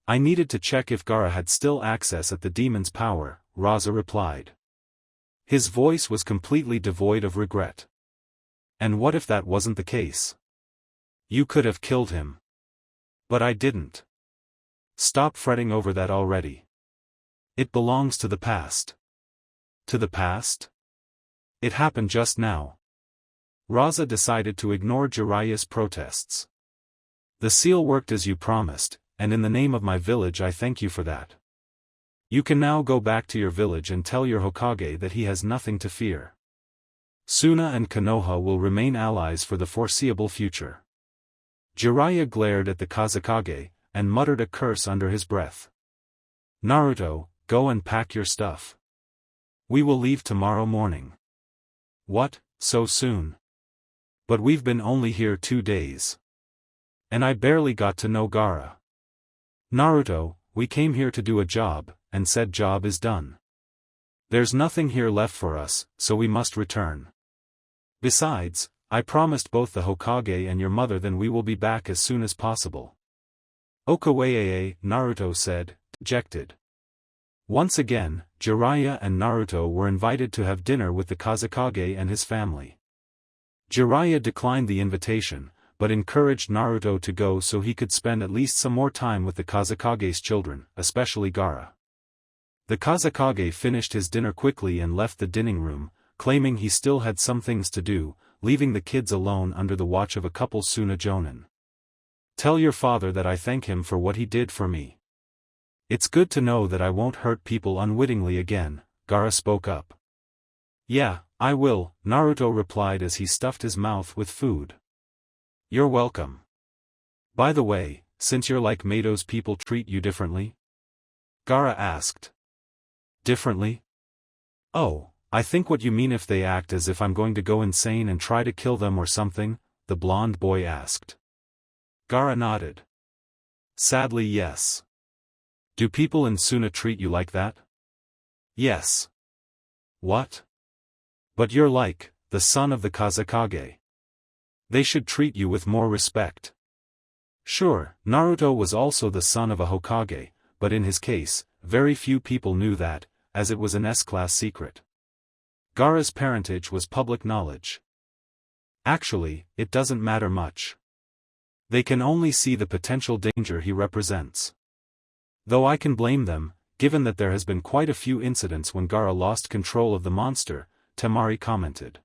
I needed to check if Gaara had still access at the demon's power, Raza replied. His voice was completely devoid of regret. And what if that wasn't the case? You could have killed him. But I didn't. Stop fretting over that already. It belongs to the past. To the past? It happened just now. Raza decided to ignore Jiraya's protests. The seal worked as you promised, and in the name of my village I thank you for that. You can now go back to your village and tell your Hokage that he has nothing to fear. Suna and Konoha will remain allies for the foreseeable future. Jiraya glared at the Kazekage, and muttered a curse under his breath. Naruto, go and pack your stuff. We will leave tomorrow morning. What, so soon? But we've been only here 2 days. And I barely got to know Gaara. Naruto, we came here to do a job, and said job is done. There's nothing here left for us, so we must return. Besides, I promised both the Hokage and your mother then we will be back as soon as possible. Okawayeye, Naruto said, dejected. Once again, Jiraiya and Naruto were invited to have dinner with the Kazekage and his family. Jiraiya declined the invitation, but encouraged Naruto to go so he could spend at least some more time with the Kazekage's children, especially Gaara. The Kazekage finished his dinner quickly and left the dining room, claiming he still had some things to do, leaving the kids alone under the watch of a couple Suna jonin. Tell your father that I thank him for what he did for me. It's good to know that I won't hurt people unwittingly again, Gaara spoke up. Yeah, I will, Naruto replied as he stuffed his mouth with food. You're welcome. By the way, since you're like Mato's people treat you differently? Gaara asked. Differently? Oh, I think what you mean if they act as if I'm going to go insane and try to kill them or something, the blonde boy asked. Gaara nodded. Sadly yes. Do people in Suna treat you like that? Yes. What? But you're like, the son of the Kazekage. They should treat you with more respect. Sure, Naruto was also the son of a Hokage, but in his case, very few people knew that, as it was an S-class secret. Gaara's parentage was public knowledge. Actually, it doesn't matter much. They can only see the potential danger he represents. Though I can blame them, given that there has been quite a few incidents when Gaara lost control of the monster, Temari commented.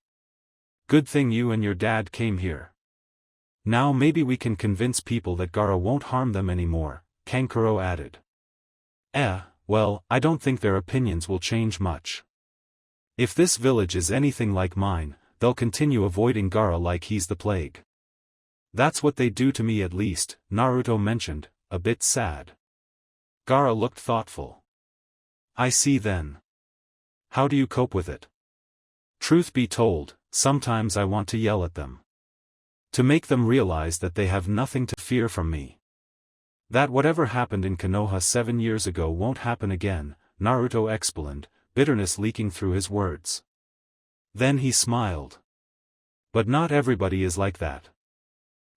Good thing you and your dad came here. Now maybe we can convince people that Gaara won't harm them anymore, Kankuro added. Well, I don't think their opinions will change much. If this village is anything like mine, they'll continue avoiding Gaara like he's the plague. That's what they do to me at least, Naruto mentioned, a bit sad. Gaara looked thoughtful. I see then. How do you cope with it? Truth be told, sometimes I want to yell at them. To make them realize that they have nothing to fear from me. That whatever happened in Konoha 7 years ago won't happen again, Naruto explained, bitterness leaking through his words. Then he smiled. But not everybody is like that.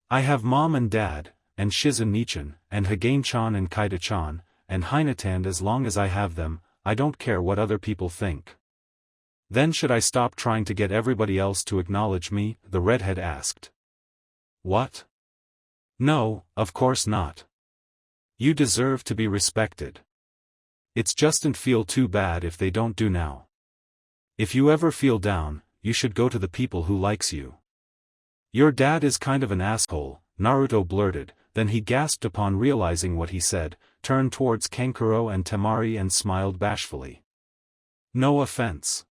I have mom and dad, and Shizune-chan, and Hagane-chan and Kaida-chan, and Hinata, and as long as I have them, I don't care what other people think. Then should I stop trying to get everybody else to acknowledge me? The redhead asked. What? No, of course not. You deserve to be respected. It's justn't feel too bad if they don't do now. If you ever feel down, you should go to the people who likes you. Your dad is kind of an asshole, Naruto blurted, then he gasped upon realizing what he said, turned towards Kankuro and Temari and smiled bashfully. No offense.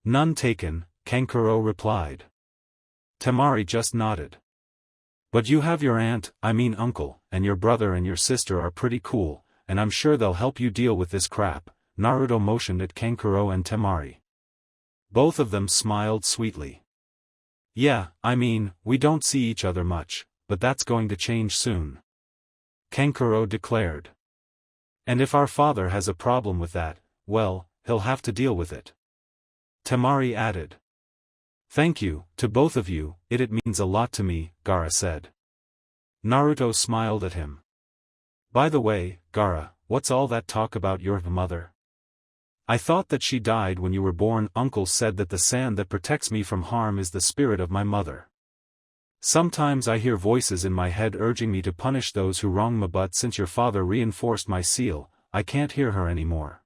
None taken, Kankuro replied. Temari just nodded. But you have your aunt, I mean uncle, and your brother and your sister are pretty cool, and I'm sure they'll help you deal with this crap, Naruto motioned at Kankuro and Temari. Both of them smiled sweetly. Yeah, I mean, we don't see each other much, but that's going to change soon. Kankuro declared. And if our father has a problem with that, well, he'll have to deal with it. Temari added. Thank you, to both of you, it means a lot to me, Gaara said. Naruto smiled at him. By the way, Gaara, what's all that talk about your mother? I thought that she died when you were born. Uncle said that the sand that protects me from harm is the spirit of my mother. Sometimes I hear voices in my head urging me to punish those who wrong me, but since your father reinforced my seal, I can't hear her anymore.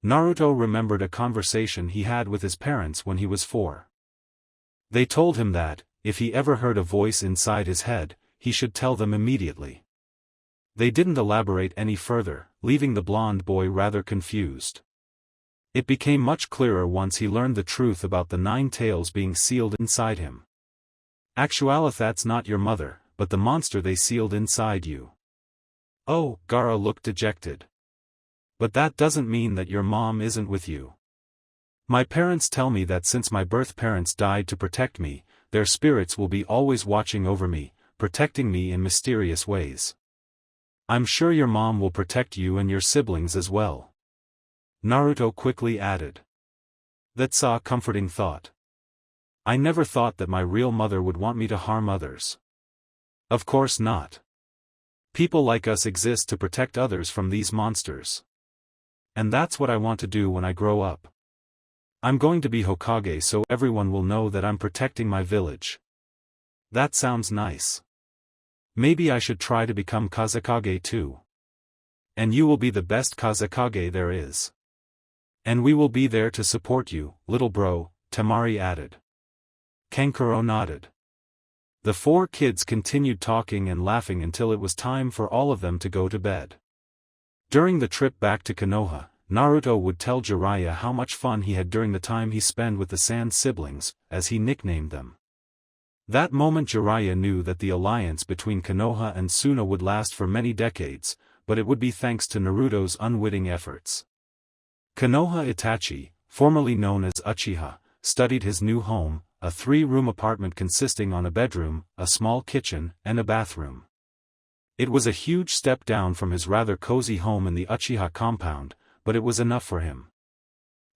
Naruto remembered a conversation he had with his parents when he was 4. They told him that, if he ever heard a voice inside his head, he should tell them immediately. They didn't elaborate any further, leaving the blonde boy rather confused. It became much clearer once he learned the truth about the 9 tails being sealed inside him. Actually, that's not your mother, but the monster they sealed inside you. Oh, Gaara looked dejected. But that doesn't mean that your mom isn't with you. My parents tell me that since my birth parents died to protect me, their spirits will be always watching over me, protecting me in mysterious ways. I'm sure your mom will protect you and your siblings as well. Naruto quickly added. That's a comforting thought. I never thought that my real mother would want me to harm others. Of course not. People like us exist to protect others from these monsters. And that's what I want to do when I grow up. I'm going to be Hokage so everyone will know that I'm protecting my village. That sounds nice. Maybe I should try to become Kazekage too. And you will be the best Kazekage there is. And we will be there to support you, little bro, Temari added. Kankuro nodded. The four kids continued talking and laughing until it was time for all of them to go to bed. During the trip back to Konoha, Naruto would tell Jiraiya how much fun he had during the time he spent with the Sand siblings, as he nicknamed them. That moment Jiraiya knew that the alliance between Konoha and Suna would last for many decades, but it would be thanks to Naruto's unwitting efforts. Konoha Itachi, formerly known as Uchiha, studied his new home, a 3-room apartment consisting of a bedroom, a small kitchen, and a bathroom. It was a huge step down from his rather cozy home in the Uchiha compound, but it was enough for him.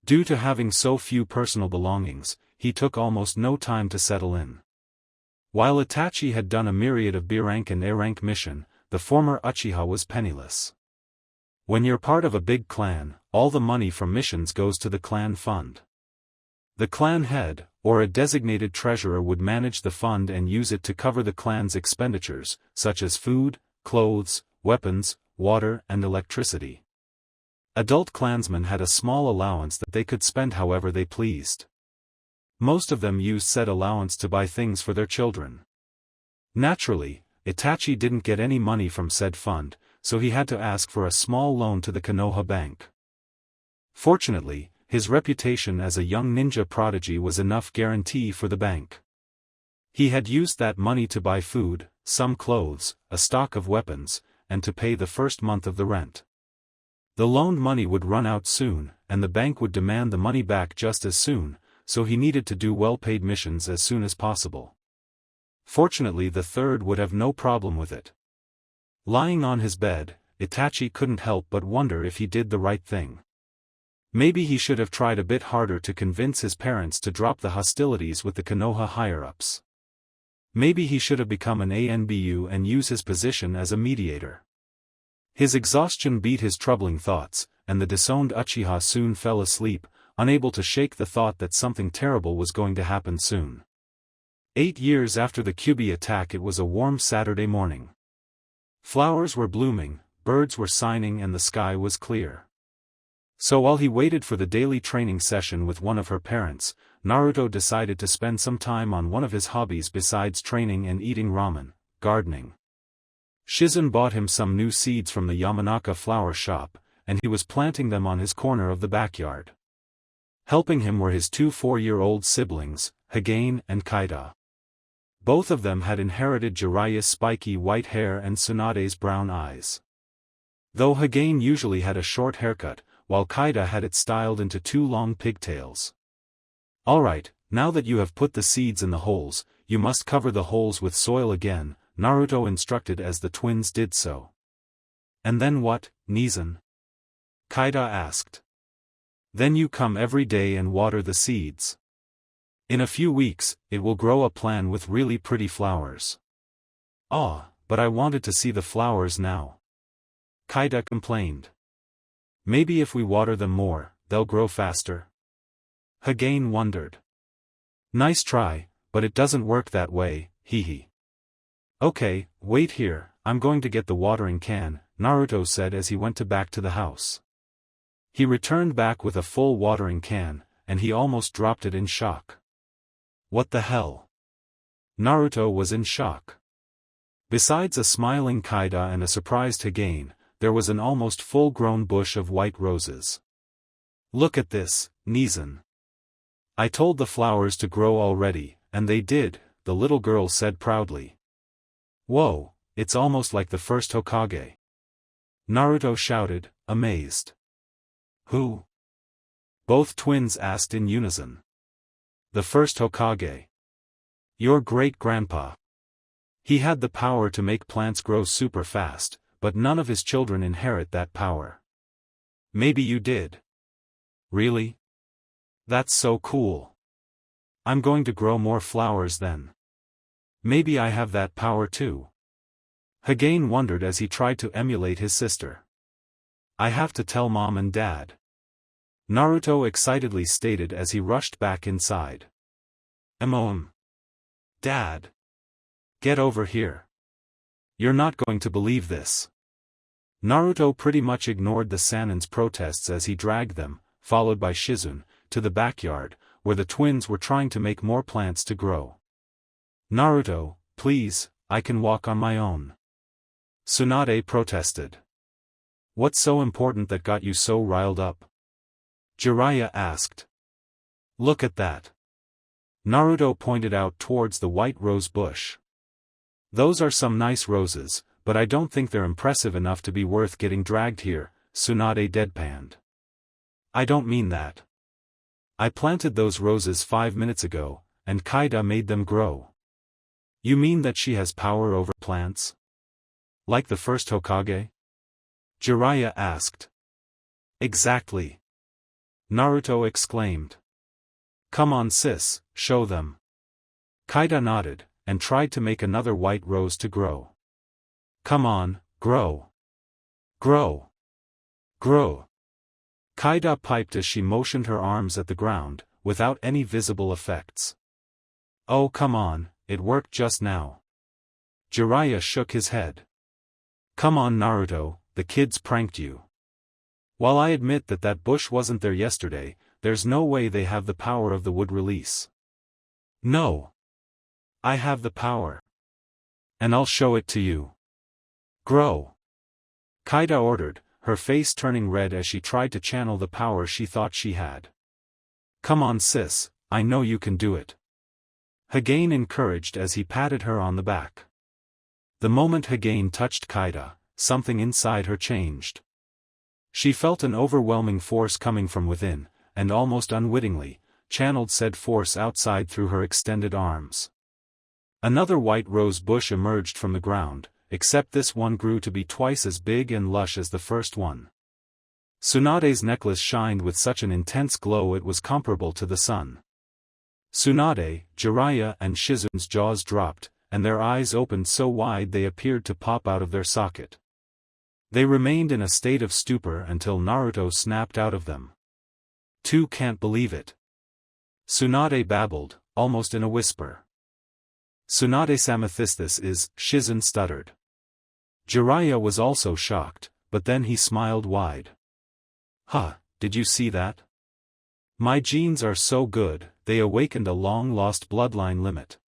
Due to having so few personal belongings, he took almost no time to settle in. While Itachi had done a myriad of B-rank and A-rank mission, the former Uchiha was penniless. When you're part of a big clan, all the money from missions goes to the clan fund. The clan head, or a designated treasurer, would manage the fund and use it to cover the clan's expenditures, such as food, clothes, weapons, water and electricity. Adult clansmen had a small allowance that they could spend however they pleased. Most of them used said allowance to buy things for their children. Naturally, Itachi didn't get any money from said fund, so he had to ask for a small loan to the Konoha Bank. Fortunately, his reputation as a young ninja prodigy was enough guarantee for the bank. He had used that money to buy food, some clothes, a stock of weapons, and to pay the first month of the rent. The loaned money would run out soon, and the bank would demand the money back just as soon, so he needed to do well-paid missions as soon as possible. Fortunately, the third would have no problem with it. Lying on his bed, Itachi couldn't help but wonder if he did the right thing. Maybe he should have tried a bit harder to convince his parents to drop the hostilities with the Konoha higher-ups. Maybe he should have become an ANBU and use his position as a mediator. His exhaustion beat his troubling thoughts, and the disowned Uchiha soon fell asleep, unable to shake the thought that something terrible was going to happen soon. 8 years after the Kyuubi attack, it was a warm Saturday morning. Flowers were blooming, birds were signing and the sky was clear. So while he waited for the daily training session with one of her parents, Naruto decided to spend some time on one of his hobbies besides training and eating ramen, gardening. Shizune bought him some new seeds from the Yamanaka flower shop, and he was planting them on his corner of the backyard. Helping him were his 2 4-year-old siblings, Hagane and Kaida. Both of them had inherited Jiraya's spiky white hair and Tsunade's brown eyes. Though Hagane usually had a short haircut, while Kaida had it styled into 2 long pigtails. Alright, now that you have put the seeds in the holes, you must cover the holes with soil again, Naruto instructed as the twins did so. And then what, Nizan? Kaida asked. Then you come every day and water the seeds. In a few weeks, it will grow a plant with really pretty flowers. Ah, but I wanted to see the flowers now. Kaida complained. Maybe if we water them more, they'll grow faster. Hagane wondered. Nice try, but it doesn't work that way, hee. Okay, wait here, I'm going to get the watering can, Naruto said as he went back to the house. He returned back with a full watering can, and he almost dropped it in shock. What the hell? Naruto was in shock. Besides a smiling Kaida and a surprised Hagane, there was an almost full-grown bush of white roses. Look at this, Nizan. I told the flowers to grow already, and they did, the little girl said proudly. Whoa, it's almost like the first Hokage. Naruto shouted, amazed. Who? Both twins asked in unison. The first Hokage. Your great-grandpa. He had the power to make plants grow super fast, but none of his children inherit that power. Maybe you did. Really? That's so cool. I'm going to grow more flowers then. Maybe I have that power too. Hagane wondered as he tried to emulate his sister. I have to tell Mom and Dad. Naruto excitedly stated as he rushed back inside. Dad. Get over here. You're not going to believe this. Naruto pretty much ignored the Sanin's protests as he dragged them, followed by Shizune, to the backyard, where the twins were trying to make more plants to grow. Naruto, please, I can walk on my own. Tsunade protested. What's so important that got you so riled up? Jiraya asked. Look at that. Naruto pointed out towards the white rose bush. Those are some nice roses, but I don't think they're impressive enough to be worth getting dragged here, Tsunade deadpanned. I don't mean that. I planted those roses 5 minutes ago, and Kaida made them grow. You mean that she has power over plants? Like the first Hokage? Jiraiya asked. Exactly. Naruto exclaimed. Come on sis, show them. Kaida nodded, and tried to make another white rose to grow. Come on, grow. Grow. Grow. Kaida piped as she motioned her arms at the ground, without any visible effects. Oh come on, it worked just now. Jiraiya shook his head. Come on Naruto, the kids pranked you. While I admit that that bush wasn't there yesterday, there's no way they have the power of the wood release. No. I have the power. And I'll show it to you. Grow. Kaida ordered, her face turning red as she tried to channel the power she thought she had. Come on sis, I know you can do it. Hagane encouraged as he patted her on the back. The moment Hagane touched Kaida, something inside her changed. She felt an overwhelming force coming from within, and almost unwittingly, channeled said force outside through her extended arms. Another white rose bush emerged from the ground, except this one grew to be twice as big and lush as the first one. Tsunade's necklace shined with such an intense glow it was comparable to the sun. Tsunade, Jiraiya and Shizune's jaws dropped, and their eyes opened so wide they appeared to pop out of their socket. They remained in a state of stupor until Naruto snapped out of them. Two can't believe it. Tsunade babbled, almost in a whisper. Tsunade-sama this is, Shizune stuttered. Jiraiya was also shocked, but then he smiled wide. Huh, did you see that? My genes are so good, they awakened a long-lost bloodline limit.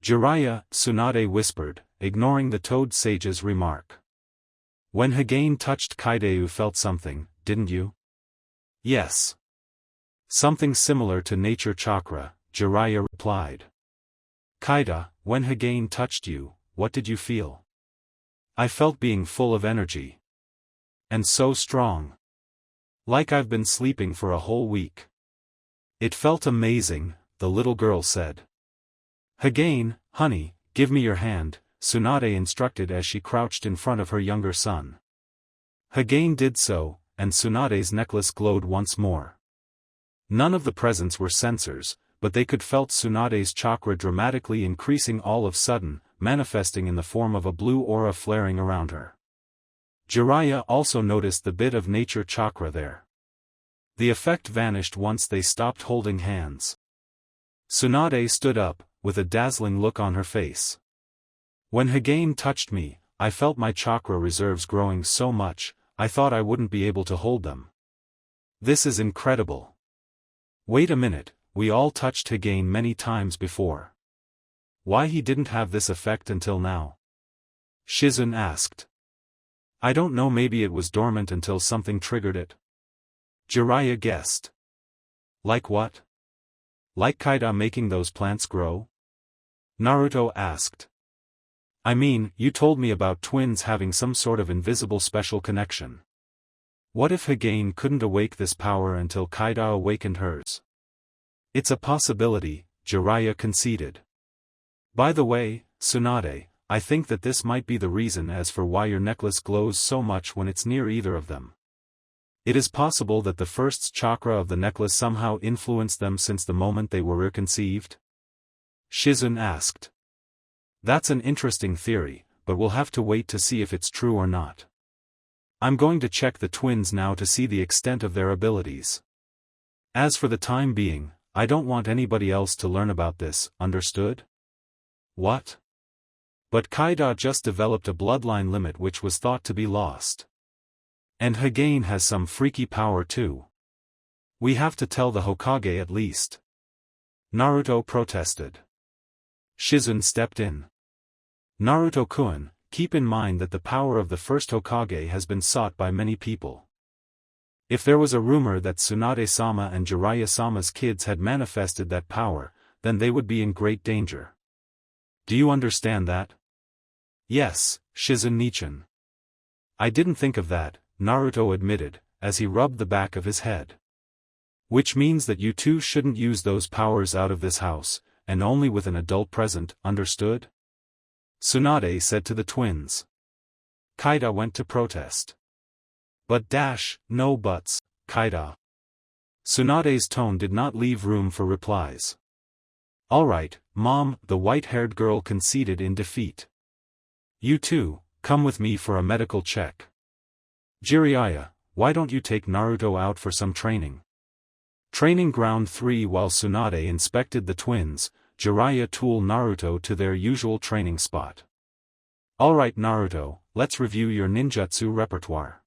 Jiraiya, Tsunade whispered, ignoring the Toad Sage's remark. When Hagane touched Kaida you felt something, didn't you? Yes. Something similar to nature chakra, Jiraiya replied. Kaida, when Hagane touched you, what did you feel? I felt being full of energy. And so strong. Like I've been sleeping for a whole week. It felt amazing, the little girl said. Hagane, honey, give me your hand, Tsunade instructed as she crouched in front of her younger son. Hagane did so, and Tsunade's necklace glowed once more. None of the presents were sensors, but they could felt Tsunade's chakra dramatically increasing all of a sudden, manifesting in the form of a blue aura flaring around her. Jiraiya also noticed the bit of nature chakra there. The effect vanished once they stopped holding hands. Tsunade stood up, with a dazzling look on her face. When Hagane touched me, I felt my chakra reserves growing so much, I thought I wouldn't be able to hold them. This is incredible. Wait a minute, we all touched Hagane many times before. Why he didn't have this effect until now? Shizune asked. I don't know, maybe it was dormant until something triggered it. Jiraiya guessed. Like what? Like Kaida making those plants grow? Naruto asked. I mean, you told me about twins having some sort of invisible special connection. What if Hokage couldn't awake this power until Kaido awakened hers? It's a possibility, Jiraya conceded. By the way, Tsunade, I think that this might be the reason as for why your necklace glows so much when it's near either of them. It is possible that the first chakra of the necklace somehow influenced them since the moment they were conceived? Shizune asked. That's an interesting theory, but we'll have to wait to see if it's true or not. I'm going to check the twins now to see the extent of their abilities. As for the time being, I don't want anybody else to learn about this, understood? What? But Kaido just developed a bloodline limit which was thought to be lost. And Hokage has some freaky power too. We have to tell the Hokage at least. Naruto protested. Shizune stepped in. Naruto-kun, keep in mind that the power of the first Hokage has been sought by many people. If there was a rumor that Tsunade-sama and Jiraiya-sama's kids had manifested that power, then they would be in great danger. Do you understand that? Yes, Shizune-nichan. I didn't think of that, Naruto admitted, as he rubbed the back of his head. Which means that you two shouldn't use those powers out of this house, and only with an adult present, understood? Tsunade said to the twins. Kaido went to protest. But no buts, Kaido. Tsunade's tone did not leave room for replies. Alright, Mom, the white-haired girl conceded in defeat. You two, come with me for a medical check. Jiraiya, why don't you take Naruto out for some training? Training Ground 3. While Tsunade inspected the twins, Jiraiya tooled Naruto to their usual training spot. Alright Naruto, let's review your ninjutsu repertoire.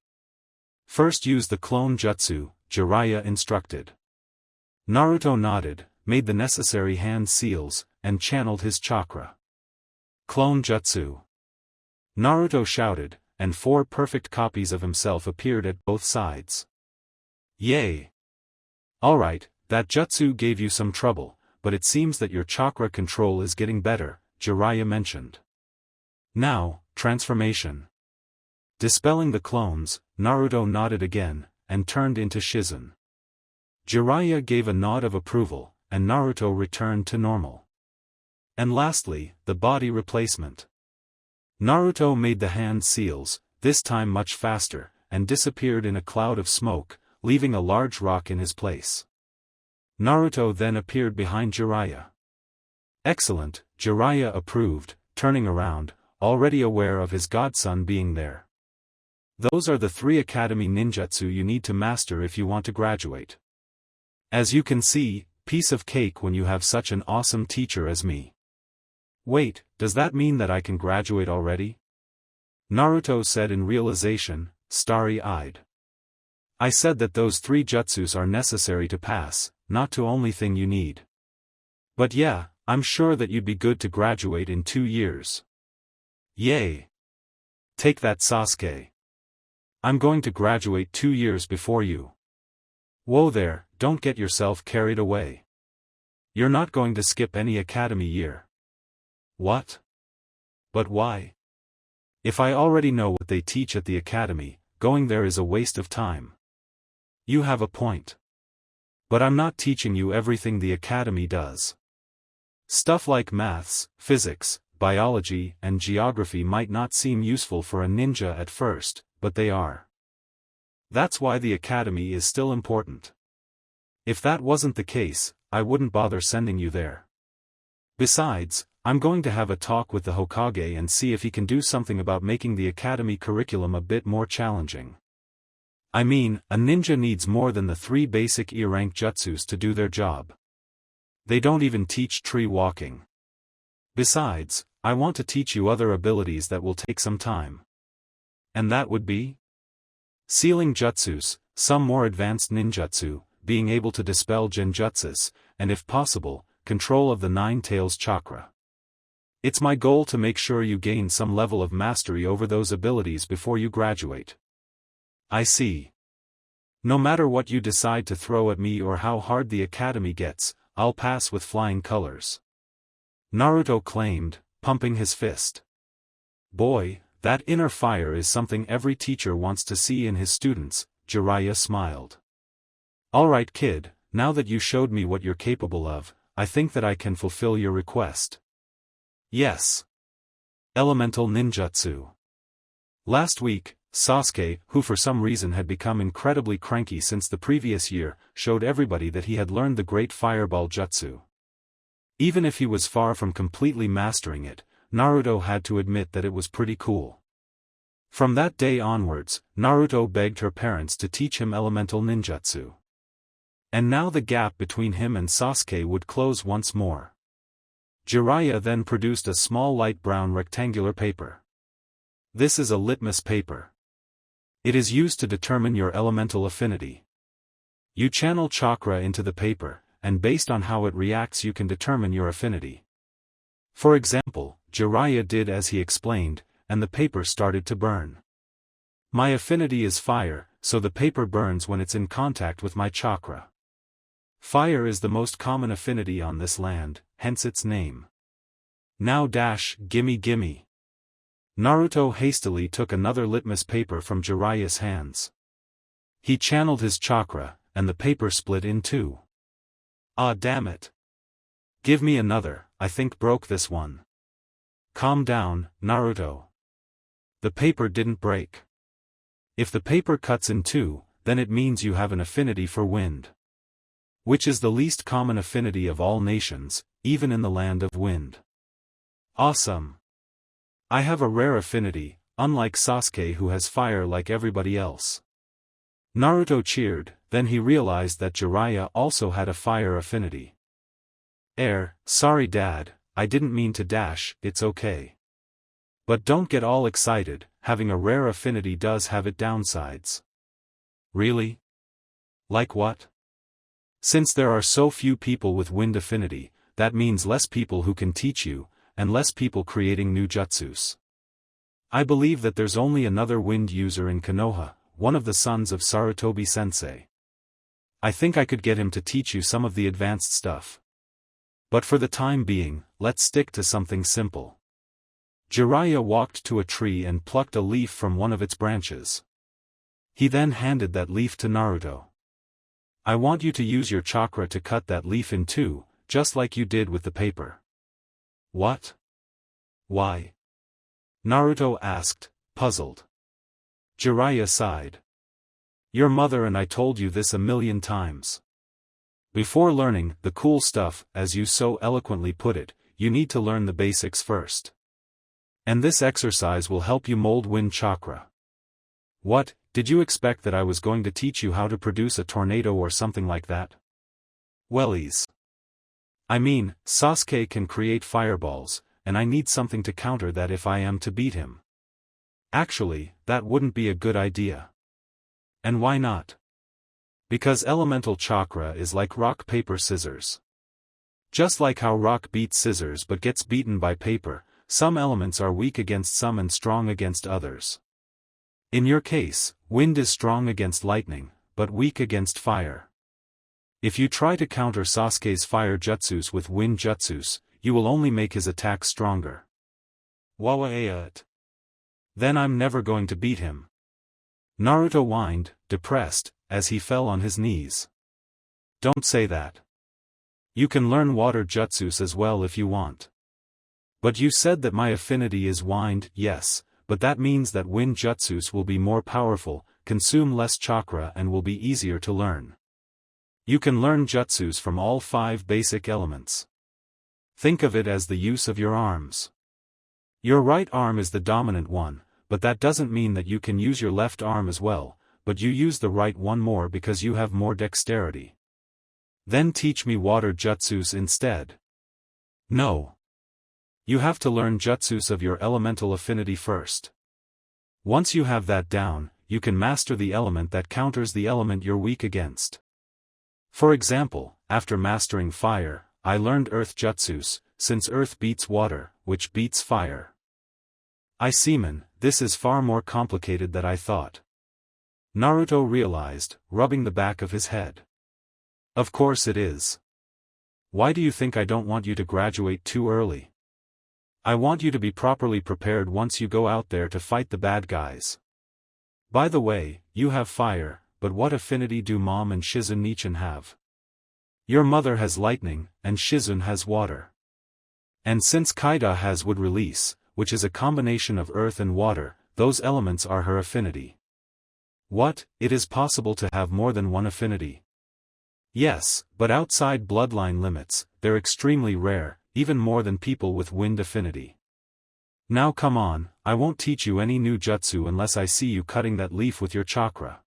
First use the clone jutsu, Jiraiya instructed. Naruto nodded, made the necessary hand seals, and channeled his chakra. Clone jutsu. Naruto shouted, and 4 perfect copies of himself appeared at both sides. Yay! Alright, that jutsu gave you some trouble, but it seems that your chakra control is getting better, Jiraiya mentioned. Now, transformation. Dispelling the clones, Naruto nodded again, and turned into Shizune. Jiraiya gave a nod of approval, and Naruto returned to normal. And lastly, the body replacement. Naruto made the hand seals, this time much faster, and disappeared in a cloud of smoke, leaving a large rock in his place. Naruto then appeared behind Jiraiya. Excellent, Jiraiya approved, turning around, already aware of his godson being there. Those are the 3 academy ninjutsu you need to master if you want to graduate. As you can see, piece of cake when you have such an awesome teacher as me. Wait, does that mean that I can graduate already? Naruto said in realization, starry-eyed. I said that those 3 jutsus are necessary to pass, not the only thing you need. But yeah, I'm sure that you'd be good to graduate in 2 years. Yay! Take that Sasuke. I'm going to graduate 2 years before you. Whoa there, don't get yourself carried away. You're not going to skip any academy year. What? But why? If I already know what they teach at the academy, going there is a waste of time. You have a point. But I'm not teaching you everything the academy does. Stuff like maths, physics, biology, and geography might not seem useful for a ninja at first, but they are. That's why the academy is still important. If that wasn't the case, I wouldn't bother sending you there. Besides, I'm going to have a talk with the Hokage and see if he can do something about making the academy curriculum a bit more challenging. I mean, a ninja needs more than the 3 basic E-rank jutsus to do their job. They don't even teach tree walking. Besides, I want to teach you other abilities that will take some time. And that would be? Sealing jutsus, some more advanced ninjutsu, being able to dispel genjutsus, and if possible, control of the 9 tails chakra. It's my goal to make sure you gain some level of mastery over those abilities before you graduate. I see. No matter what you decide to throw at me or how hard the academy gets, I'll pass with flying colors. Naruto claimed, pumping his fist. Boy, that inner fire is something every teacher wants to see in his students, Jiraya smiled. Alright kid, now that you showed me what you're capable of, I think that I can fulfill your request. Yes. Elemental ninjutsu. Last week, Sasuke, who for some reason had become incredibly cranky since the previous year, showed everybody that he had learned the great fireball jutsu. Even if he was far from completely mastering it, Naruto had to admit that it was pretty cool. From that day onwards, Naruto begged her parents to teach him elemental ninjutsu. And now the gap between him and Sasuke would close once more. Jiraiya then produced a small light brown rectangular paper. This is a litmus paper. It is used to determine your elemental affinity. You channel chakra into the paper, and based on how it reacts you can determine your affinity. For example, Jiraiya did as he explained, and the paper started to burn. My affinity is fire, so the paper burns when it's in contact with my chakra. Fire is the most common affinity on this land, hence its name. Now gimme gimme. Naruto hastily took another litmus paper from Jiraiya's hands. He channeled his chakra, and the paper split in two. Ah damn it. Give me another, I think broke this one. Calm down, Naruto. The paper didn't break. If the paper cuts in two, then it means you have an affinity for wind. Which is the least common affinity of all nations, even in the land of wind. Awesome. I have a rare affinity, unlike Sasuke who has fire like everybody else. Naruto cheered, then he realized that Jiraiya also had a fire affinity. Sorry dad, I didn't mean to it's okay. But don't get all excited, having a rare affinity does have its downsides. Really? Like what? Since there are so few people with wind affinity, that means less people who can teach you, and less people creating new jutsus. I believe that there's only another wind user in Konoha, one of the sons of Sarutobi-sensei. I think I could get him to teach you some of the advanced stuff. But for the time being, let's stick to something simple. Jiraiya walked to a tree and plucked a leaf from one of its branches. He then handed that leaf to Naruto. I want you to use your chakra to cut that leaf in two, just like you did with the paper. What? Why? Naruto asked, puzzled. Jiraiya sighed. Your mother and I told you this a million times. Before learning the cool stuff, as you so eloquently put it, you need to learn the basics first. And this exercise will help you mold wind chakra. What, did you expect that I was going to teach you how to produce a tornado or something like that? Wellies. I mean, Sasuke can create fireballs, and I need something to counter that if I am to beat him. Actually, that wouldn't be a good idea. And why not? Because elemental chakra is like rock paper scissors. Just like how rock beats scissors but gets beaten by paper, some elements are weak against some and strong against others. In your case, wind is strong against lightning, but weak against fire. If you try to counter Sasuke's fire jutsus with wind jutsus, you will only make his attack stronger. Then I'm never going to beat him. Naruto whined, depressed, as he fell on his knees. Don't say that. You can learn water jutsus as well if you want. But you said that my affinity is wind, yes, but that means that wind jutsus will be more powerful, consume less chakra and will be easier to learn. You can learn jutsus from all 5 basic elements. Think of it as the use of your arms. Your right arm is the dominant one, but that doesn't mean that you can use your left arm as well, but you use the right one more because you have more dexterity. Then teach me water jutsus instead. No. You have to learn jutsus of your elemental affinity first. Once you have that down, you can master the element that counters the element you're weak against. For example, after mastering fire, I learned earth jutsus, since earth beats water, which beats fire. I see man, this is far more complicated than I thought. Naruto realized, rubbing the back of his head. Of course it is. Why do you think I don't want you to graduate too early? I want you to be properly prepared once you go out there to fight the bad guys. By the way, you have fire, but what affinity do Mom and Shizune have? Your mother has lightning, and Shizune has water. And since Kaida has wood release, which is a combination of earth and water, those elements are her affinity. What, it is possible to have more than one affinity? Yes, but outside bloodline limits, they're extremely rare, even more than people with wind affinity. Now come on, I won't teach you any new jutsu unless I see you cutting that leaf with your chakra.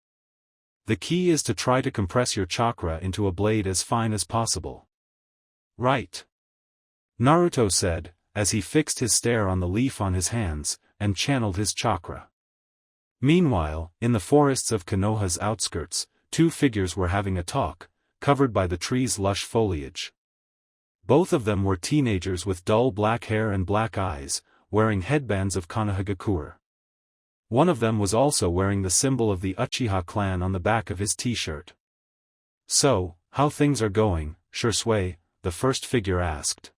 The key is to try to compress your chakra into a blade as fine as possible. Right. Naruto said, as he fixed his stare on the leaf on his hands, and channeled his chakra. Meanwhile, in the forests of Konoha's outskirts, two figures were having a talk, covered by the tree's lush foliage. Both of them were teenagers with dull black hair and black eyes, wearing headbands of Konohagakure. One of them was also wearing the symbol of the Uchiha clan on the back of his t-shirt. So, how things are going, Shizune? The first figure asked.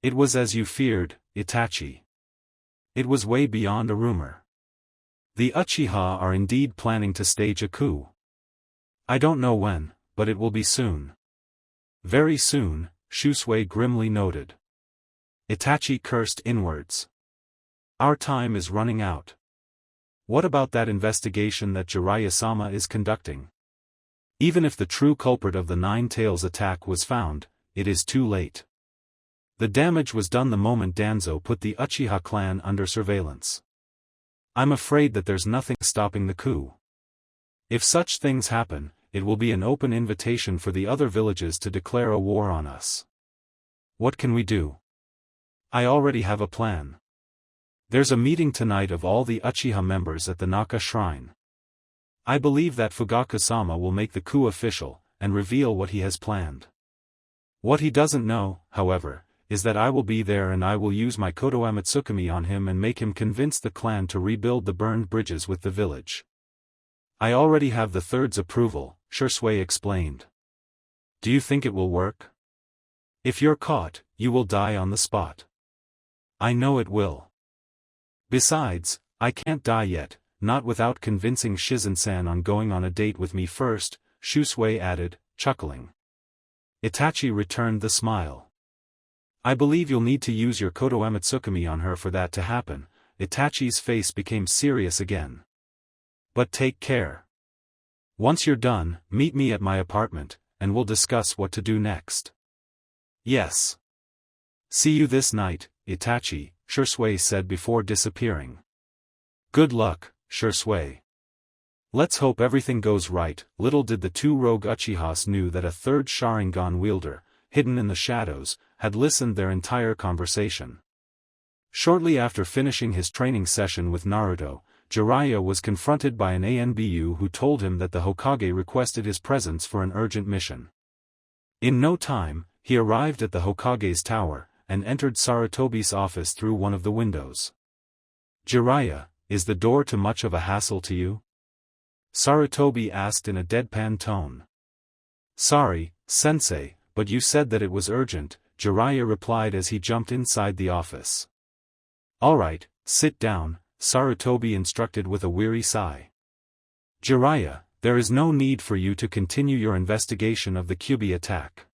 It was as you feared, Itachi. It was way beyond a rumor. The Uchiha are indeed planning to stage a coup. I don't know when, but it will be soon. Very soon, Shizune grimly noted. Itachi cursed inwards. Our time is running out. What about that investigation that Jiraiya-sama is conducting? Even if the true culprit of the Nine Tails attack was found, it is too late. The damage was done the moment Danzo put the Uchiha clan under surveillance. I'm afraid that there's nothing stopping the coup. If such things happen, it will be an open invitation for the other villages to declare a war on us. What can we do? I already have a plan. There's a meeting tonight of all the Uchiha members at the Naka Shrine. I believe that Fugaku-sama will make the coup official, and reveal what he has planned. What he doesn't know, however, is that I will be there and I will use my Koto Amatsukami on him and make him convince the clan to rebuild the burned bridges with the village. I already have the third's approval, Shizune explained. Do you think it will work? If you're caught, you will die on the spot. I know it will. Besides, I can't die yet, not without convincing Shizune-san on going on a date with me first, Shizune added, chuckling. Itachi returned the smile. I believe you'll need to use your Koto Amatsukami on her for that to happen. Itachi's face became serious again. But take care. Once you're done, meet me at my apartment, and we'll discuss what to do next. Yes. See you this night, Itachi, Shizune said before disappearing. Good luck, Shizune. Let's hope everything goes right. Little did the two rogue Uchihas knew that a third Sharingan wielder, hidden in the shadows, had listened their entire conversation. Shortly after finishing his training session with Naruto, Jiraiya was confronted by an ANBU who told him that the Hokage requested his presence for an urgent mission. In no time, he arrived at the Hokage's tower, and entered Sarutobi's office through one of the windows. Jiraiya, is the door too much of a hassle to you? Sarutobi asked in a deadpan tone. Sorry, sensei, but you said that it was urgent, Jiraiya replied as he jumped inside the office. Alright, sit down, Sarutobi instructed with a weary sigh. Jiraiya, there is no need for you to continue your investigation of the Kyuubi attack.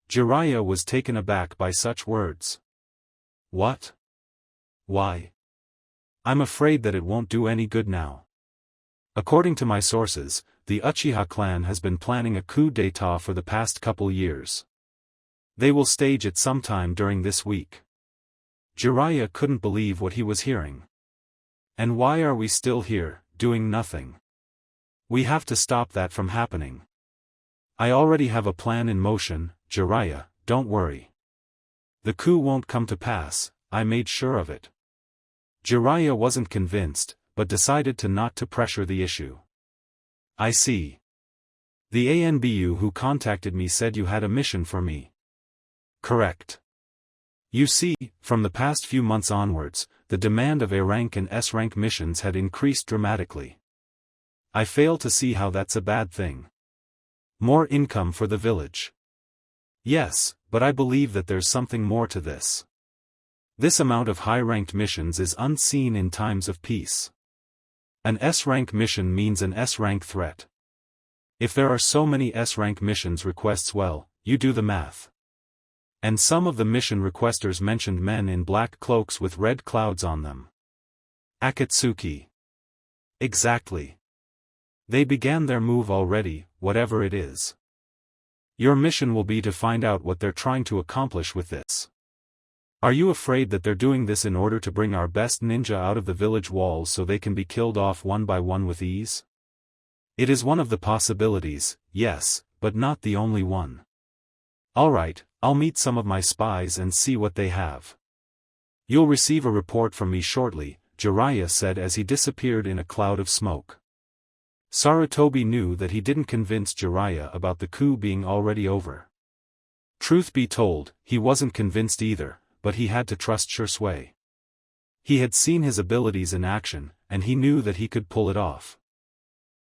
Jiraiya was taken aback by such words. What? Why? I'm afraid that it won't do any good now. According to my sources, the Uchiha clan has been planning a coup d'état for the past couple years. They will stage it sometime during this week. Jiraiya couldn't believe what he was hearing. And why are we still here, doing nothing? We have to stop that from happening. I already have a plan in motion, Jiraiya, don't worry. The coup won't come to pass, I made sure of it. Jiraiya wasn't convinced, but decided not to pressure the issue. I see. The ANBU who contacted me said you had a mission for me. Correct. You see, from the past few months onwards, the demand of A-rank and S-rank missions had increased dramatically. I fail to see how that's a bad thing. More income for the village. Yes, but I believe that there's something more to this. This amount of high-ranked missions is unseen in times of peace. An S-rank mission means an S-rank threat. If there are so many S-rank missions requests, well, you do the math. And some of the mission requesters mentioned men in black cloaks with red clouds on them. Akatsuki. Exactly. They began their move already, whatever it is. Your mission will be to find out what they're trying to accomplish with this. Are you afraid that they're doing this in order to bring our best ninja out of the village walls so they can be killed off one by one with ease? It is one of the possibilities, yes, but not the only one. Alright, I'll meet some of my spies and see what they have. You'll receive a report from me shortly, Jiraya said as he disappeared in a cloud of smoke. Sarutobi knew that he didn't convince Jiraya about the coup being already over. Truth be told, he wasn't convinced either, but he had to trust Shisui. He had seen his abilities in action, and he knew that he could pull it off.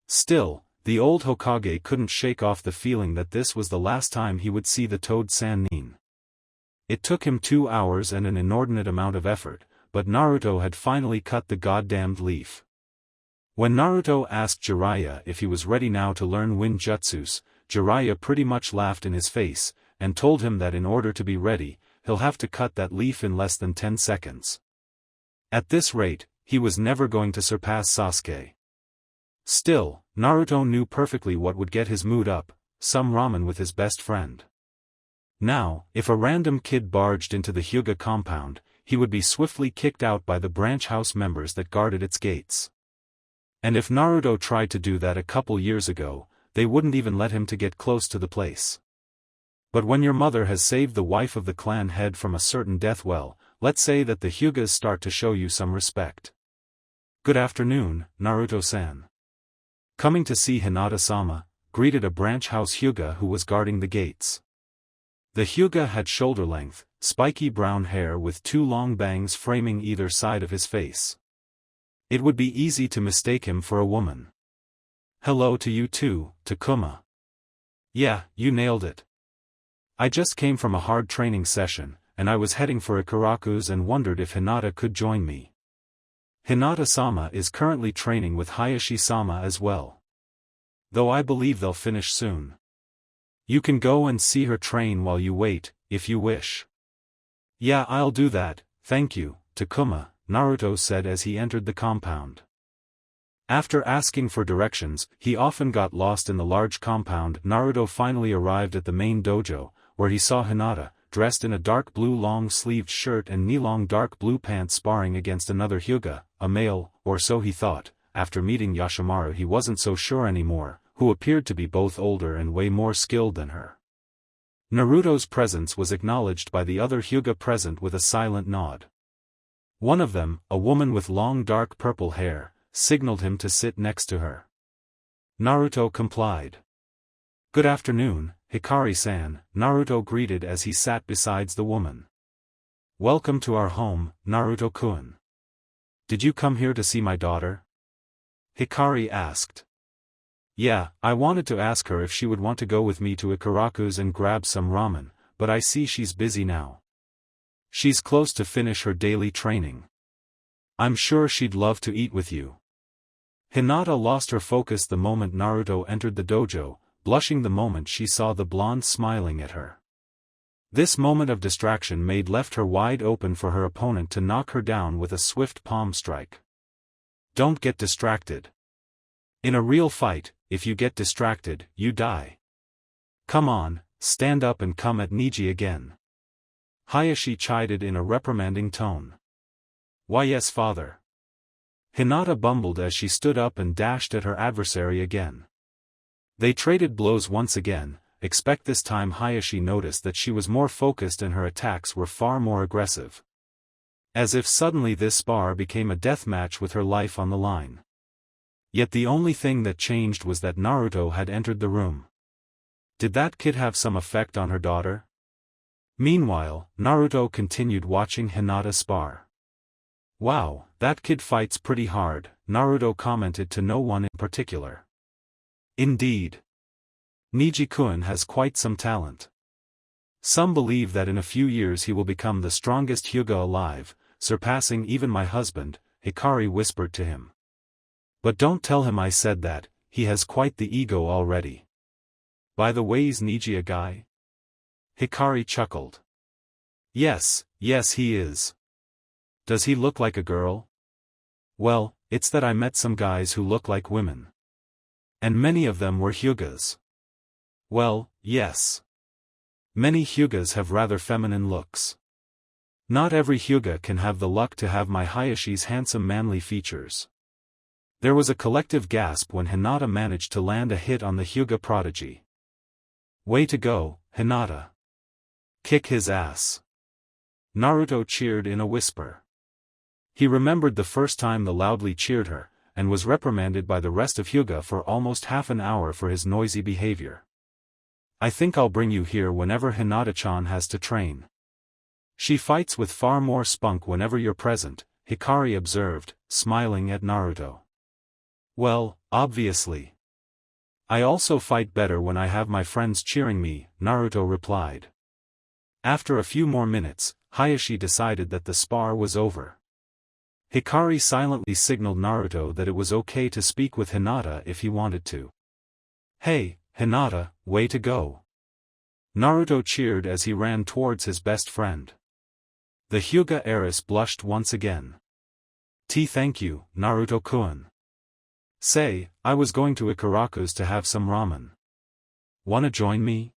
Still, the old Hokage couldn't shake off the feeling that this was the last time he would see the Toad Sannin. It took him 2 hours and an inordinate amount of effort, but Naruto had finally cut the goddamned leaf. When Naruto asked Jiraya if he was ready now to learn wind jutsus, Jiraya pretty much laughed in his face, and told him that in order to be ready, he'll have to cut that leaf in less than 10 seconds. At this rate, he was never going to surpass Sasuke. Still, Naruto knew perfectly what would get his mood up, some ramen with his best friend. Now, if a random kid barged into the Hyuga compound, he would be swiftly kicked out by the branch house members that guarded its gates. And if Naruto tried to do that a couple years ago, they wouldn't even let him to get close to the place. But when your mother has saved the wife of the clan head from a certain death, well, let's say that the Hyugas start to show you some respect. Good afternoon, Naruto-san. Coming to see Hinata-sama, greeted a branch house Hyuga who was guarding the gates. The Hyuga had shoulder-length, spiky brown hair with 2 long bangs framing either side of his face. It would be easy to mistake him for a woman. Hello to you too, Takuma. Yeah, you nailed it. I just came from a hard training session, and I was heading for Ikaraku's and wondered if Hinata could join me. Hinata-sama is currently training with Hayashi-sama as well. Though I believe they'll finish soon. You can go and see her train while you wait, if you wish. Yeah, I'll do that, thank you, Takuma, Naruto said as he entered the compound. After asking for directions, he often got lost in the large compound. Naruto finally arrived at the main dojo, where he saw Hinata, dressed in a dark blue long-sleeved shirt and knee-long dark blue pants sparring against another Hyuga, a male, or so he thought. After meeting Yashimaru he wasn't so sure anymore, who appeared to be both older and way more skilled than her. Naruto's presence was acknowledged by the other Hyuga present with a silent nod. One of them, a woman with long dark purple hair, signaled him to sit next to her. Naruto complied. Good afternoon, Hikari-san, Naruto greeted as he sat beside the woman. Welcome to our home, Naruto-kun. Did you come here to see my daughter? Hikari asked. Yeah, I wanted to ask her if she would want to go with me to Ikaraku's and grab some ramen, but I see she's busy now. She's close to finish her daily training. I'm sure she'd love to eat with you. Hinata lost her focus the moment Naruto entered the dojo, blushing the moment she saw the blonde smiling at her. This moment of distraction left her wide open for her opponent to knock her down with a swift palm strike. Don't get distracted. In a real fight, if you get distracted, you die. Come on, stand up and come at Niji again. Hayashi chided in a reprimanding tone. Why yes, father. Hinata bumbled as she stood up and dashed at her adversary again. They traded blows once again, except this time Hayashi noticed that she was more focused and her attacks were far more aggressive. As if suddenly this spar became a death match with her life on the line. Yet the only thing that changed was that Naruto had entered the room. Did that kid have some effect on her daughter? Meanwhile, Naruto continued watching Hinata spar. Wow, that kid fights pretty hard, Naruto commented to no one in particular. Indeed. Niji-kun has quite some talent. Some believe that in a few years he will become the strongest Hyuga alive, surpassing even my husband, Hikari whispered to him. But don't tell him I said that, he has quite the ego already. By the way, is Neji a guy? Hikari chuckled. Yes, he is. Does he look like a girl? Well, it's that I met some guys who look like women. And many of them were Hyugas. Well, yes. Many Hyugas have rather feminine looks. Not every Hyuga can have the luck to have my Hayashi's handsome manly features. There was a collective gasp when Hinata managed to land a hit on the Hyuga prodigy. Way to go, Hinata. Kick his ass. Naruto cheered in a whisper. He remembered the first time the loudly cheered her, and was reprimanded by the rest of Hyuga for almost half an hour for his noisy behavior. I think I'll bring you here whenever Hinata-chan has to train. She fights with far more spunk whenever you're present, Hikari observed, smiling at Naruto. Well, obviously. I also fight better when I have my friends cheering me, Naruto replied. After a few more minutes, Hayashi decided that the spar was over. Hikari silently signaled Naruto that it was okay to speak with Hinata if he wanted to. Hey, Hinata, way to go. Naruto cheered as he ran towards his best friend. The Hyuga heiress blushed once again. Thank you, Naruto-kun. Say, I was going to Ikaraku's to have some ramen. Wanna join me?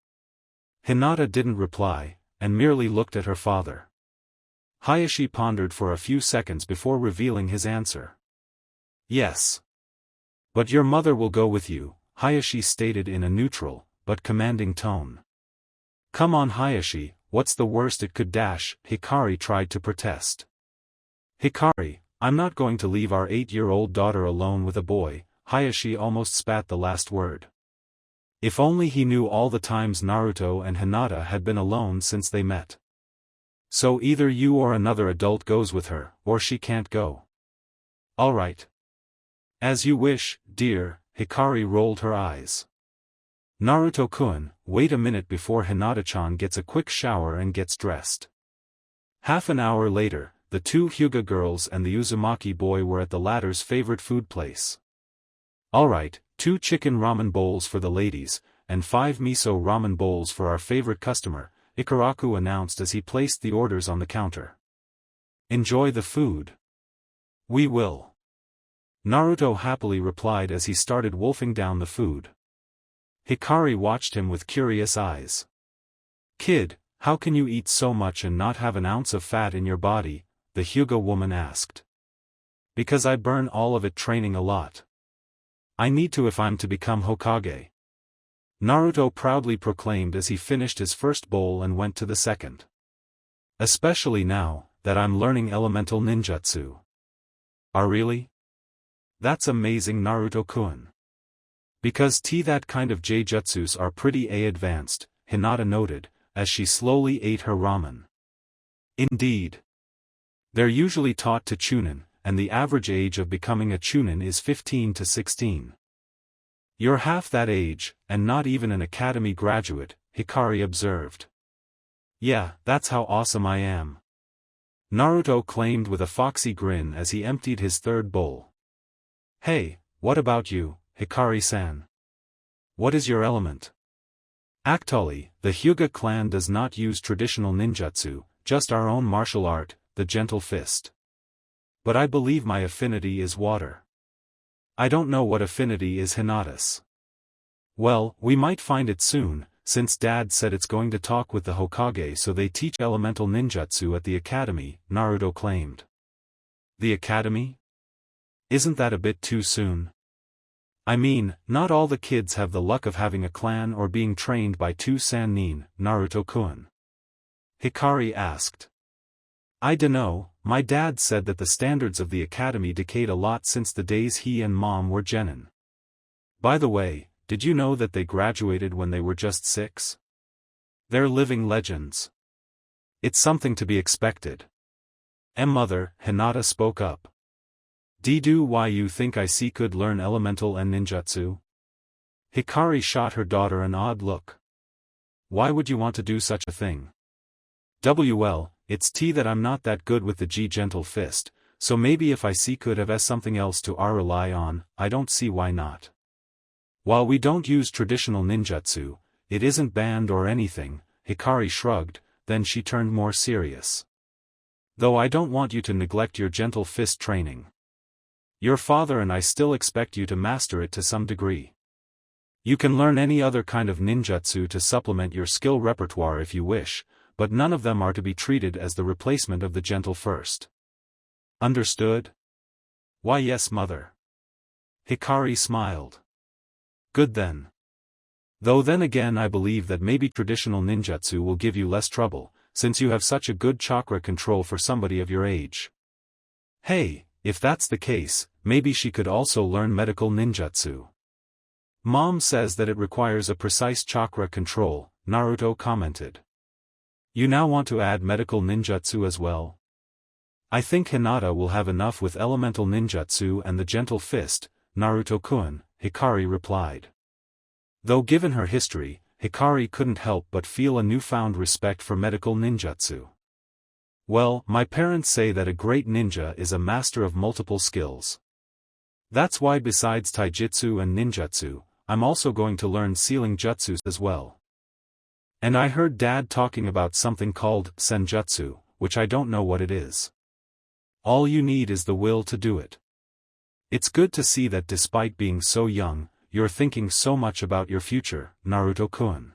Hinata didn't reply, and merely looked at her father. Hayashi pondered for a few seconds before revealing his answer. Yes. But your mother will go with you, Hayashi stated in a neutral, but commanding tone. Come on Hayashi, what's the worst it could dash, Hikari tried to protest. Hikari, I'm not going to leave our 8-year-old daughter alone with a boy, Hayashi almost spat the last word. If only he knew all the times Naruto and Hinata had been alone since they met. So either you or another adult goes with her, or she can't go. Alright. As you wish, dear, Hikari rolled her eyes. Naruto-kun, wait a minute before Hinata-chan gets a quick shower and gets dressed. Half an hour later, the two Hyuga girls and the Uzumaki boy were at the latter's favorite food place. Alright, 2 chicken ramen bowls for the ladies, and 5 miso ramen bowls for our favorite customer, Ikaraku announced as he placed the orders on the counter. Enjoy the food. We will. Naruto happily replied as he started wolfing down the food. Hikari watched him with curious eyes. Kid, how can you eat so much and not have an ounce of fat in your body? The Hyuga woman asked. Because I burn all of it training a lot. I need to if I'm to become Hokage. Naruto proudly proclaimed as he finished his first bowl and went to the second. Especially now, that I'm learning elemental ninjutsu. Ah really? That's amazing Naruto-kun. Because that kind of Jaijutsus are pretty advanced, Hinata noted, as she slowly ate her ramen. Indeed. They're usually taught to chunin, and the average age of becoming a chunin is 15 to 16. You're half that age, and not even an academy graduate, Hikari observed. Yeah, that's how awesome I am. Naruto claimed with a foxy grin as he emptied his third bowl. Hey, what about you, Hikari-san? What is your element? Actually, the Hyuga clan does not use traditional ninjutsu, just our own martial art, the gentle fist. But I believe my affinity is water. I don't know what affinity is Hinata's. Well, we might find it soon, since Dad said it's going to talk with the Hokage so they teach elemental ninjutsu at the academy, Naruto claimed. The academy? Isn't that a bit too soon? I mean, not all the kids have the luck of having a clan or being trained by 2 sannin, Naruto-kun. Hikari asked. I dunno, my dad said that the standards of the academy decayed a lot since the days he and mom were genin. By the way, did you know that they graduated when they were just 6? They're living legends. It's something to be expected. Mother, Hinata spoke up. Do why you think I could learn elemental and ninjutsu? Hikari shot her daughter an odd look. why would you want to do such a thing? Well, it's that I'm not that good with the gentle fist, so maybe if I could have as something else to rely on, I don't see why not. While we don't use traditional ninjutsu, it isn't banned or anything, Hikari shrugged, then she turned more serious. Though I don't want you to neglect your gentle fist training. Your father and I still expect you to master it to some degree. You can learn any other kind of ninjutsu to supplement your skill repertoire if you wish, but none of them are to be treated as the replacement of the gentle first. Understood? Why yes, mother. Hikari smiled. Good then. Though then again I believe that maybe traditional ninjutsu will give you less trouble, since you have such a good chakra control for somebody of your age. Hey, if that's the case, maybe she could also learn medical ninjutsu. Mom says that it requires a precise chakra control, Naruto commented. You now want to add medical ninjutsu as well? I think Hinata will have enough with elemental ninjutsu and the gentle fist, Naruto-kun, Hikari replied. Though given her history, Hikari couldn't help but feel a newfound respect for medical ninjutsu. Well, my parents say that a great ninja is a master of multiple skills. That's why besides taijutsu and ninjutsu, I'm also going to learn sealing jutsus as well. And I heard Dad talking about something called senjutsu, which I don't know what it is. All you need is the will to do it. It's good to see that despite being so young, you're thinking so much about your future, Naruto-kun.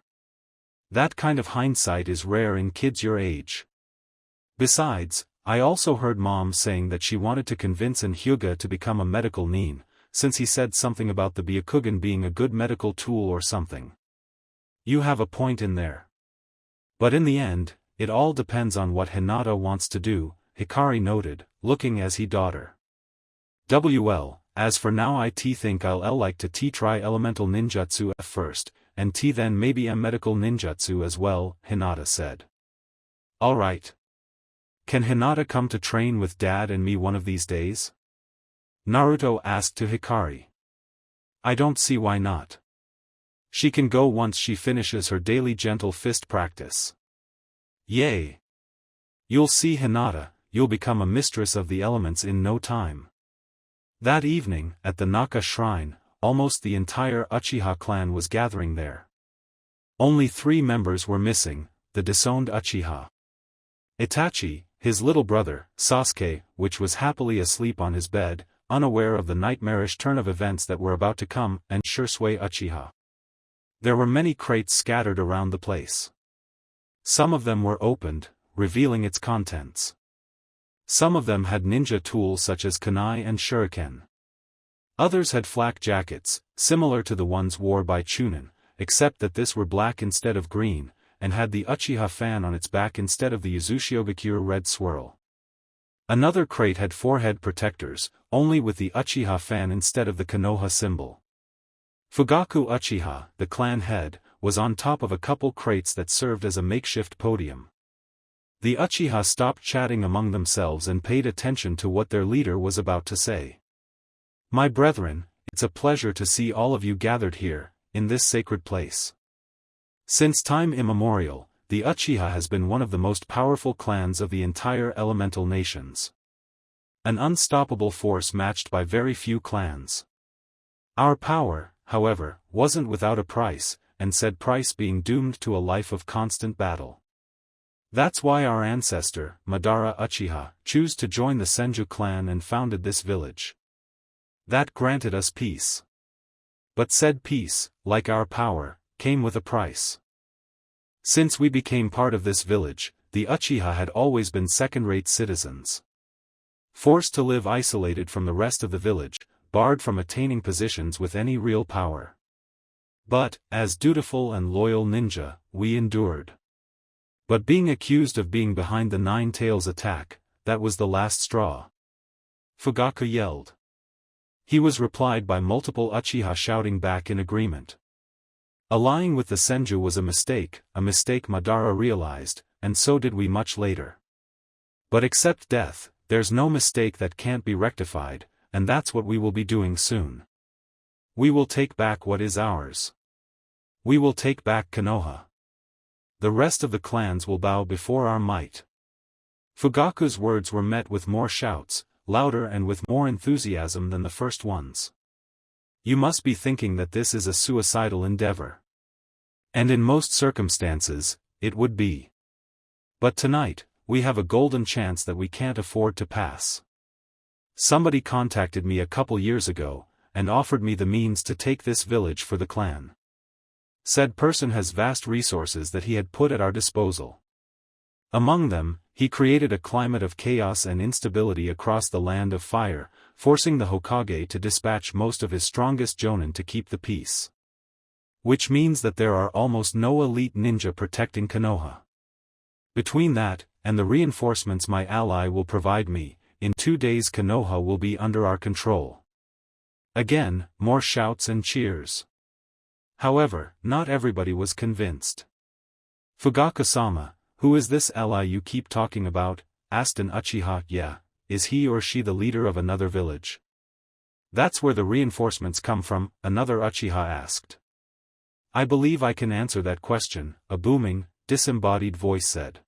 That kind of hindsight is rare in kids your age. Besides, I also heard Mom saying that she wanted to convince an Hyuga to become a medical nin, since he said something about the Byakugan being a good medical tool or something. You have a point in there. But in the end, it all depends on what Hinata wants to do, Hikari noted, looking as he daughter. Well, as for now I think I'll like to try elemental ninjutsu at first, and then maybe a medical ninjutsu as well, Hinata said. Alright. Can Hinata come to train with Dad and me one of these days? Naruto asked to Hikari. I don't see why not. She can go once she finishes her daily gentle fist practice. Yay! You'll see Hinata, you'll become a mistress of the elements in no time. That evening, at the Naka shrine, almost the entire Uchiha clan was gathering there. Only 3 members were missing, the disowned Uchiha. Itachi, his little brother, Sasuke, which was happily asleep on his bed, unaware of the nightmarish turn of events that were about to come, and Shisui Uchiha. There were many crates scattered around the place. Some of them were opened, revealing its contents. Some of them had ninja tools such as kunai and shuriken. Others had flak jackets, similar to the ones worn by Chunin, except that this were black instead of green, and had the Uchiha fan on its back instead of the Uzushiogakure red swirl. Another crate had forehead protectors, only with the Uchiha fan instead of the Konoha symbol. Fugaku Uchiha, the clan head, was on top of a couple crates that served as a makeshift podium. The Uchiha stopped chatting among themselves and paid attention to what their leader was about to say. My brethren, it's a pleasure to see all of you gathered here, in this sacred place. Since time immemorial, the Uchiha has been one of the most powerful clans of the entire elemental nations. An unstoppable force matched by very few clans. Our power, however, wasn't without a price, and said price being doomed to a life of constant battle. That's why our ancestor, Madara Uchiha, chose to join the Senju clan and founded this village. That granted us peace. But said peace, like our power, came with a price. Since we became part of this village, the Uchiha had always been second-rate citizens. Forced to live isolated from the rest of the village, barred from attaining positions with any real power. But, as dutiful and loyal ninja, we endured. But being accused of being behind the Nine Tails attack, that was the last straw. Fugaku yelled. He was replied by multiple Uchiha shouting back in agreement. Allying with the Senju was a mistake Madara realized, and so did we much later. But except death, there's no mistake that can't be rectified, and that's what we will be doing soon. We will take back what is ours. We will take back Konoha. the rest of the clans will bow before our might. Fugaku's words were met with more shouts, louder and with more enthusiasm than the first ones. You must be thinking that this is a suicidal endeavor. And in most circumstances, it would be. But tonight, we have a golden chance that we can't afford to pass. Somebody contacted me a couple years ago, and offered me the means to take this village for the clan. Said person has vast resources that he had put at our disposal. Among them, he created a climate of chaos and instability across the land of fire, forcing the Hokage to dispatch most of his strongest jonin to keep the peace. Which means that there are almost no elite ninja protecting Konoha. Between that, and the reinforcements my ally will provide me, in 2 days Konoha will be under our control. Again, more shouts and cheers. However, not everybody was convinced. Fugaku-sama, who is this ally you keep talking about? Asked an Uchiha. Yeah, is he or she the leader of another village? That's where the reinforcements come from, another Uchiha asked. I believe I can answer that question, a booming, disembodied voice said.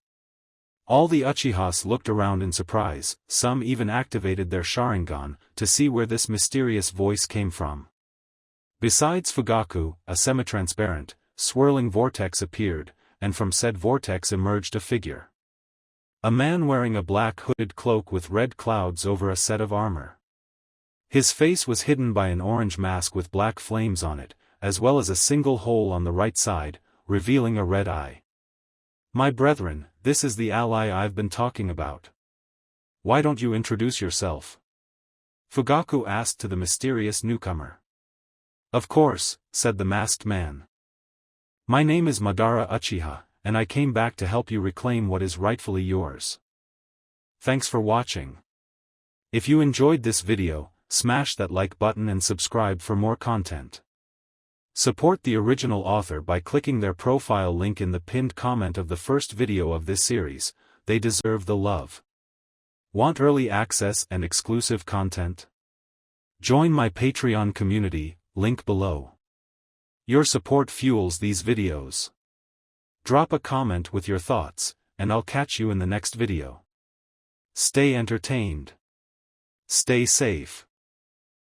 All the Uchihas looked around in surprise, some even activated their Sharingan, to see where this mysterious voice came from. Besides Fugaku, a semi-transparent, swirling vortex appeared, and from said vortex emerged a figure. A man wearing a black hooded cloak with red clouds over a set of armor. His face was hidden by an orange mask with black flames on it, as well as a single hole on the right side, revealing a red eye. My brethren, this is the ally I've been talking about. Why don't you introduce yourself? Fugaku asked to the mysterious newcomer. Of course, said the masked man. My name is Madara Uchiha, and I came back to help you reclaim what is rightfully yours. Thanks for watching. If you enjoyed this video, smash that like button and subscribe for more content. Support the original author by clicking their profile link in the pinned comment of the first video of this series, they deserve the love. Want early access and exclusive content? Join my Patreon community, link below. Your support fuels these videos. Drop a comment with your thoughts, and I'll catch you in the next video. Stay entertained. Stay safe.